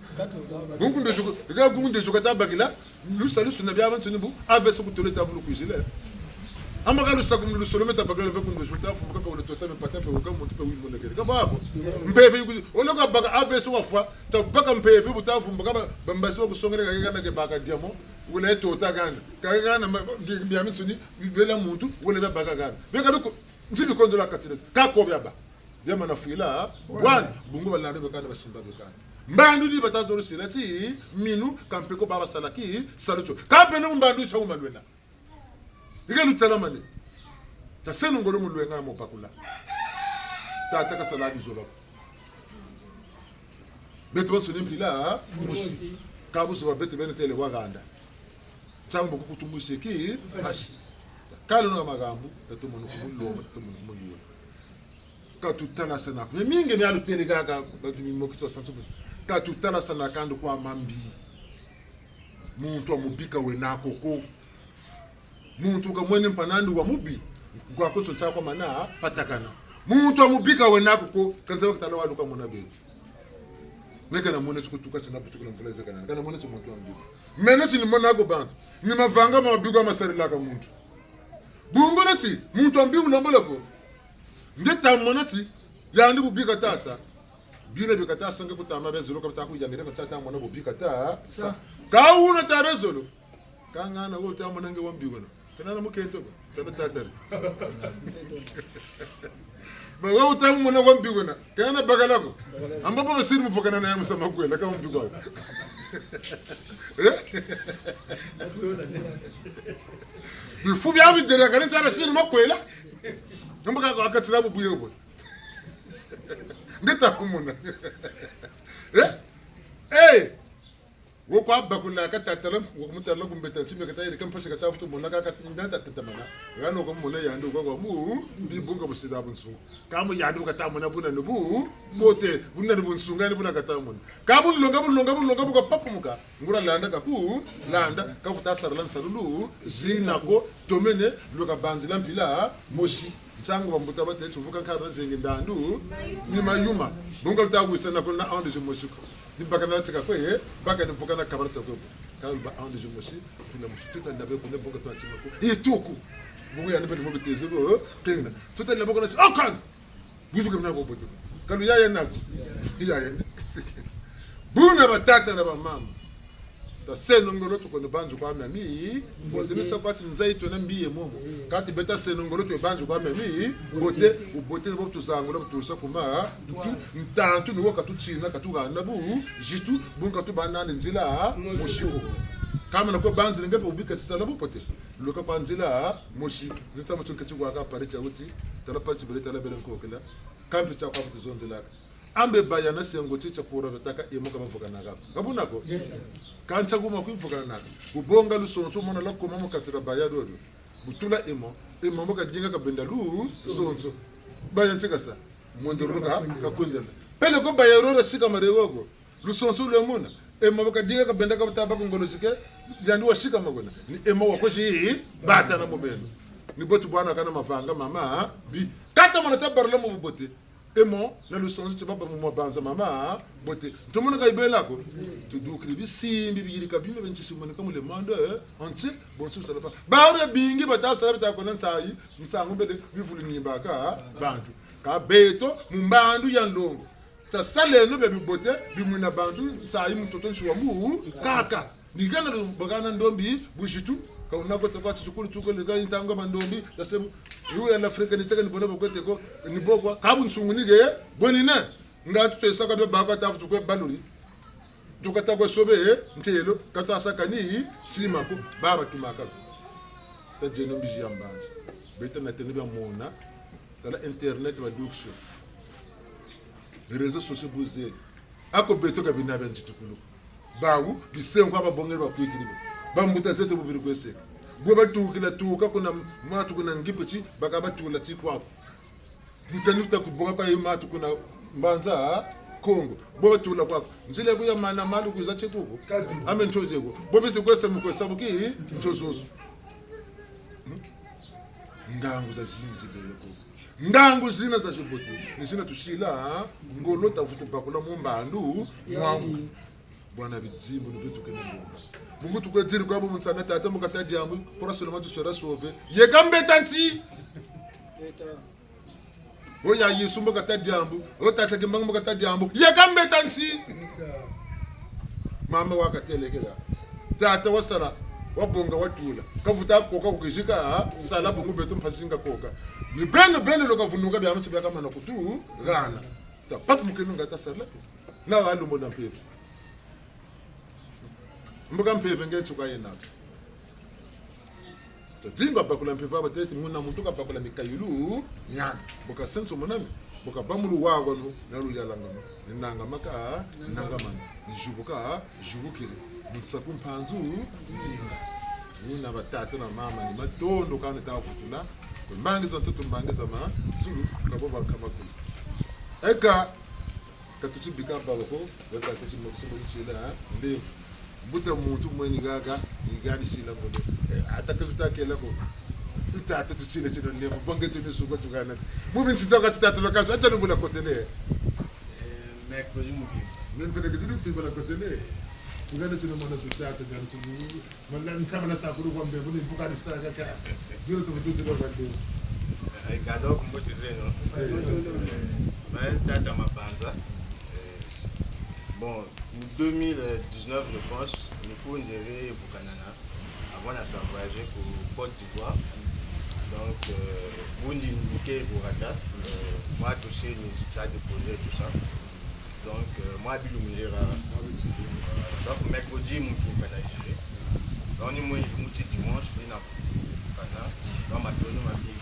kundoshi ko ga kundoshi ko tabagila lusalusu na byabantu nibu avese kutoleta vulu kujile amaka lusakum lusolometa bagala be kundoshi tafu mukaka wala totame patape ko muntu pe wimo negere ka bako mpeve yuko oloka baga avese wafwa tabaka mpeve butafu mukaba bambasi ko songere kana ke baka diamo wala tota ganda kana biya mitsuni bela muntu wala baga ganda beka biko ntibi kondola katire ka ko byaba yama na fila wan bungu balande bekana bashimba bekana mbandu di batazoro silati minu kampeko baba salaki salucho kampe no mbandu cha umalwena ike lutela mane ta senu ngolo mulwenga mo pakula ta taka salabi zoba beto baso nempila musi kabu so bete bene tele waganda changu kukutumbushe ki bashi kalo no magambu to mono kumuloma to mono kumuloma ka tutala sana me minge me alutele gaga batu mi mokiso sanso ka tutala sana kando kwa mambi muntu amubika wenako ko muntu kamwene mpanandu wa mubi kwa koso chako mana patakana muntu amubika wenako ko kanza kitalo walu kama na bebe neka na mwana tukutuka chana putuka na mfuleza kana mwana muntu ambi mena si ni mwana go bantu ni mavanga mabigo masarila ka muntu bungo nasi muntu ambi ulombola ko ngeta mwana ti yandi bubika tasa bile bikata sanga kutama bezolo kabta ku yangira ko tata mwana bubika ta sa ka una ta bezolo kanga na wo ta mwana nge wambigo na kana na mukento ko tata tatari ba wo ta mwana wambigo na kana na bagala ko ambapo basiri mufokana na yamu sama kwela ka wambigo bifu bya bidera kana ta basiri makwela ngamba ka akatsira bubuye ko ngeta kumuna woko abakula katatalam wokumutala kumbeta chime katayire kampashe katafutu mona ngata tatamana ngano ko mona yando ko mu bibunga busida bunsu kamu yando katamona buna nubu bote bunna bunsunga ni buna katamona kabun longa buka papumuka ngura landa kaku landa kafuta sarlan sarulu zinako domene loka bandila mpila moshi changu bambuta bate tuvuka kana zengi ndandu ni mayuma bunga lutagusana ko na ande jumushiko ni bakana tika ko baka ni vuka na kabarta ko kalba ande jumushi tuna mshituta ndabe ko ne bunga twachima ko ituku bungu ya ndabe mo betezero tena tuta ndabe ko na akan buzuka na ko boto kalu yaya nako yaya buna batata na bamama ta senongolo to kono banju kwa mami bote misa kwati nzaito na mbiye momo kati beta senongolo to banju kwa mami bote no to zangolo to sa kuma tutu ntantu no ka tuchina ka tuganda bu jitu bunka to banane nzila moshiko kama nako banzu ngepe ubika tsala bu pote loka panzila moshi zita mutun kachi kwa ka pare chauti tala pachi bele tala bele ko kala kampi cha kwa tuzonzela ambe bayana sengo chicha kura betaka emoka bavuga naga ngabuna ko kancha guma kwivuga naga ubonga lusonso mona la koma mukatira bayado butula emo mboka jinga ka bendalu sonso bayan chikasa mondoroka ka kundela pele ko bayaro sika marewogo lusonso le mona mboka jinga ka bendaka bataba ngolosike jandi wa sika magona ni emo wako shi bata na mobeno ni botu bwana kana mavanga mama bi kata mona tabarlo mo bote emo na lusonzi to baba mo banza mama bote to mona ka ibela ko to du kribi simbi bi yirika bi no nchi simone comme le monde anti bon sou ça ba ba bingi bata sala bita ko nan sai msangu bele bi vulu ni baka bantu ka beto mumbandu ya ndongo ta sale no be bi bote bi muna bantu sai mtoto shwa mu kaka nigana do bagana ndombi bushitu ka unako to kwa chukuru chukuru ga intanga mandombi tasebu yuya la Afrika ni teka ni bona bokote ko ni bogwa kabu nsunguni ge bonina ngatu to saka be baka tafu ko baluri tukata ko sobe ntelo kata saka ni sima ko baba kimaka sta jeno biji ambanzi beta na tene be mona dala internet wa duksho réseaux sociaux bozeli ako beto ka bina ben jitukulu bawu bisengo aba bongela bakwikili bambuta zeto bubiri kwese bo batukila tuka kuna matu kuna ngipiti bakabatula tikwako mtanuta kubonga pa matu kuna mbanza Kongo bo batula kwako njile kuya mana malu kuza chekuko ame ntozeko bo bese kwese mukwesa buki ntozozo ndangu za jinji beleko ndangu zina za jiboti nisina tushila ngolo tafuta bakula mumbandu mwangu bwana bidzimu nibitu kana mumba mungu tukwetiri kwabo munsana tata mukatadi yambu kora solo matu sora sobe yekambe tansi oya yesu mukatadi yambu otata ke mangu mukatadi yambu yekambe tansi mama wakatelekela tata wasara wabonga watula kavuta koka kukishika sala bungu betu mpasinga koka ni beno lokavunuka bya mutsi bya kama nakutu rana ta pat mukenu ngata sala na walu mona mpeve mbuka mpeve ngetsu kwa yena tadinga bakula mpeve abatete muna mutuka bakula mikayulu nyana mbuka senso monami mbuka bamulu wago no nalu yalangama ninanga maka nangamana nijubuka jubukire mutsaku mpanzu nzinga nina batata na mama ni matondo kana tawa kutula mbangiza mtoto mbangiza ma zulu kaboba kama kulu eka katuchibika baloko weka katuchimokusumo nchila ndevu buta muntu mweni gaga igani sila ngono atakutake lako utata tuchile chino ndevu bonge tuni suko tugana mubi ntitaka tutata lakazo acha nubula kotele mek ko jimu men pede gizidu pigo la kotele ugana chino mwana sutata gana chino mala nkamana sakuru kwa mbegu ni bukani saga ka zero to butu to bande ai kado kumbuti zeno tata mabanza bon en 2019 je pense nous pouvons gérer Bukanana avant de voyager pour Côte d'Ivoire donc Bundi Nike Burata moi touché le stade de projet tout ça donc moi Bilou Milera donc mercredi mon pour Canada on est moins petit dimanche mais na Kana dans ma tournée ma vie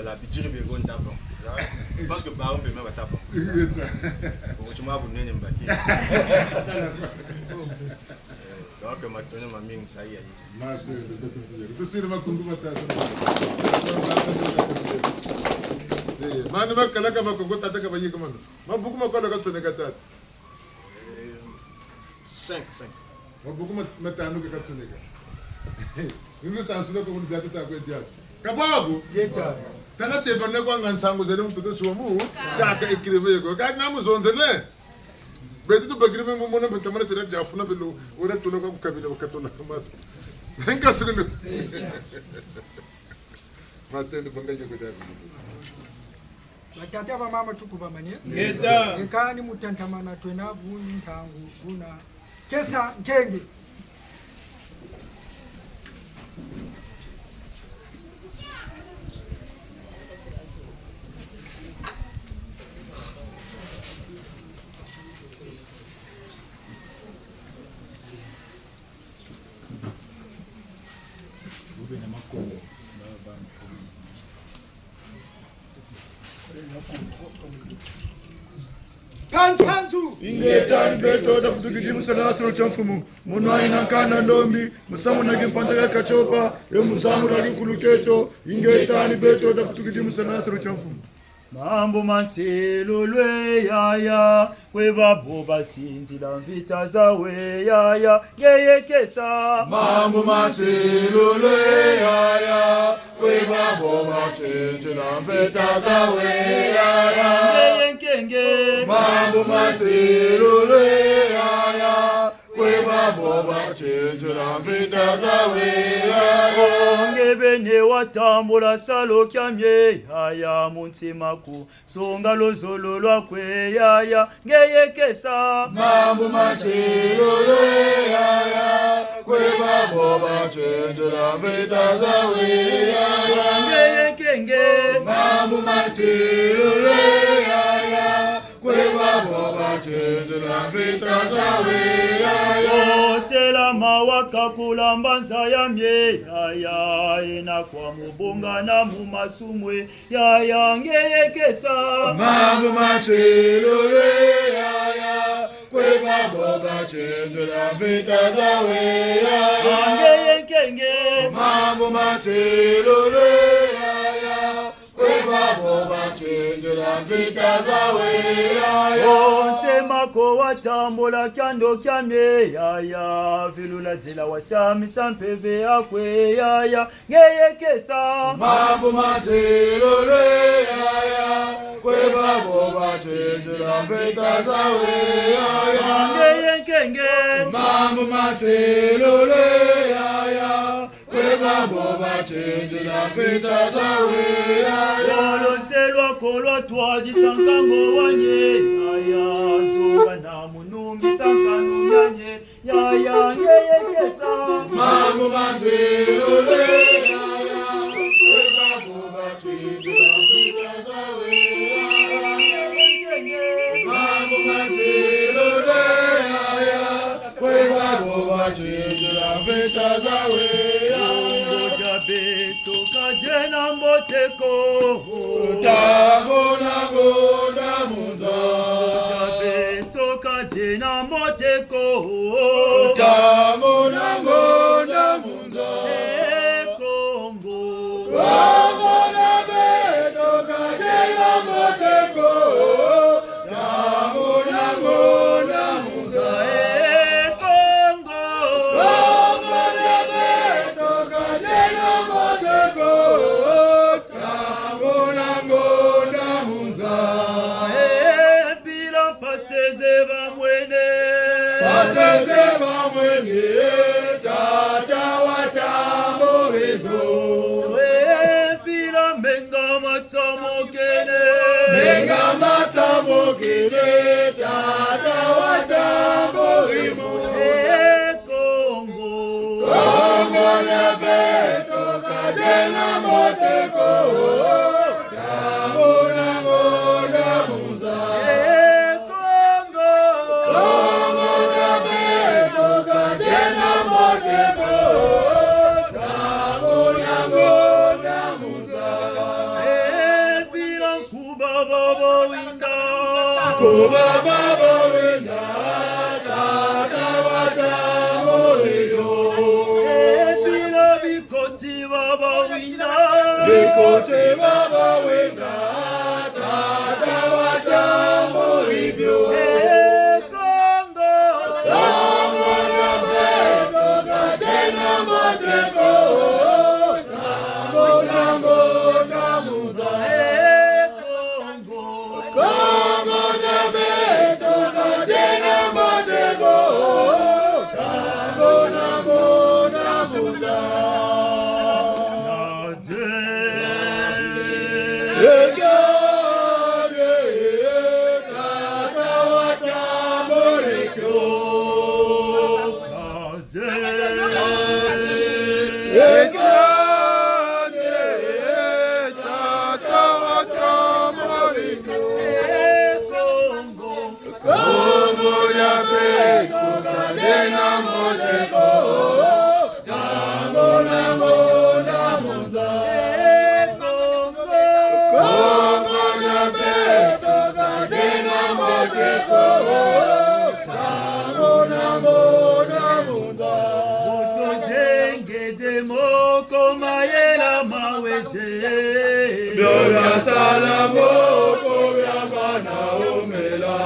la pitire begon tapon parce que par exemple même tapon bon tu m'as abonné n'embaki donc ma tournée ma mine ça y est ma de sir ma kundu mata man ma kala ka ma ko tata ka bayi kamano ma buku ma ko la ka tourner ka tata 5 ma buku ma tanu ka tourner ka Nunu sansula ko mun datu ta ko diat. Kabago. Yeta. Tana cheba ne kwa ngansango zele mtuto sumu. Ta ka ekrive ko. Ka na muzonzele. Beti to bagribe mo mona betamara sira jafuna belo. Ora tulo ko kabila ko katona mato. Henka sulu. Matende bangaje ko dabi. Batata ba mama tukuba manye. Yeta. Ekani mutantamana twena vuni ntangu kuna. Kesa nkenge. Panzu ingetani beto da kutugidi musanasiro chamfumu munwai nankana ndombi musamu nage panjaga kachopa e musamu nage kuluketo ingetani beto da kutugidi musanasiro chamfumu mambo manselolwe yaya kwebabo basinzila mvita zawe yaya ngeyekesa mambo manselolwe yaya kwebabo basinzila mvita zawe yaya ngeyenkenge mambo manselolwe yaya kwebabo basinzila mvita zawe yaya ngebene watambula salo kyamye yaya muntima ku songa lozolo lwakwe yaya ngeyekesa mambo manselolwe yaya kwebabo basinzila mvita zawe yaya ngeyekenge mambo manselolwe yaya kwebabo chenjela vita zawe otela mawaka kulamba nzaya mye yaya ena kwa mubonga na mumasumwe yaya ngeyekesa mambo machelole yaya kweba boba chenjela vita zawe yaya ngeyekenge mambo machelole yaya kweba boba chenjela vita zawe yaya onte mako watambola kyando kyamye yaya vilula zela wasamisa mpeve akwe yaya ngeyekesa mambo machelole yaya kweba boba chenjela vita zawe yaya ngeyekenge mambo machelole yaya kweba boba chenjela vita zawe yaya oloselwa kolwa twaji sankango wanye yaya zoba na munumbi sankanu nyanye yaya ngeyekesa mambo machelole yaya kweba boba chenjela vita zawe yaya mambo machelole yaya kweba boba chenjela vita zawe ngoja beto kajena mboteko tagona gona munza beto kajena mboteko tagona gona munza Kongo tagona beto kajena mboteko tagona gona munza Kongo tagona beto kajena mboteko tagona gona munza bila paseze bamwene paseze bamwene tata watamborezo bila menga matamokene menga matamokene tata watamborimo Kongo Kongo na beto kajena moteko tagona gona munza Kongo Kongo na beto kajena moteko tagona gona munza bila kuba babo winda kuba baba wenda tata watamoreyo bila bikoti baba winda bikote baba wenda tata watamoribyo Kongo Kongo na beto kajena moteko tagona gona munza Kongo Kongo na beto kajena moteko tagona gona munza Biola salamo kobya bana omela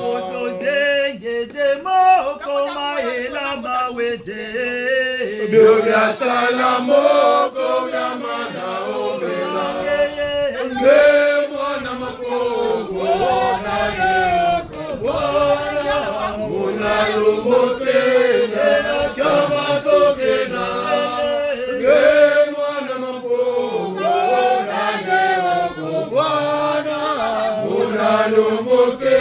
moto zengeze moko mahela mawete Biola salamo kobya bana omela nge mwana makongo na yoko bwana muna lumote kama sokena nge mwana makongo na yoko bwana muna lumote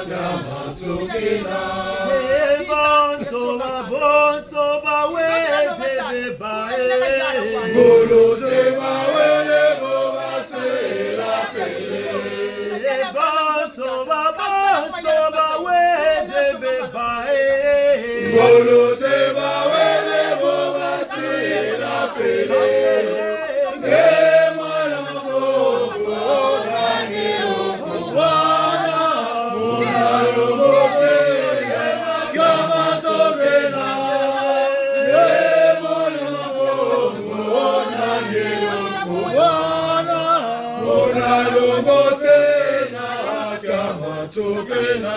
kama sokena Evanto babonso bawete bebae Bolo se bawele boba se la pele Evanto babonso unalomotena kama tokena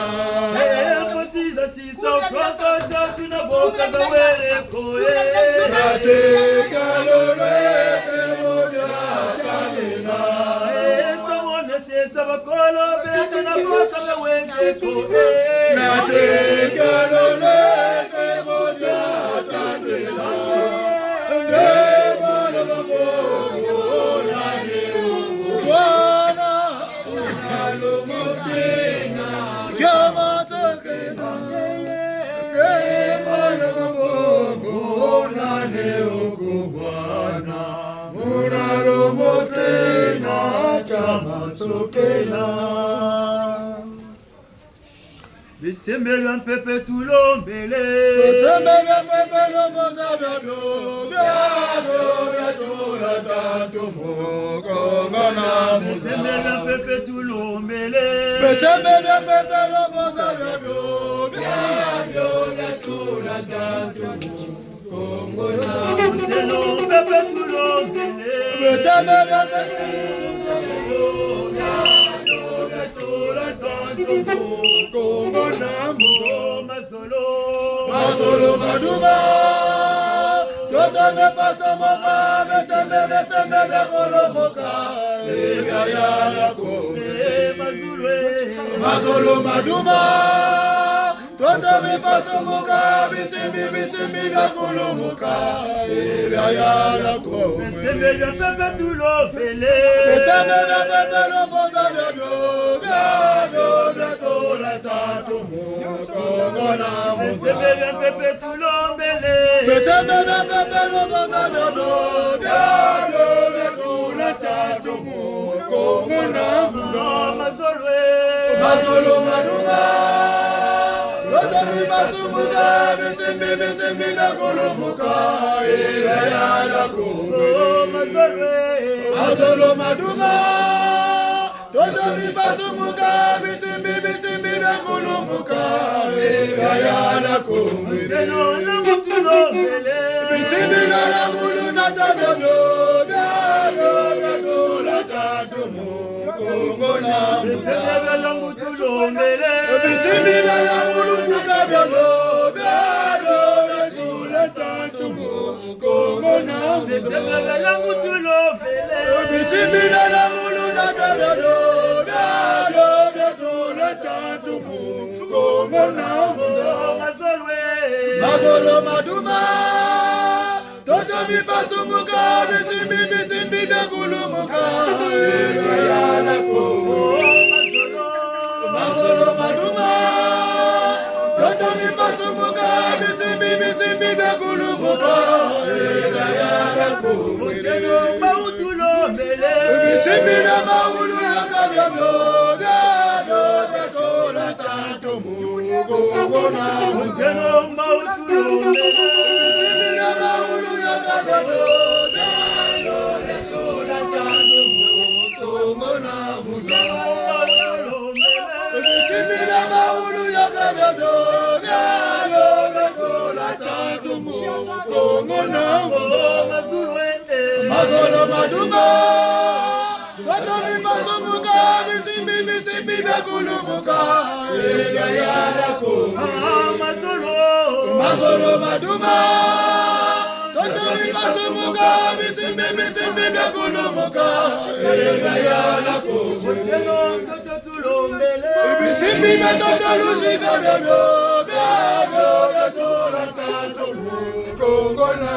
Posiza sisa profeta tunaboka za weleko nateka loleke moja kanena samone sesa bakolo betu naboka za weleko nateka loleke moja kanena ndema na mabogo nani Bwana unalomotena kama tokena ndema na mabogo nani Bwana unalomotena kama tokena Bisembela mpepe tulombele Bisembela mpepe lomoza byabyo byabyo byatula tanto mukongona Bisembela mpepe tulombele Bisembela mpepe lomoza byabyo byabyo byatula tanto mukongona Bisembela mpepe tulombele Bisembela mpepe lomoza byabyo byatula tanto mukongona Masolo maduma Toto me pasa moka Mesembe de kolomoka Ebya ya kome Masolo maduma Toto me pasa moka Bisimbi de kolomoka Ebya ya kome Mesembe de pepe tulopele Mesembe de pepe lomoza byabyo Byabyo byatola tatu mukongona Mesembe pepe tulombele Mesembe pepe lomoza byabyo Byabyo byatola tatu mukongona Masolo maduma Toto mi basumuka Bisimbi de kolomoka Ebya ya kome Masolo maduma Toto mi basumuka Bisimbi de kolomoka Ebya ya kome Bisimbi na langulu na tabyo Byabyo byatola tatu mukongona Bisimbi na langulu tukabyo Byabyo byatola tatu mukongona Bisimbi na langulu na tabyo Byabyo byatola tatu mukongona Masolo maduma Toto mi pasumuka Bisimbi de kulumuka Ebya ya kome Masolo maduma Toto mi pasumuka Bisimbi de kulumuka Ebya ya kome Bisimbi na maulu ya kabyabyo Byabyo byatola tanto mukongona Bisimbi na maulu ya kabyabyo Byabyo byatola tanto mukongona Bisimbi na maulu ya kabyabyo Byabyo byatola tanto mukongona Masolo maduma Toto mi pasumuka Bisimbi de kulumuka Ebya ya kome Masolo maduma Toto mi pasumuka Bisimbi de kulumuka Ebya ya kome Bisimbi na toto lushika byabyo Byabyo byatola tanto mukongona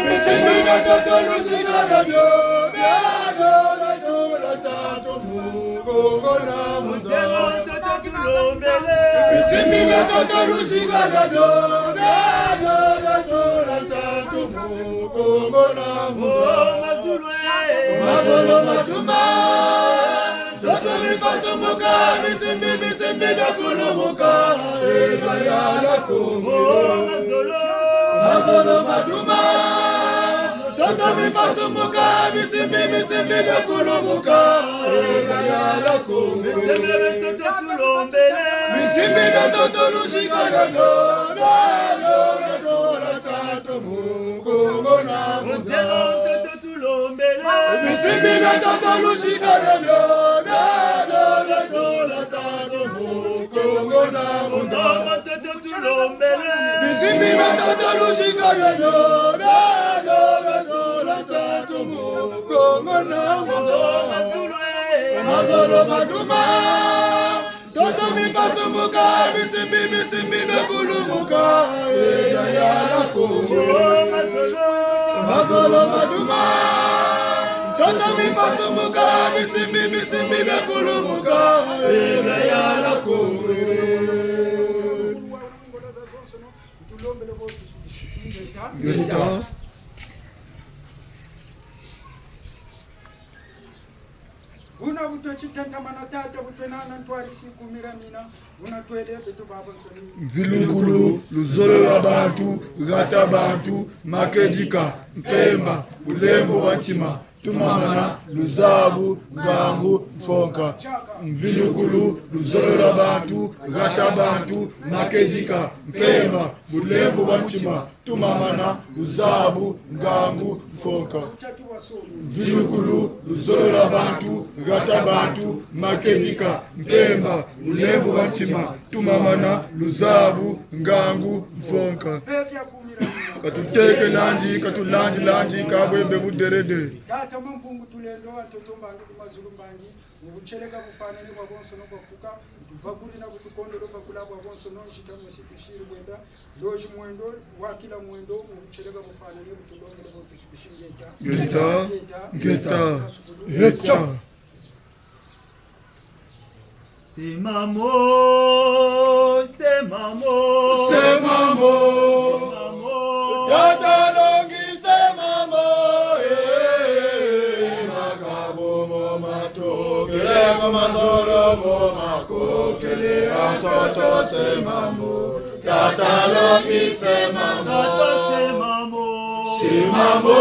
Bisimbi na toto lushika byabyo Byabyo byatola tanto mukongona Bisimbi na toto lushika byabyo Byabyo byatola tanto mukongona Masolo maduma Toto mi pasumuka Bisimbi de kulumuka Ebya ya kome Masolo maduma Toto mi pasumuka Bisimbi de kulumuka Ebya ya kome Bisimbi de toto lushika byabyo Byabyo byatola tanto mukongona Bisimbi betoto lushika bebyo Bado betola tato mukongo na munda Matoto tulombele Bisimbi betoto lushika bebyo Bado betola tato mukongo na munda Mazolo maduma Toto mi pasumuka Bisimbi bekulumuka Eda yara kumwe Mazolo maduma Toto mi pasumuka Bisimbi bekulumuka Eda yara kumwe Gita Una butochi tentamana tata butwenana ntwali sikumira mina una twele betu baba nsoni Mvilukulu luzolo la bantu gata bantu makedika mpemba ulembo wanchima tumamana luzabu ngangu mfonka Mvilukulu luzolo la bantu gata bantu makedika mpemba ulembo wanchima tumamana luzabu ngangu mfonka Mvilukulu luzolo la bantu gata bantu makedika mpemba ulembo wanchima tumamana luzabu ngangu mfonka katuteke lanji katulanji kabwebe buderede tata mampungu tulendo watoto mbangi kumazulu mbangi ubucheleka kufanani kwa bonso no kuka tuvakuli na kutukondolo bakula kwa bonso no nshita musikushiri bwenda loji mwendo wa kila mwendo ubucheleka kufanani kutulongele botu sikushingeta Geta Semamo Tata longi semamo Makabo mo mato Kelego mazoro mo mako Kele atoto semamo Tata longi semamo Semamo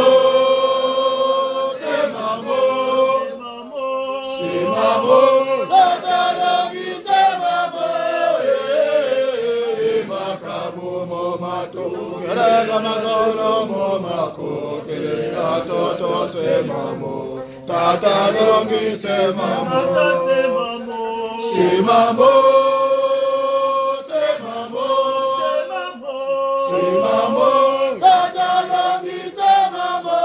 Tata longi semamo Makabo mo mato Kelego mazoro mo mako Kele atoto semamo Tata longi semamo Semamo Tata longi semamo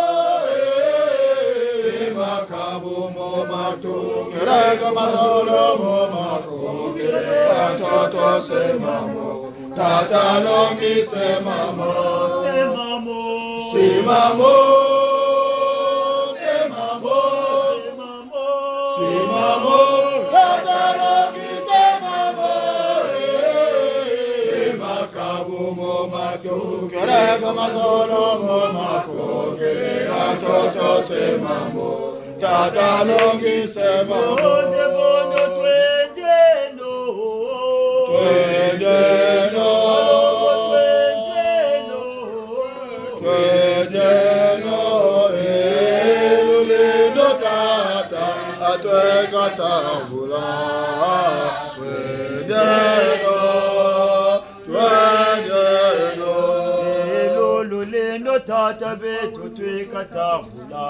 Makabo mo mato Kelego mazoro mo mako Kele atoto semamo Tata longi semamo Semamo Tata longi semamo Makabo mo mato Kelego mazoro mo mako Kele atoto semamo Tata longi semamo Katambula Lolendo tata beto twe katambula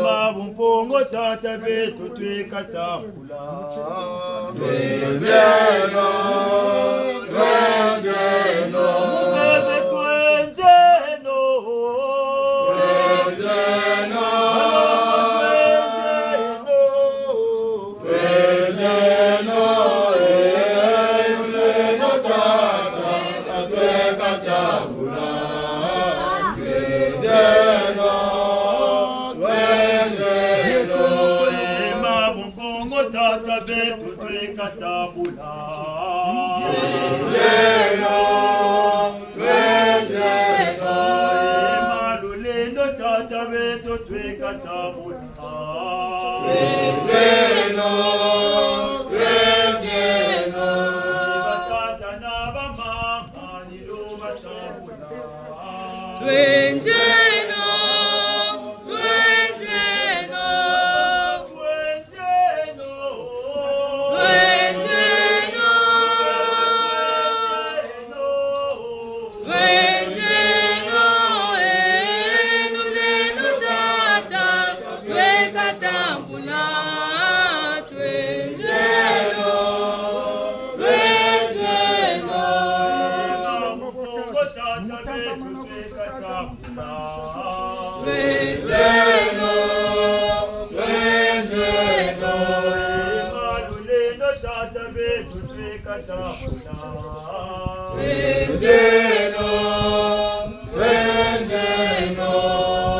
Mabumpongo tata beto twe katambula Tata beto twe katambula Malulendo tata beto twe katambula Batata na bamama nilo batambula Hey! betu twekatambula. Lwenjeno, lwenjeno. Malulendo tata betu twekatambula. Lwenjeno, lwenjeno.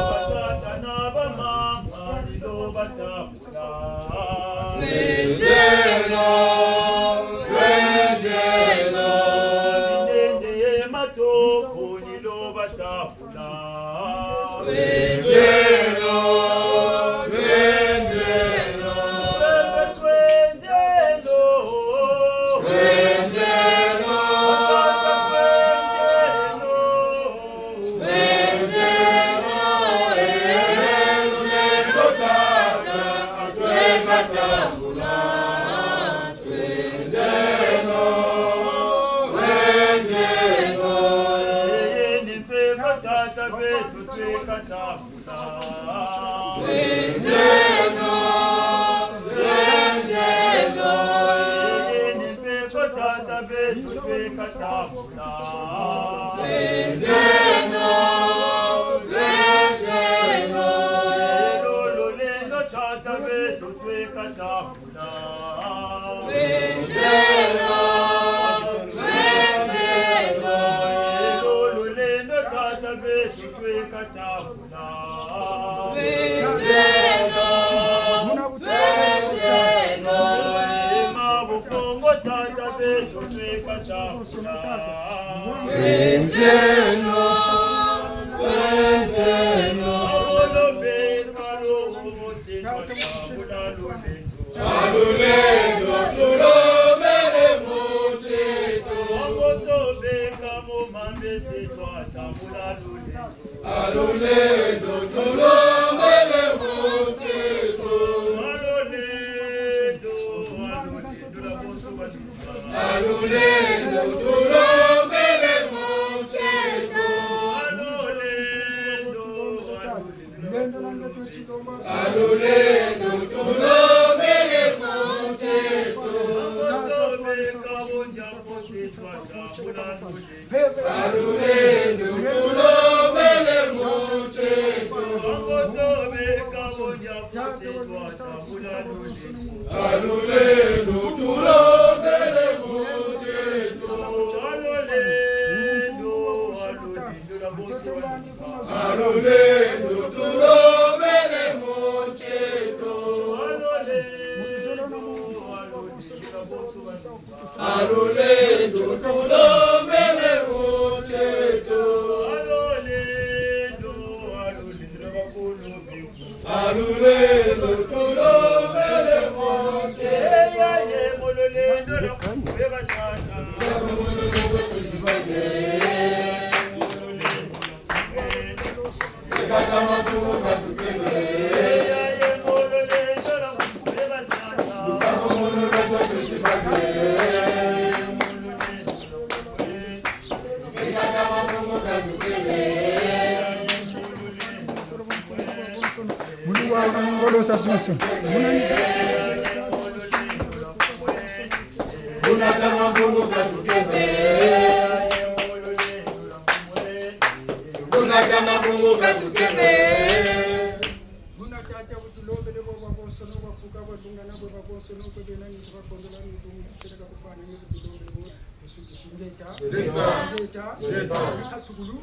Batata n'abamama nizo batambula. Lwenjeno, lwenjeno. Binende y'ematofu nizo batambula. Lwenjeno, lwenjeno. Lwenjeno, lwenjeno.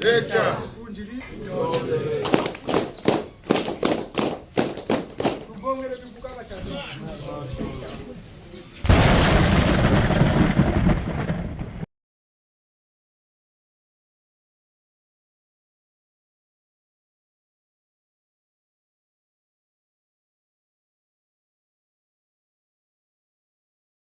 Eta.